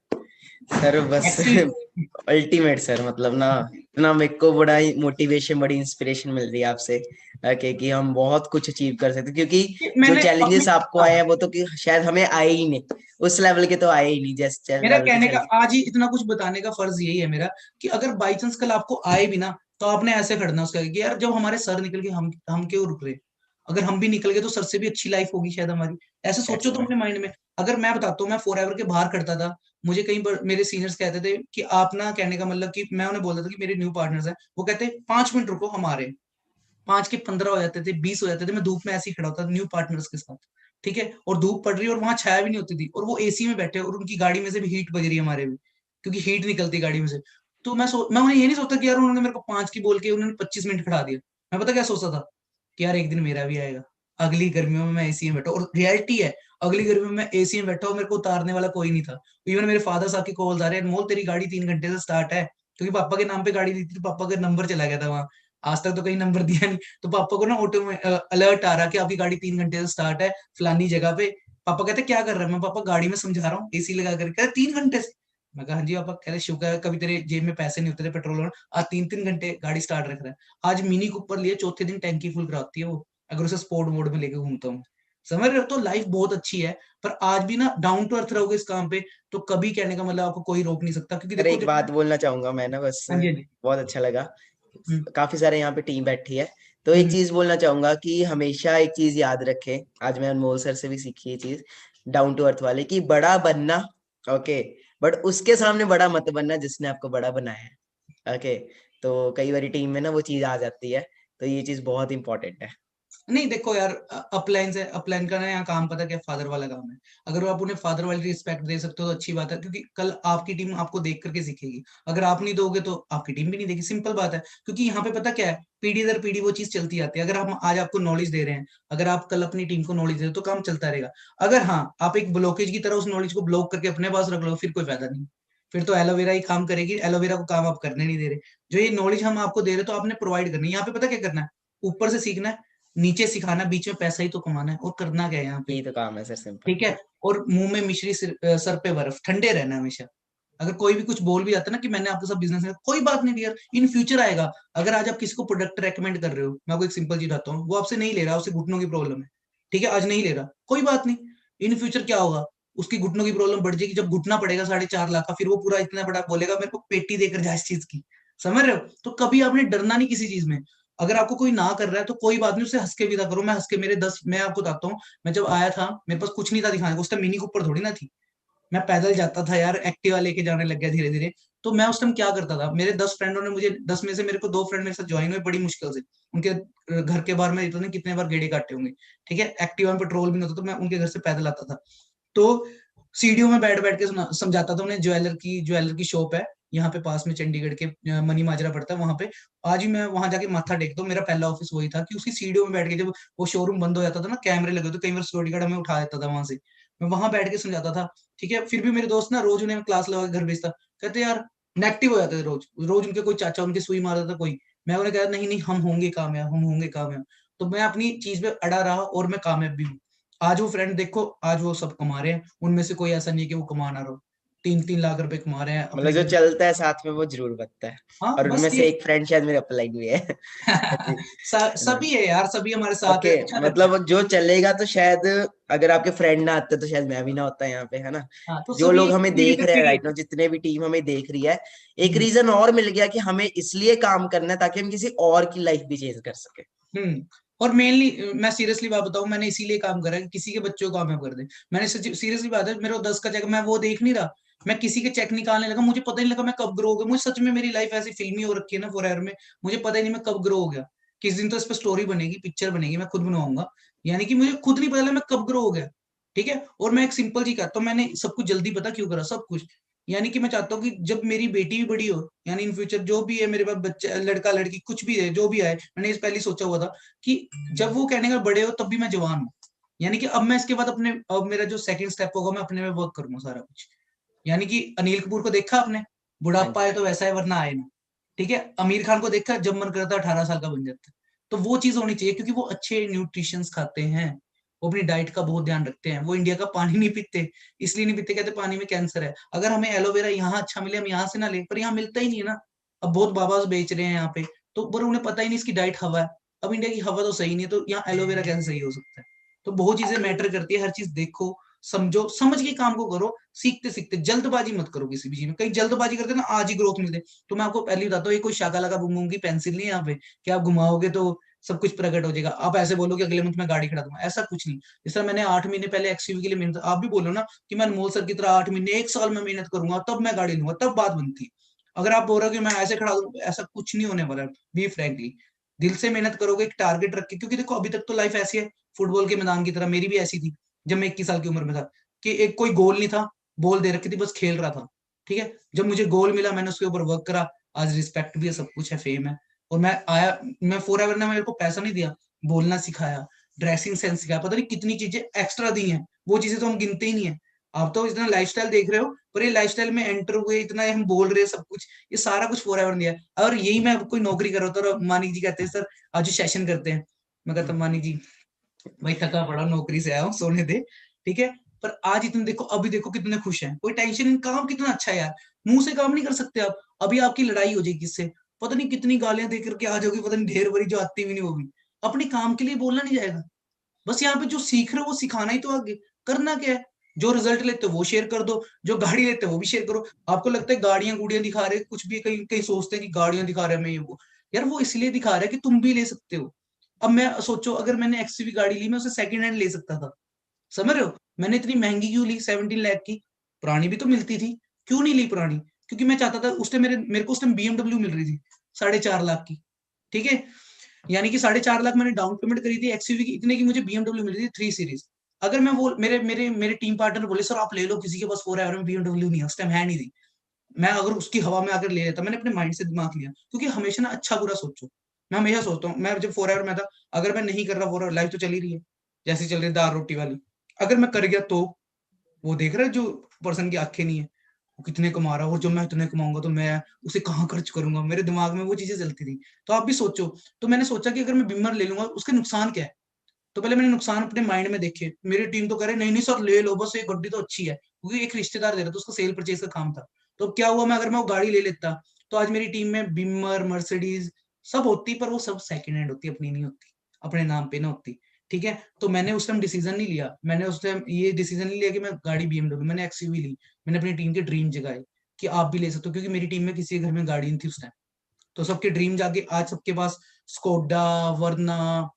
सर बस एक्चुअली। अल्टीमेट सर, मतलब ना इतना मेरे को बड़ा मोटिवेशन, बड़ी इंस्पिरेशन मिल रही है आपसे कि हम बहुत कुछ अचीव कर सकते हैं, क्योंकि जो मैंने अपने, चैलेंजेस आपको हाँ, आए हैं वो तो कि शायद हमें आए ही नहीं, उस लेवल के तो आए ही नहीं जैसे मेरा लेवल के कहने का चैलेंज। आज ही इतना कुछ बताने का फर्ज यही है मेरा, कि अगर बाई चांस कल आपको आए भी ना, तो आपने ऐसे खड़ना उसका कि यार जब हमारे सर निकल गए, हम क्यों रुक रहे। अगर हम भी निकल गए तो सर से भी अच्छी लाइफ होगी शायद हमारी। ऐसे दैट्स सोचो तो राइट। अपने माइंड में। अगर मैं बताता हूँ, मैं फॉर एवर के बाहर करता था। मुझे कहीं पर मेरे सीनियर्स कहते थे कि आप ना, कहने का मतलब कि मैं उन्हें बोलता था कि मेरे न्यू पार्टनर्स हैं, वो कहते 5 मिनट रुको हम आ रहे हैं। 5 के 15 हो जाते थे, 20 हो जाते थे, मैं धूप में ऐसे ही खड़ा होता था न्यू पार्टनर्स के साथ। ठीक है। और धूप पड़ रही है और वहां छाया भी नहीं होती थी, और वो एसी में बैठे और उनकी गाड़ी में से भी हीट बज रही है हमारे भी, क्योंकि हीट निकलती है गाड़ी में से। तो मैं उन्हें ये नहीं सोचता कि यार उन्होंने मेरे को 5 की बोल के उन्होंने 25 मिनट खड़ा दिया। मैं पता क्या सोचता था, कि यार एक दिन मेरा भी आएगा, अगली गर्मियों में मैं एसी में बैठा। और रियलिटी है, अगली गर्मियों में मैं एसी में बैठा और मेरे को उतारने वाला कोई नहीं था। इवन मेरे फादर साहब की कॉल आ रहे हैं, अनमोल तेरी गाड़ी 3 घंटे से स्टार्ट है, क्योंकि पापा के नाम पे गाड़ी दी थी, तो पापा का नंबर चला गया था वहां। आज तक तो कहीं नंबर दिया नहीं। तो पापा को ना ऑटो में अलर्ट आ रहा कि आपकी गाड़ी 3 घंटे से स्टार्ट है फलानी जगह पे। पापा कहते क्या कर रहा है, मैं पापा गाड़ी में समझा रहा हूँ एसी लगा कर। कहते 3 घंटे से। मैं कहा हाँ जी पापा। कह रहे शुक्र है कभी तेरे जेब में पैसे नहीं होते थे पेट्रोल और, आज 3-3 घंटे गाड़ी स्टार्ट रख रहा है। आज मिनी कूपर लिए, चौथे दिन टैंकी फुल कराती है वो, अगर उसे स्पोर्ट मोड में लेके घूमता हूँ। समझ रहे हो, तो लाइफ बहुत अच्छी है। पर आज भी ना डाउन टू अर्थ रहोगे इस काम पे, तो कभी, कहने का मतलब आपको कोई रोक नहीं सकता, क्योंकि सर देखो एक जब बात बोलना चाहूंगा मैं ना, बस हाँ जी, हाँ जी। बहुत अच्छा लगा। हम्म, काफी सारे यहाँ पे टीम बैठी है, तो एक हम्म, चीज बोलना चाहूंगा कि हमेशा एक चीज याद रखे, आज मैं अनमोल सर से भी सीखी ये चीज, डाउन टू अर्थ वाले, कि बड़ा बनना, ओके, बट उसके सामने बड़ा मत बनना जिसने आपको बड़ा बनाया है। ओके, तो कई बारी टीम में ना वो चीज आ जाती है, तो ये चीज बहुत इंपॉर्टेंट है। नहीं देखो यार, अपलाइन से, अपलाइन का ना यहाँ काम पता क्या, फादर वाला काम है। अगर आप उन्हें फादर वाली रिस्पेक्ट दे सकते हो तो अच्छी बात है, क्योंकि कल आपकी टीम आपको देख करके सीखेगी। अगर आप नहीं दोगे तो आपकी टीम भी नहीं देगी, सिंपल बात है। क्योंकि यहाँ पे पता क्या है, पीढ़ी दर पीढ़ी वो चीज चलती आती है। अगर हम आज आपको नॉलेज दे रहे हैं, अगर आप कल अपनी टीम को नॉलेज दे रहे हो, तो काम चलता रहेगा। अगर हाँ आप एक ब्लॉकेज की तरह उस नॉलेज को ब्लॉक करके अपने पास रख लो, फिर कोई फायदा नहीं। फिर तो एलोवेरा ही काम करेगी, एलोवेरा को काम आप करने नहीं दे रहे। जो ये नॉलेज हम आपको दे रहे हैं, तो आपने प्रोवाइड करनी है। यहाँ पे पता क्या करना है, ऊपर से सीखना है, नीचे सिखाना, बीच में पैसा ही तो कमाना है, और करना क्या है यहाँ पे। यही तो काम है सर, सिंपल। ठीक है। और मुंह में मिश्री, सर पे बर्फ, ठंडे रहना हमेशा। अगर कोई भी कुछ बोल भी जाता है ना कि मैंने आपके साथ बिजनेस है, कोई बात नहीं यार, इन फ्यूचर आएगा। अगर आज आप किसी को प्रोडक्ट रेकमेंड कर रहे हो, मैं आपको एक सिंपल चीज बताता हूँ, वो आपसे नहीं ले रहा, उसे घुटनों की प्रॉब्लम है। ठीक है, आज नहीं ले रहा, कोई बात नहीं। इन फ्यूचर क्या होगा, उसकी घुटनों की प्रॉब्लम बढ़ जाएगी, जब घुटना पड़ेगा 4.5 लाख का, फिर वो पूरा इतना बड़ा बोलेगा मेरे को पेटी देकर जा इस चीज की। समझ रहे हो, तो कभी आपने डरना नहीं किसी चीज में। अगर आपको कोई ना कर रहा है तो कोई बात नहीं, उसे हंस के विदा करो। मैं हंस के, मेरे 10, मैं आपको बताता हूँ, मैं जब आया था मेरे पास कुछ नहीं था दिखाने को, उस टाइम मिनी कूपर थोड़ी ना थी। मैं पैदल जाता था यार, एक्टिवा लेके जाने लग गया धीरे धीरे। तो मैं उस टाइम क्या करता था, मेरे 10 फ्रेंडों ने मुझे, 10 में से मेरे को 2 फ्रेंड मेरे साथ ज्वाइन हुए बड़ी मुश्किल से। उनके घर के बाहर में, इतने कितने बार गेड़े काटे होंगे। ठीक है, एक्टिवा में पेट्रोल भी नहीं होता, तो मैं उनके घर से पैदल आता था। तो सीढ़ियों में बैठ बैठ के समझाता था उन्हें। ज्वेलर की शॉप है यहाँ पे पास में, चंडीगढ़ के मनी माजरा पड़ता है वहां पे। आज भी मैं वहां जाके माथा टेकता हूँ। मेरा पहला ऑफिस वही था, कि उसकी सीढ़ियों में बैठ के, जब वो शोरूम बंद हो जाता था ना, कैमरे लगे तो कई बार सिक्योरिटी गार्ड हमें उठा देता था वहां से। मैं वहां बैठ के समझाता था, ठीक है। फिर भी मेरे दोस्त ना रोज उन्हें क्लास लगा के घर भेजता, कहते यार नेगेटिव हो जाते थे रोज रोज, उनके कोई चाचा उनकी सुई मार देता था कोई। मैं उन्हें कहता नहीं नहीं हम होंगे कामयाब, हम होंगे कामयाब। तो मैं अपनी चीज पे अड़ा रहा और मैं कामयाब भी हूँ। आज वो फ्रेंड देखो, आज वो सब कमा रहे हैं, उनमें से कोई ऐसा नहीं है कि वो कमा ना रहो। 3-3 लाख रुपए कमा रहे हैं मतलब अपनी जो जिंदगी। चलता है साथ में वो जरूर बनता है। हाँ और बस उनमें ये से एक फ्रेंड शायद मेरे अपलाइन भी है। सभी है यार, सभी हमारे साथ है, ओके, अच्छा लगता है। मतलब जो चलेगा तो शायद, अगर आपके फ्रेंड ना आते तो शायद मैं भी ना होता यहाँ पे, है ना। हाँ तो जो सभी लोग हमें सभी देख रहे हैं इकट्ठे राइट रहते नाउ, जितने भी टीम हमें देख रही है, एक हैं। रीजन और मिल गया कि हमें इसलिए काम करना है ताकि हम किसी और की लाइफ भी चेंज कर सके। हम्म। और मेनली मैं सीरियसली बात बताऊं, मैंने इसीलिए काम करा है कि किसी के बच्चों को कामयाब कर दे। मैंने सीरियसली बात है, मेरे को 10 का चेक मैं वो देख नहीं रहा, मैं किसी के चेक निकालने लगा। मुझे पता नहीं लगा मैं कब ग्रो हो गया। मुझे सच में मेरी लाइफ ऐसी फिल्मी हो रखी है ना फॉर एवर में, मुझे पता ही नहीं मैं कब ग्रो हो गया। किस दिन तो इस पर स्टोरी बनेगी, पिक्चर बनेगी, मैं खुद बनवाऊंगा। यानी कि मुझे खुद नहीं पता लगा मैं कब ग्रो हो गया, ठीक है। और मैं एक सिंपल जी कहता हूँ, मैंने सब कुछ जल्दी पता क्यों करा, सब कुछ। यानी कि मैं चाहता हूँ कि जब मेरी बेटी भी बड़ी हो, यानी इन फ्यूचर जो भी है मेरे पास बच्चा, लड़का लड़की कुछ भी है, जो भी आए, मैंने इस पहले ही सोचा हुआ था कि जब वो कहने का बड़े हो तब भी मैं जवान हूँ। यानी कि अब मैं इसके बाद अपने, अब मेरा जो सेकंड स्टेप होगा, मैं अपने में वर्क करूंगा सारा कुछ। यानी कि अनिल कपूर को देखा आपने, हाँ बुढ़ापा जी। आए तो वैसा है वरना आए ना, ठीक है। आमिर खान को देखा, जब मन करता है 18 साल का बन जाता है। तो वो चीज होनी चाहिए, क्योंकि वो अच्छे न्यूट्रिशंस खाते हैं, वो अपनी डाइट का बहुत ध्यान रखते हैं, वो इंडिया का पानी नहीं पीते। इसलिए नहीं पीते, कहते पानी में कैंसर है। अगर हमें एलोवेरा यहाँ अच्छा मिले, हम यहाँ से ना ले, पर यहाँ मिलता ही नहीं है ना। अब बहुत बाबा बेच रहे हैं यहाँ पे, तो पर उन्हें पता ही नहीं इसकी डाइट हवा है। अब इंडिया की हवा तो सही नहीं है, तो यहाँ एलोवेरा कैसे सही हो सकता है। तो बहुत चीजें मैटर करती है, हर चीज देखो, समझो, समझ के काम को करो, सीखते सीखते। जल्दबाजी मत करो किसी भी चीज में, कहीं जल्दबाजी करते ना आज ही ग्रोथ मिलते। तो मैं आपको पहले ही बताता हूँ, ये कोई शाका लगा बूम बूम की पेंसिल नहीं है यहाँ पे कि आप घुमाओगे तो सब कुछ प्रकट हो जाएगा। आप ऐसे बोलो कि अगले मंथ में गाड़ी खड़ा दूंगा, ऐसा कुछ नहीं। जिस तरह मैंने 8 महीने पहले एक्सयूवी के लिए मेहनत, आप भी बोलो ना कि मैं अनमोल सर की तरह 8 महीने 1 साल में मेहनत करूंगा तब मैं गाड़ी लूंगा, तब बात बनती। अगर आप बोल रहे हो कि मैं ऐसे खड़ा दूं, ऐसा कुछ नहीं होने वाला। बी फ्रैंकली, दिल से मेहनत करोगे, एक टारगेट रख के, क्योंकि देखो अभी तक तो लाइफ ऐसी है, फुटबॉल के मैदान की तरह मेरी भी ऐसी थी जब मैं 21 साल की उम्र में था, कि एक कोई गोल नहीं था, बॉल दे रखी थी, बस खेल रहा था, ठीक है। जब मुझे गोल मिला, मैंने उसके ऊपर वर्क करा, आज रिस्पेक्ट भी है, सब कुछ है, फेम है। और मैं आया, मैं फॉर एवर ने मेरे को पैसा नहीं दिया, बोलना सिखाया, ड्रेसिंग सेंस सिखाया, पता नहीं कितनी चीजें एक्स्ट्रा दी हैं, वो चीजें तो हम गिनते ही नहीं है। आप तो इतना लाइफस्टाइल देख रहे हो, पर ये लाइफस्टाइल में एंटर हुए, इतना हम बोल रहे हैं, सब कुछ, ये सारा कुछ फॉर एवर दिया है। और यही मैं कोई नौकरी कर रहा था और मानिक जी कहते हैं सर आज सेशन करते हैं, मैं कहता मानिक जी भाई थका पड़ा, नौकरी से आया हूँ, सोने दे, ठीक है। पर आज इतने देखो, अभी देखो कितने खुश हैं, कोई टेंशन नहीं, काम कितना अच्छा है यार। मुंह से काम नहीं कर सकते आप, अभी आपकी लड़ाई हो जाएगी किससे, पता नहीं कितनी गालियां दे करके आ जाओगी, पता नहीं ढेर भरी जो आती भी नहीं होगी। अपने काम के लिए बोलना नहीं जाएगा, बस यहाँ पे जो सीख रहे हो वो सिखाना ही तो आगे। करना क्या है, जो रिजल्ट लेते हो वो शेयर कर दो, जो गाड़ी लेते हो वो भी शेयर करो। आपको लगता है गाड़ियां गुड़ियां दिखा रहे, कुछ भी, कहीं कहीं सोचते हैं कि गाड़ियां दिखा रहे हैं मैं ये वो, यार वो इसलिए दिखा रहा है कि तुम भी ले सकते हो। अब मैं सोचो, अगर मैंने एक्सयूवी गाड़ी ली, मैं उसे सेकंड हैंड ले सकता था, समझ रहे हो। मैंने इतनी महंगी क्यों ली, 17 लाख की, पुरानी भी तो मिलती थी, क्यों नहीं ली पुरानी, क्योंकि मैं चाहता था उस टाइम मेरे को उस टाइम बीएमडब्ल्यू मिल रही थी 4.5 लाख की, ठीक है। यानी कि 4.5 लाख मैंने डाउन पेमेंट करी थी एक्सयूवी की, इतने की मुझे बीएमडब्ल्यू मिल रही थी 3 सीरीज। अगर मैं वो मेरे मेरे मेरे टीम पार्टनर बोले सर आप ले लो, किसी के पास 4 एवर में बीएमडब्ल्यू नहीं है, उस टाइम है नहीं थी, मैं अगर उसकी हवा में आकर ले लेता, मैंने अपने माइंड से दिमाग लिया, क्योंकि हमेशा ना अच्छा बुरा सोचो। मैं हमेशा सोचता हूँ, मैं जब 4 एवर में था, अगर मैं नहीं कर रहा 4 एवर, लाइफ तो चली रही है जैसी चल रही है, दाल रोटी वाली, अगर मैं कर गया तो वो देख रहा है जो पर्सन की आंखें नहीं है, वो कितने कमा रहा है, और जब मैं इतने कमाऊंगा तो मैं उसे कहाँ खर्च करूंगा, मेरे दिमाग में वो चीजें चलती थी। तो आप भी सोचो। तो मैंने सोचा कि अगर मैं बिमर ले लूंगा उसके नुकसान क्या है। तो पहले मैंने नुकसान अपने माइंड में देखे, मेरी टीम तो करे नहीं नहीं सर ले लो, बस ये गड्डी तो अच्छी है, क्योंकि एक रिश्तेदार दे रहा था, उसका सेल परचेज का काम था। तो अब क्या हुआ, मैं अगर मैं वो गाड़ी ले लेता, तो आज मेरी टीम में बिमर मर्सिडीज सब होती, पर वो सब सेकंड हैंड होती, अपनी नहीं होती, अपने नाम पे ना होती, ठीक है। तो मैंने उस टाइम डिसीजन नहीं लिया, मैंने उस टाइम ये डिसीजन नहीं लिया कि मैं गाड़ी बीएमडब्ल्यू, मैंने एक्सयूवी ली। मैंने अपनी टीम के ड्रीम जगाए कि आप भी ले सकते हो, क्योंकि मेरी टीम में किसी के घर में गाड़ी नहीं थी उस टाइम। तो सबके ड्रीम जाके आज सबके पास स्कोडा, वरना,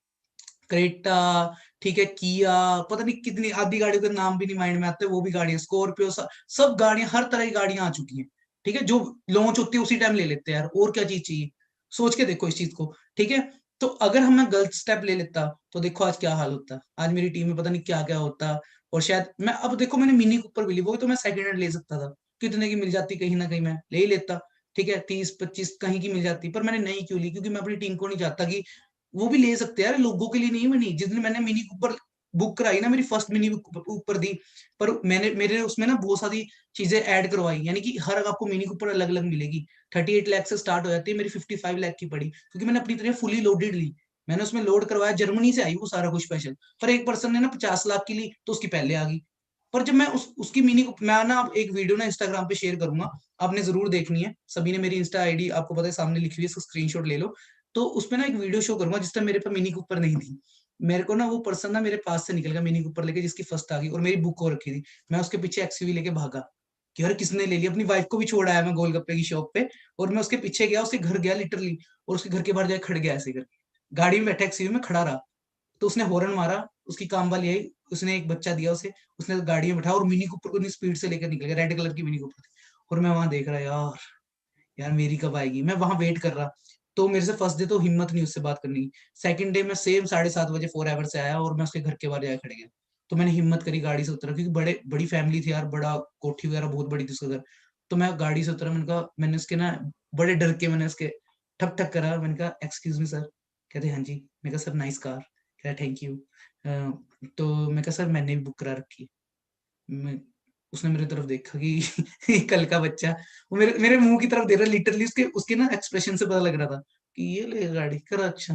क्रेटा, ठीक है, किया, पता नहीं कितनी आधी गाड़ियों के नाम भी नहीं माइंड में आते, वो भी गाड़ियां, स्कॉर्पियो, सब गाड़ियां, हर तरह की गाड़ियां आ चुकी हैं, ठीक है। जो लॉन्च होती है उसी टाइम ले लेते हैं यार, और क्या चीज चाहिए। सोच के देखो इस चीज को, ठीक है। तो अगर हम मैं गलत स्टेप ले लेता, तो देखो आज क्या हाल होता, आज मेरी टीम में पता नहीं क्या क्या होता। और शायद मैं, अब देखो मैंने मिनी कूपर भी ली, वो तो मैं सेकंड हैंड ले सकता था, कितने की मिल जाती, कहीं ना कहीं मैं ले ही लेता, ठीक है, 30-25 कहीं की मिल जाती, पर मैंने नहीं क्यों ली, क्योंकि मैं अपनी टीम को नहीं चाहता कि वो भी ले सकते हैं यार, लोगों के लिए नहीं बनी। जिस दिन मैंने मिनी कूपर बुक कराई ना, मेरी फर्स्ट मिनी ऊपर दी, पर मैंने मेरे उसमें ना बहुत सारी चीजें ऐड करवाई, यानी कि हर आपको मिनी ऊपर अलग अलग मिलेगी। 38 लाख से स्टार्ट हो जाती है, मेरी 55 लाख की पड़ी, क्योंकि मैंने अपनी तरह फुली लोडेड ली। मैंने उसमें लोड करवाया, जर्मनी से आई वो सारा कुछ स्पेशल। पर एक पर्सन ने ना 50 लाख की ली तो उसकी पहले आ गई। पर जब मैं उसकी मिनी, मैं ना एक वीडियो ना इंस्टाग्राम पे शेयर करूंगा, आपने जरूर देखनी है। सभी ने मेरी इंस्टा आईडी आपको पता है सामने लिखी हुई है, इसका स्क्रीनशॉट ले लो। तो उसमें ना एक वीडियो शो करूंगा जिसमें मेरे पे मिनी कूपर नहीं थी। मेरे को ना वो पर्सन ना मेरे पास से निकल गया मिनी कूपर लेके, जिसकी फर्स्ट आ गई, और मेरी बुक हो रखी थी। मैं उसके पीछे एक्सयूवी लेके भागा कि यार किसने ले लिया। अपनी वाइफ को भी छोड़ आया मैं गोलगप्पे की शॉप पे, और मैं उसके पीछे गया, उसके घर गया लिटरली, और उसके घर के बाहर जाके खड़ गया ऐसे करके, गाड़ी में बैठा एक्सयूवी में खड़ा रहा। तो उसने हॉर्न मारा, उसकी काम वाली आई, उसने एक बच्चा दिया उसे, उसने गाड़ी में बैठा और मिनी कूपर को इतनी स्पीड से लेकर निकल गया, रेड कलर की मिनी कूपर थी। और मैं वहां देख रहा, यार यार मेरी कब आएगी, मैं वहां वेट कर रहा। तो मेरे से फर्स्ट डे तो हिम्मत नहीं उससे बात करने की। सेकंड डे में सेम 7:30 बजे 4 आवर से आया, और मैं उसके घर के बाहर जाकर खड़ गया। तो मैंने हिम्मत करी, गाड़ी से उतरा, क्योंकि बड़ी फैमिली थी यार, बड़ा कोठी वगैरह बहुत बड़ी थी उसका घर। तो मैं गाड़ी से उतरा, मैंने कहा, मैंने उसके ना बड़े डर के मैंने उसके ठक ठक करा, मैंने कहा एक्सक्यूज मी सर। कहते हाँ जी। मैं कहा सर नाइस कार। कह थैंक यू। तो मैं कहा सर मैंने भी बुक करा रखी है। मैं उसने मेरी तरफ देखा कि कल का बच्चा, वो मेरे मेरे मुंह की तरफ दे रहा, लिटरली उसके उसके ना एक्सप्रेशन से पता लग रहा था कि ये ले गाड़ी कर। अच्छा,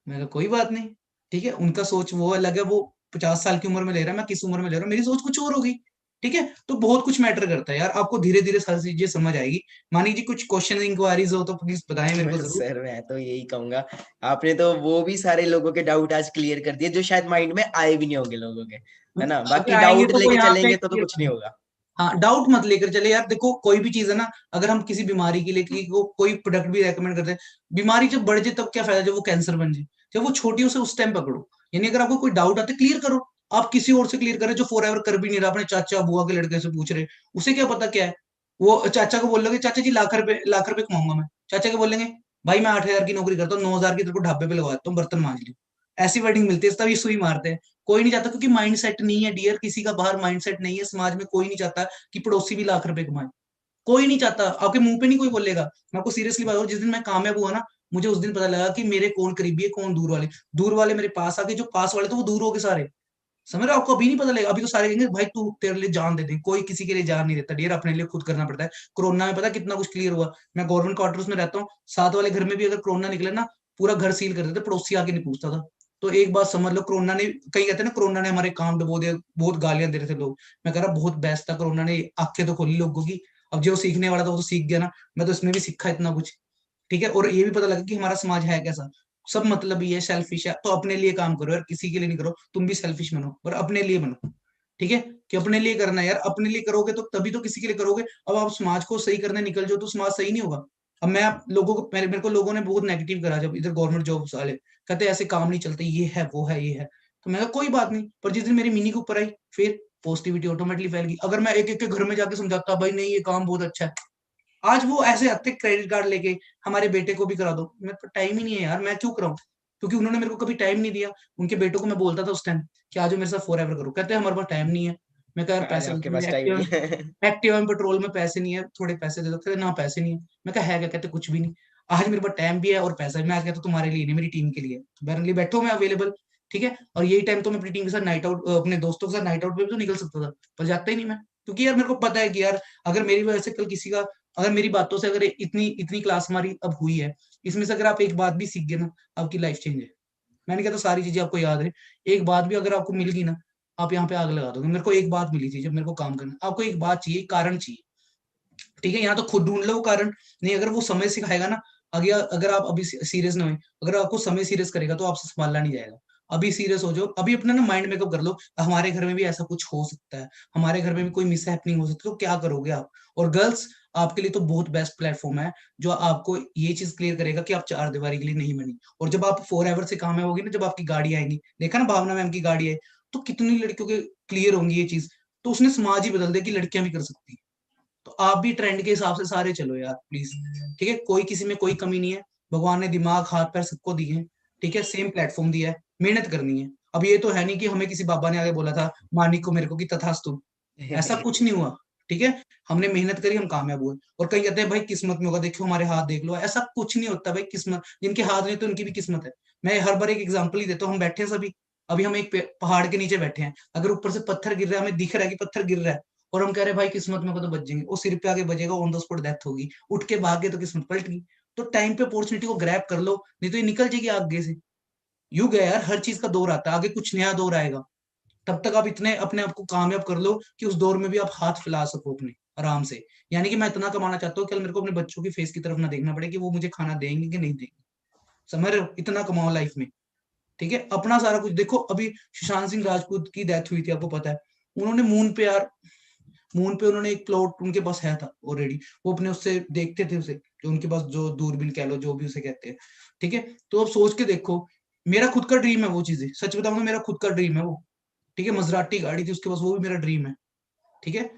मैं कहा कोई बात नहीं, ठीक है, उनका सोच वो अलग है, वो 50 साल की उम्र में ले रहा है, मैं किस उम्र में ले रहा हूँ, मेरी सोच कुछ और होगी। ठीक है, तो बहुत कुछ मैटर करता है यार, आपको धीरे धीरे सारी चीजें समझ आएगी। मानी जी कुछ क्वेश्चन इंक्वायरीज हो तो प्लीज बताएं मेरे को जरूर। सर मैं तो यही कहूंगा, आपने तो वो भी सारे लोगों के डाउट आज क्लियर कर दिए जो शायद माइंड में आए भी नहीं होंगे लोगों के, है ना। अगर बाकी आएंगे डाउट तो वो लेके यहाँ पे चलेंगे तो clear कुछ नहीं होगा। हाँ, डाउट मत लेकर चले यार। देखो कोई भी चीज है ना, अगर हम किसी बीमारी के लिए कोई प्रोडक्ट भी रेकमेंड करते हैं, बीमारी जब बढ़ जाए तब क्या फायदा, जब वो कैंसर बन जाए। जब वो छोटी हो, उसे उस टाइम पकड़ो। यानी अगर आपको कोई डाउट आते क्लियर करो। आप किसी और से क्लियर करें जो फॉर एवर कर भी नहीं रहा, अपने चाचा बुआ के लड़के से पूछ रहे, उसे क्या पता क्या है। वो चाचा को बोल लोगे चाचा जी लाख रुपए कमाऊंगा मैं, चाचा के बोलेंगे भाई मैं 8,000 की नौकरी करता हूँ, 9,000 की तेरे को ढाबे पे लगवा देता हूँ, बर्तन मांज ली। ऐसी वर्डिंग मिलती है, तब ये सुई मारते हैं। कोई नहीं चाहता, क्योंकि माइंड सेट नहीं है डियर, किसी का बाहर माइंड सेट नहीं है, समाज में कोई नहीं चाहता कि पड़ोसी भी लाख रुपए कमाए। कोई नहीं चाहता, आपके मुंह पे नहीं कोई बोलेगा। मैं आपको सीरियसली बात करूं, जिस दिन मैं कामयाब हुआ ना, मुझे उस दिन पता लगा कि मेरे कौन करीबी है कौन दूर वाले। दूर वाले मेरे पास आ गए, जो पास वाले तो वो दूर हो गए सारे। समझ रहे हो, आपको अभी नहीं पता लगेगा, अभी तो सारे कहेंगे भाई तू तेरे लिए जान दे दे। कोई किसी के लिए जान नहीं देता डियर, अपने लिए खुद करना पड़ता है। कोरोना में पता कितना कुछ क्लियर हुआ। मैं गवर्नमेंट क्वार्टर्स में रहता हूँ, साथ वाले घर में भी अगर कोरोना निकले ना, पूरा घर सील कर देते, पड़ोसी आके नहीं पूछता था। तो एक बात समझ लो, कोरोना ने, कई कहते हैं ना कोरोना ने हमारे काम डुबो दिया, बहुत गालियां दे रहे थे लोग। मैं कह रहा बहुत बेस्ट था, कोरोना ने आंखें तो खोली लोगों की। अब जो सीखने वाला था वो तो सीख गया ना, मैं तो इसमें भी सीखा इतना कुछ। ठीक है, और ये भी पता लगा कि हमारा समाज है कैसा। सब मतलब ही है, सेल्फिश है, तो अपने लिए काम करो यार, किसी के लिए नहीं करो। तुम भी सेल्फिश बनो और अपने लिए बनो। ठीक है, कि अपने लिए करना है यार, अपने लिए करोगे तो तभी तो किसी के लिए करोगे। अब आप समाज को सही करने निकल जाओ तो समाज सही नहीं होगा। अब मैं लोगों को, मेरे को लोगों ने बहुत नेगेटिव करा, जब इधर गवर्नमेंट जॉब्स वाले कहते ऐसे काम नहीं चलते, ये है वो है ये है। तो मैं कहा कोई बात नहीं, पर जिस दिन मेरी मीनी के ऊपर आई, फिर पॉजिटिविटी ऑटोमेटिकली फैल गई। अगर मैं एक एक के घर में जाके समझाता भाई नहीं ये काम बहुत अच्छा है, आज वो ऐसे आते क्रेडिट कार्ड लेके, हमारे बेटे को भी करा दो। मेरे पास टाइम ही नहीं है यार, मैं क्यों कराऊं, क्योंकि उन्होंने मेरे को कभी टाइम नहीं दिया। उनके बेटों को मैं बोलता था उस टाइम कि आज मेरे साथ फॉर एवर करो, कहते हैं हमारे पास टाइम नहीं है। मैं कहा यार आज पैसे आपके दो, पास टाइम नहीं है। एक्टिवा में पेट्रोल में पैसे नहीं है, थोड़े पैसे दे दो। कहते ना पैसे नहीं है। मैं कहा है क्या, कहते कुछ भी नहीं। आज मेरे पास टाइम भी है और पैसा भी। मैं आज कहता तुम्हारे लिए नहीं, मेरी टीम के लिए, मेरे लिए बैठो, मैं अवेलेबल। ठीक है, और यही टाइम तो मैं अपनी टीम के साथ नाइट आउट, अपने दोस्तों के साथ नाइट आउट पे भी तो निकल सकता था, पर जाता ही नहीं मैं। क्योंकि यार मेरे को पता है कि यार अगर मेरी वजह से कल किसी का, अगर मेरी बातों से अगर इतनी इतनी क्लास हमारी अब हुई है, इसमें से अगर आप एक बात भी सीख गए ना, आपकी लाइफ चेंज है। मैंने कहता सारी चीजें आपको याद है, एक बात भी अगर आपको मिल गई ना, आप यहाँ पे आग लगा दोगे। मेरे को एक बात मिली थी जब मेरे को काम करना, आपको एक बात चाहिए, एक कारण चाहिए। ठीक है, यहाँ तो खुद ढूंढ लो वो कारण। नहीं, अगर वो समय सिखाएगा ना, अगर अगर आप अभी सीरियस ना हो, अगर आपको समय सीरियस करेगा तो आपसे संभाला नहीं जाएगा। अभी सीरियस हो जाओ, अभी अपना ना माइंड मेकअप कर लो, हमारे घर में भी ऐसा कुछ हो सकता है, हमारे घर में भी कोई मिस हैपनिंग हो सकती है, तो क्या करोगे आप। और गर्ल्स, आपके लिए तो बहुत बेस्ट प्लेटफॉर्म है, जो आपको ये चीज क्लियर करेगा कि आप चार दीवारी के लिए नहीं बनी। और जब आप फॉर एवर से काम होगी ना, जब आपकी गाड़ी आएंगी, देखा ना भावना मैम की गाड़ी है, तो कितनी लड़कियों के क्लियर होंगी ये चीज। तो उसने समाज ही बदल दिया कि लड़कियां भी कर सकती हैं। तो आप भी ट्रेंड के हिसाब से सारे चलो यार प्लीज। ठीक है, कोई किसी में कोई कमी नहीं है, भगवान ने दिमाग हाथ पैर सबको दिए हैं। ठीक है, सेम प्लेटफॉर्म दिया है, मेहनत करनी है। अब ये तो है नहीं कि हमें किसी बाबा ने आगे बोला था मानिक को मेरे को कि तथास्तु, ऐसा कुछ नहीं हुआ। ठीक है, हमने मेहनत करी, हम कामयाब हुए। और कई कहते हैं भाई किस्मत में होगा, देखो हमारे हाथ देख लो, ऐसा कुछ नहीं होता भाई। किस्मत जिनके हाथ नहीं तो उनकी भी किस्मत है। मैं हर बार एक एग्जांपल ही देता हूँ, हम बैठे हैं सभी, अभी हम एक पहाड़ के नीचे बैठे हैं, अगर ऊपर से पत्थर गिर रहा है, हमें दिख रहा है कि पत्थर गिर रहा है, और हम कह रहे हैं भाई किस्मत में को तो बच जाएंगे, वो सिर पे आगे बजेगा, ऑन द स्पॉट डेथ होगी, उठ के भाग गए तो किस्मत पलट गई। तो टाइम पे अपॉर्चुनिटी को ग्रैब कर लो, नहीं तो ये निकल जाएगी आगे से। यू गया यार, हर चीज का दौर आता है, आगे कुछ नया दौर आएगा, तब तक आप इतने अपने आप को कामयाब कर लो कि उस दौर में भी आप हाथ फैला सको अपने आराम से। यानी कि मैं इतना कमाना चाहता हूँ कि मेरे को अपने बच्चों की फेस की तरफ ना देखना पड़े कि वो मुझे खाना देंगे कि नहीं देंगे, समझ रहे हो, इतना कमाओ लाइफ में, ठीक है, अपना सारा कुछ देखो। अभी सुशांत सिंह राजपूत की डेथ हुई थी, आपको पता है, उन्होंने मून पे यार, मून पे उन्होंने एक प्लॉट उनके पास है था ऑलरेडी, वो अपने उससे देखते थे उसे, जो उनके पास जो दूरबीन कह लो, जो भी उसे कहते हैं, ठीक है। तो अब सोच के देखो, मेरा खुद का ड्रीम है वो चीजें, सच बताऊं ना, मेरा खुद का ड्रीम है वो, ठीक है, मजराटी गाड़ी थी उसके पास, वो भी मेरा ड्रीम है, ठीक है,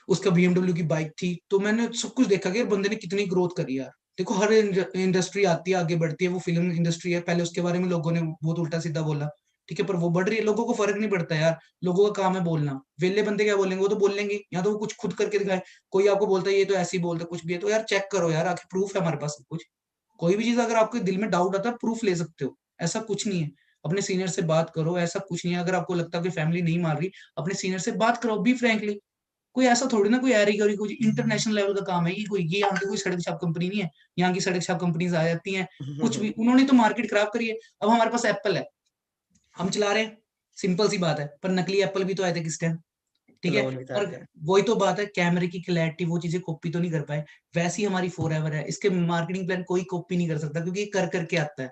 उसका BMW की बाइक थी। तो मैंने सब कुछ देखा कि यार बंदे ने कितनी ग्रोथ करी यार। देखो हर इंडस्ट्री आती है, आगे बढ़ती है, वो फिल्म इंडस्ट्री है, पहले उसके बारे में लोगों ने बहुत उल्टा सीधा बोला, ठीक है, पर वो बढ़ रही है, लोगों को फर्क नहीं पड़ता यार, लोगों का काम है बोलना, वेले बंदे क्या बोलेंगे, वो तो बोल लेंगे, या तो वो कुछ खुद करके दिखाए, कोई आपको बोलता है ये तो ऐसे ही बोलता है, कुछ भी है तो यार चेक करो यार, आखिर प्रूफ है हमारे पास सब कुछ। कोई भी चीज अगर आपके दिल में डाउट आता है, प्रूफ ले सकते हो, ऐसा कुछ नहीं है, अपने सीनियर से बात करो, ऐसा कुछ नहीं है, अगर आपको लगता है कि फैमिली नहीं मान रही, अपने सीनियर से बात करो, बी फ्रैंकली। कोई ऐसा थोड़ी ना, कोई एरी गरी कोई इंटरनेशनल लेवल का काम है ये, कोई ये यहाँ की कोई सड़क छाप कंपनी नहीं है, यहाँ की सड़क छाप कंपनीज आ जाती हैं, कुछ भी, उन्होंने तो मार्केट खराब करी है। अब हमारे पास एप्पल है, हम चला रहे हैं, सिंपल सी बात है, पर नकली एप्पल भी तो आए थे किस टाइम, ठीक है, क्लोन भी तो पर आते हैं। वही तो बात है, कैमरे की क्लैरिटी वो चीजें कॉपी तो नहीं कर पाए, वैसी हमारी फॉर एवर है, इसके मार्केटिंग प्लान कोई कॉपी नहीं कर सकता, क्योंकि ये कर करके आता है,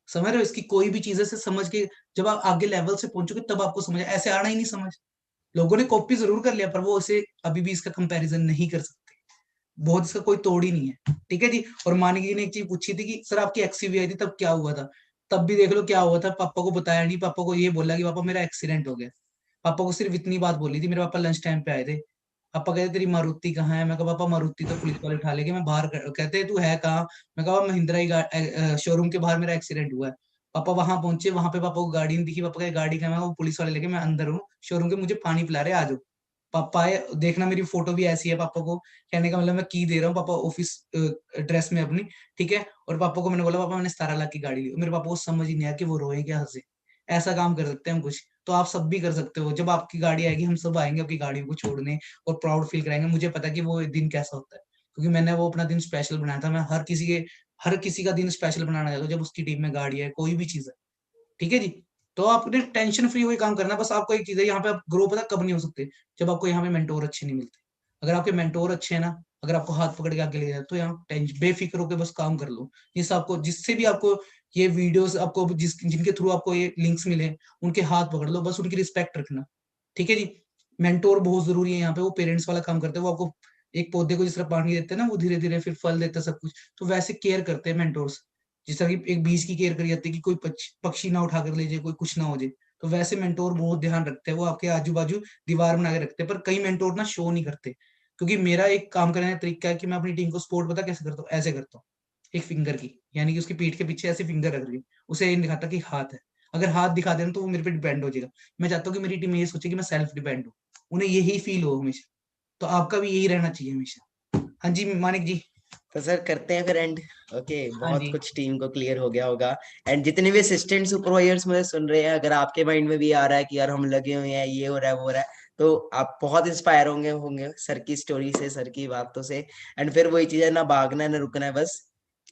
समझ रहे हो, इसकी कोई भी चीजें से समझ के, जब आप आगे लेवल से पहुंचोगे तब आपको समझ, ऐसे आना ही नहीं समझ। लोगों ने कॉपी जरूर कर लिया, पर वो इसे अभी भी इसका कंपैरिजन नहीं कर सकते, बहुत इसका कोई तोड़ ही नहीं है, ठीक है जी। और मानिक जी ने एक चीज पूछी थी कि सर आपकी एक्सयूवी आई थी तब क्या हुआ था, तब भी देख लो क्या हुआ था, पापा को बताया नहीं, पापा को ये बोला कि पापा मेरा एक्सीडेंट हो गया, पापा को सिर्फ इतनी बात बोली थी, मेरे पापा लंच टाइम पे आए थे, पापा कहते तेरी मारुति कहाँ है, मैं कहा पापा मारुति तो पुलिस वाले उठा लेके, मैं बाहर कहते तू है कहाँ, मैं कहा महिंद्रा ही शोरूम के बाहर मेरा एक्सीडेंट हुआ है। पापा वहां पहुंचे, वहां पे पापा को गाड़ी नहीं दिखी, पापा कहे गाड़ी कहाँ है, वो पुलिस वाले लेके, मैं अंदर हूँ शोरूम के, मुझे पानी पिला रहे, आ जाओ। पापा आए, देखना मेरी फोटो भी ऐसी है, पापा को कहने का मतलब मैं की दे रहा हूँ पापा ऑफिस ड्रेस में अपनी, ठीक है, और पापा को मैंने बोला पापा मैंने 17 लाख की गाड़ी ली, मेरे पापा को समझ ही नहीं आया कि वो रोए क्या हंसे। ऐसा काम कर सकते हैं हम कुछ, तो आप सब भी कर सकते हो, जब आपकी गाड़ी आएगी हम सब आएंगे आपकी गाड़ियों को छोड़ने, और प्राउड फील कराएंगे, मुझे पता है कि वो दिन कैसा होता है, क्योंकि मैंने वो अपना दिन स्पेशल बनाया था, मैं हर किसी का दिन स्पेशल बनाना चाहता हूँ जब उसकी टीम में गाड़ी है, कोई भी चीज है, ठीक है जी। तो आपने टेंशन फ्री हुए काम करना, बस आपको एक चीज है, यहाँ पे आप ग्रो पता कब नहीं हो सकते, जब आपको यहाँ पे मेंटोर अच्छे नहीं मिलते। अगर आपके मेंटोर अच्छे हैं ना, अगर आपको हाथ पकड़ के आगे ले जाए, तो यहाँ टेंशन बेफिक्र होकर बस काम कर लो, जिससे भी आपको ये वीडियोस आपको जिनके थ्रू आपको ये लिंक्स मिले, उनके हाथ पकड़ लो, बस उनकी रिस्पेक्ट रखना, ठीक है जी। मेंटोर बहुत जरूरी है यहाँ पे, वो पेरेंट्स वाला काम करते हैं, वो आपको एक पौधे को जिस तरह पानी देते हैं ना, वो धीरे धीरे फिर फल देता है सब कुछ, तो वैसे केयर करते हैं मेंटोर्स, जिस तरह की एक बीज की केयर करी जाती है कि कोई पक्षी ना उठा कर ले जाए, कोई कुछ ना हो जाए, तो वैसे मेंटोर बहुत ध्यान रखते हैं, वो आपके आजू बाजू दीवार बना के रखते हैं, पर कई मेंटोर ना शो नहीं करते, क्योंकि मेरा एक काम करने का तरीका है कि मैं अपनी टीम को सपोर्ट पता कैसे करता हूँ, ऐसे करता हूँ, एक फिंगर की, यानी कि उसकी पीठ के पीछे ऐसे फिंगर रख रही हूँ, उसे ये नहीं दिखाता कि हाथ है, अगर हाथ दिखा देना तो वो मेरे पे डिपेंड हो जाएगा, मैं चाहता हूँ कि मेरी टीम ये सोचे कि मैं सेल्फ डिपेंड हूँ, उन्हें यही फील हो हमेशा, तो आपका भी यही रहना चाहिए हमेशा। हाँ जी मानिक जी। तो सर करते हैं फिर एंड। ओके, हाँ बहुत जी। कुछ टीम को क्लियर हो गया होगा। एंड जितने भी असिस्टेंट सुपरवाइजर्स मुझे सुन रहे हैं, अगर आपके माइंड में भी आ रहा है कि यार हम लगे हुए हैं, ये हो रहा है वो हो रहा है, तो आप बहुत इंस्पायर होंगे होंगे सर की स्टोरी से, सर की बातों से। एंड फिर वही चीज है, ना भागना है ना रुकना है, बस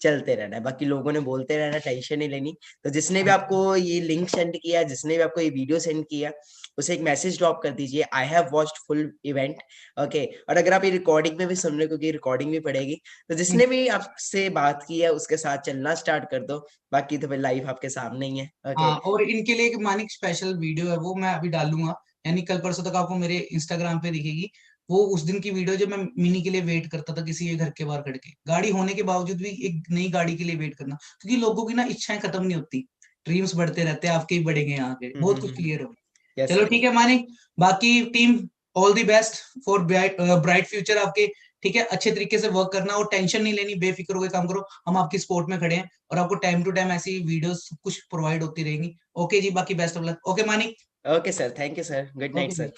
चलते रहना है, बाकी लोगों ने बोलते रहना, टेंशन नहीं लेनी। तो जिसने भी हाँ आपको ये लिंक सेंड किया, जिसने भी आपको ये वीडियो सेंड किया, उसे एक मैसेज ड्रॉप कर दीजिए, I have watched full event. Okay, और अगर आप ये रिकॉर्डिंग में भी सुन रहे हो, क्योंकि रिकॉर्डिंग भी पड़ेगी, तो जिसने भी आपसे बात की है उसके साथ चलना स्टार्ट कर दो, बाकी तो फिर लाइफ आपके सामने ही है। ओके। हाँ, और इनके लिए एक मानिक स्पेशल वीडियो है, वो मैं अभी डालूंगा, यानी कल परसों तक आपको मेरे इंस्टाग्राम पे दिखेगी, वो उस दिन की वीडियो जब मैं मिनी के लिए वेट करता था किसी के घर के बाहर खड़ के, गाड़ी होने के बावजूद भी एक नई गाड़ी के लिए वेट करना, क्योंकि लोगों की ना इच्छाएं खत्म नहीं होती, ड्रीम्स बढ़ते रहते हैं, आपके ही बढ़ेंगे, यहाँ के बहुत कुछ क्लियर हो। यस चलो सर। ठीक है मानिक, बाकी team all the best for bright future आपके, ठीक है, अच्छे तरीके से वर्क करना और टेंशन नहीं लेनी, बेफिक्र होकर काम करो, हम आपकी सपोर्ट में खड़े हैं, और आपको टाइम टू टाइम ऐसी वीडियोस सब कुछ प्रोवाइड होती रहेंगी। ओके जी, बाकी best of luck. Okay Manik. Okay sir, thank you sir, good night okay ji, sir.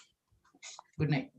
Good night.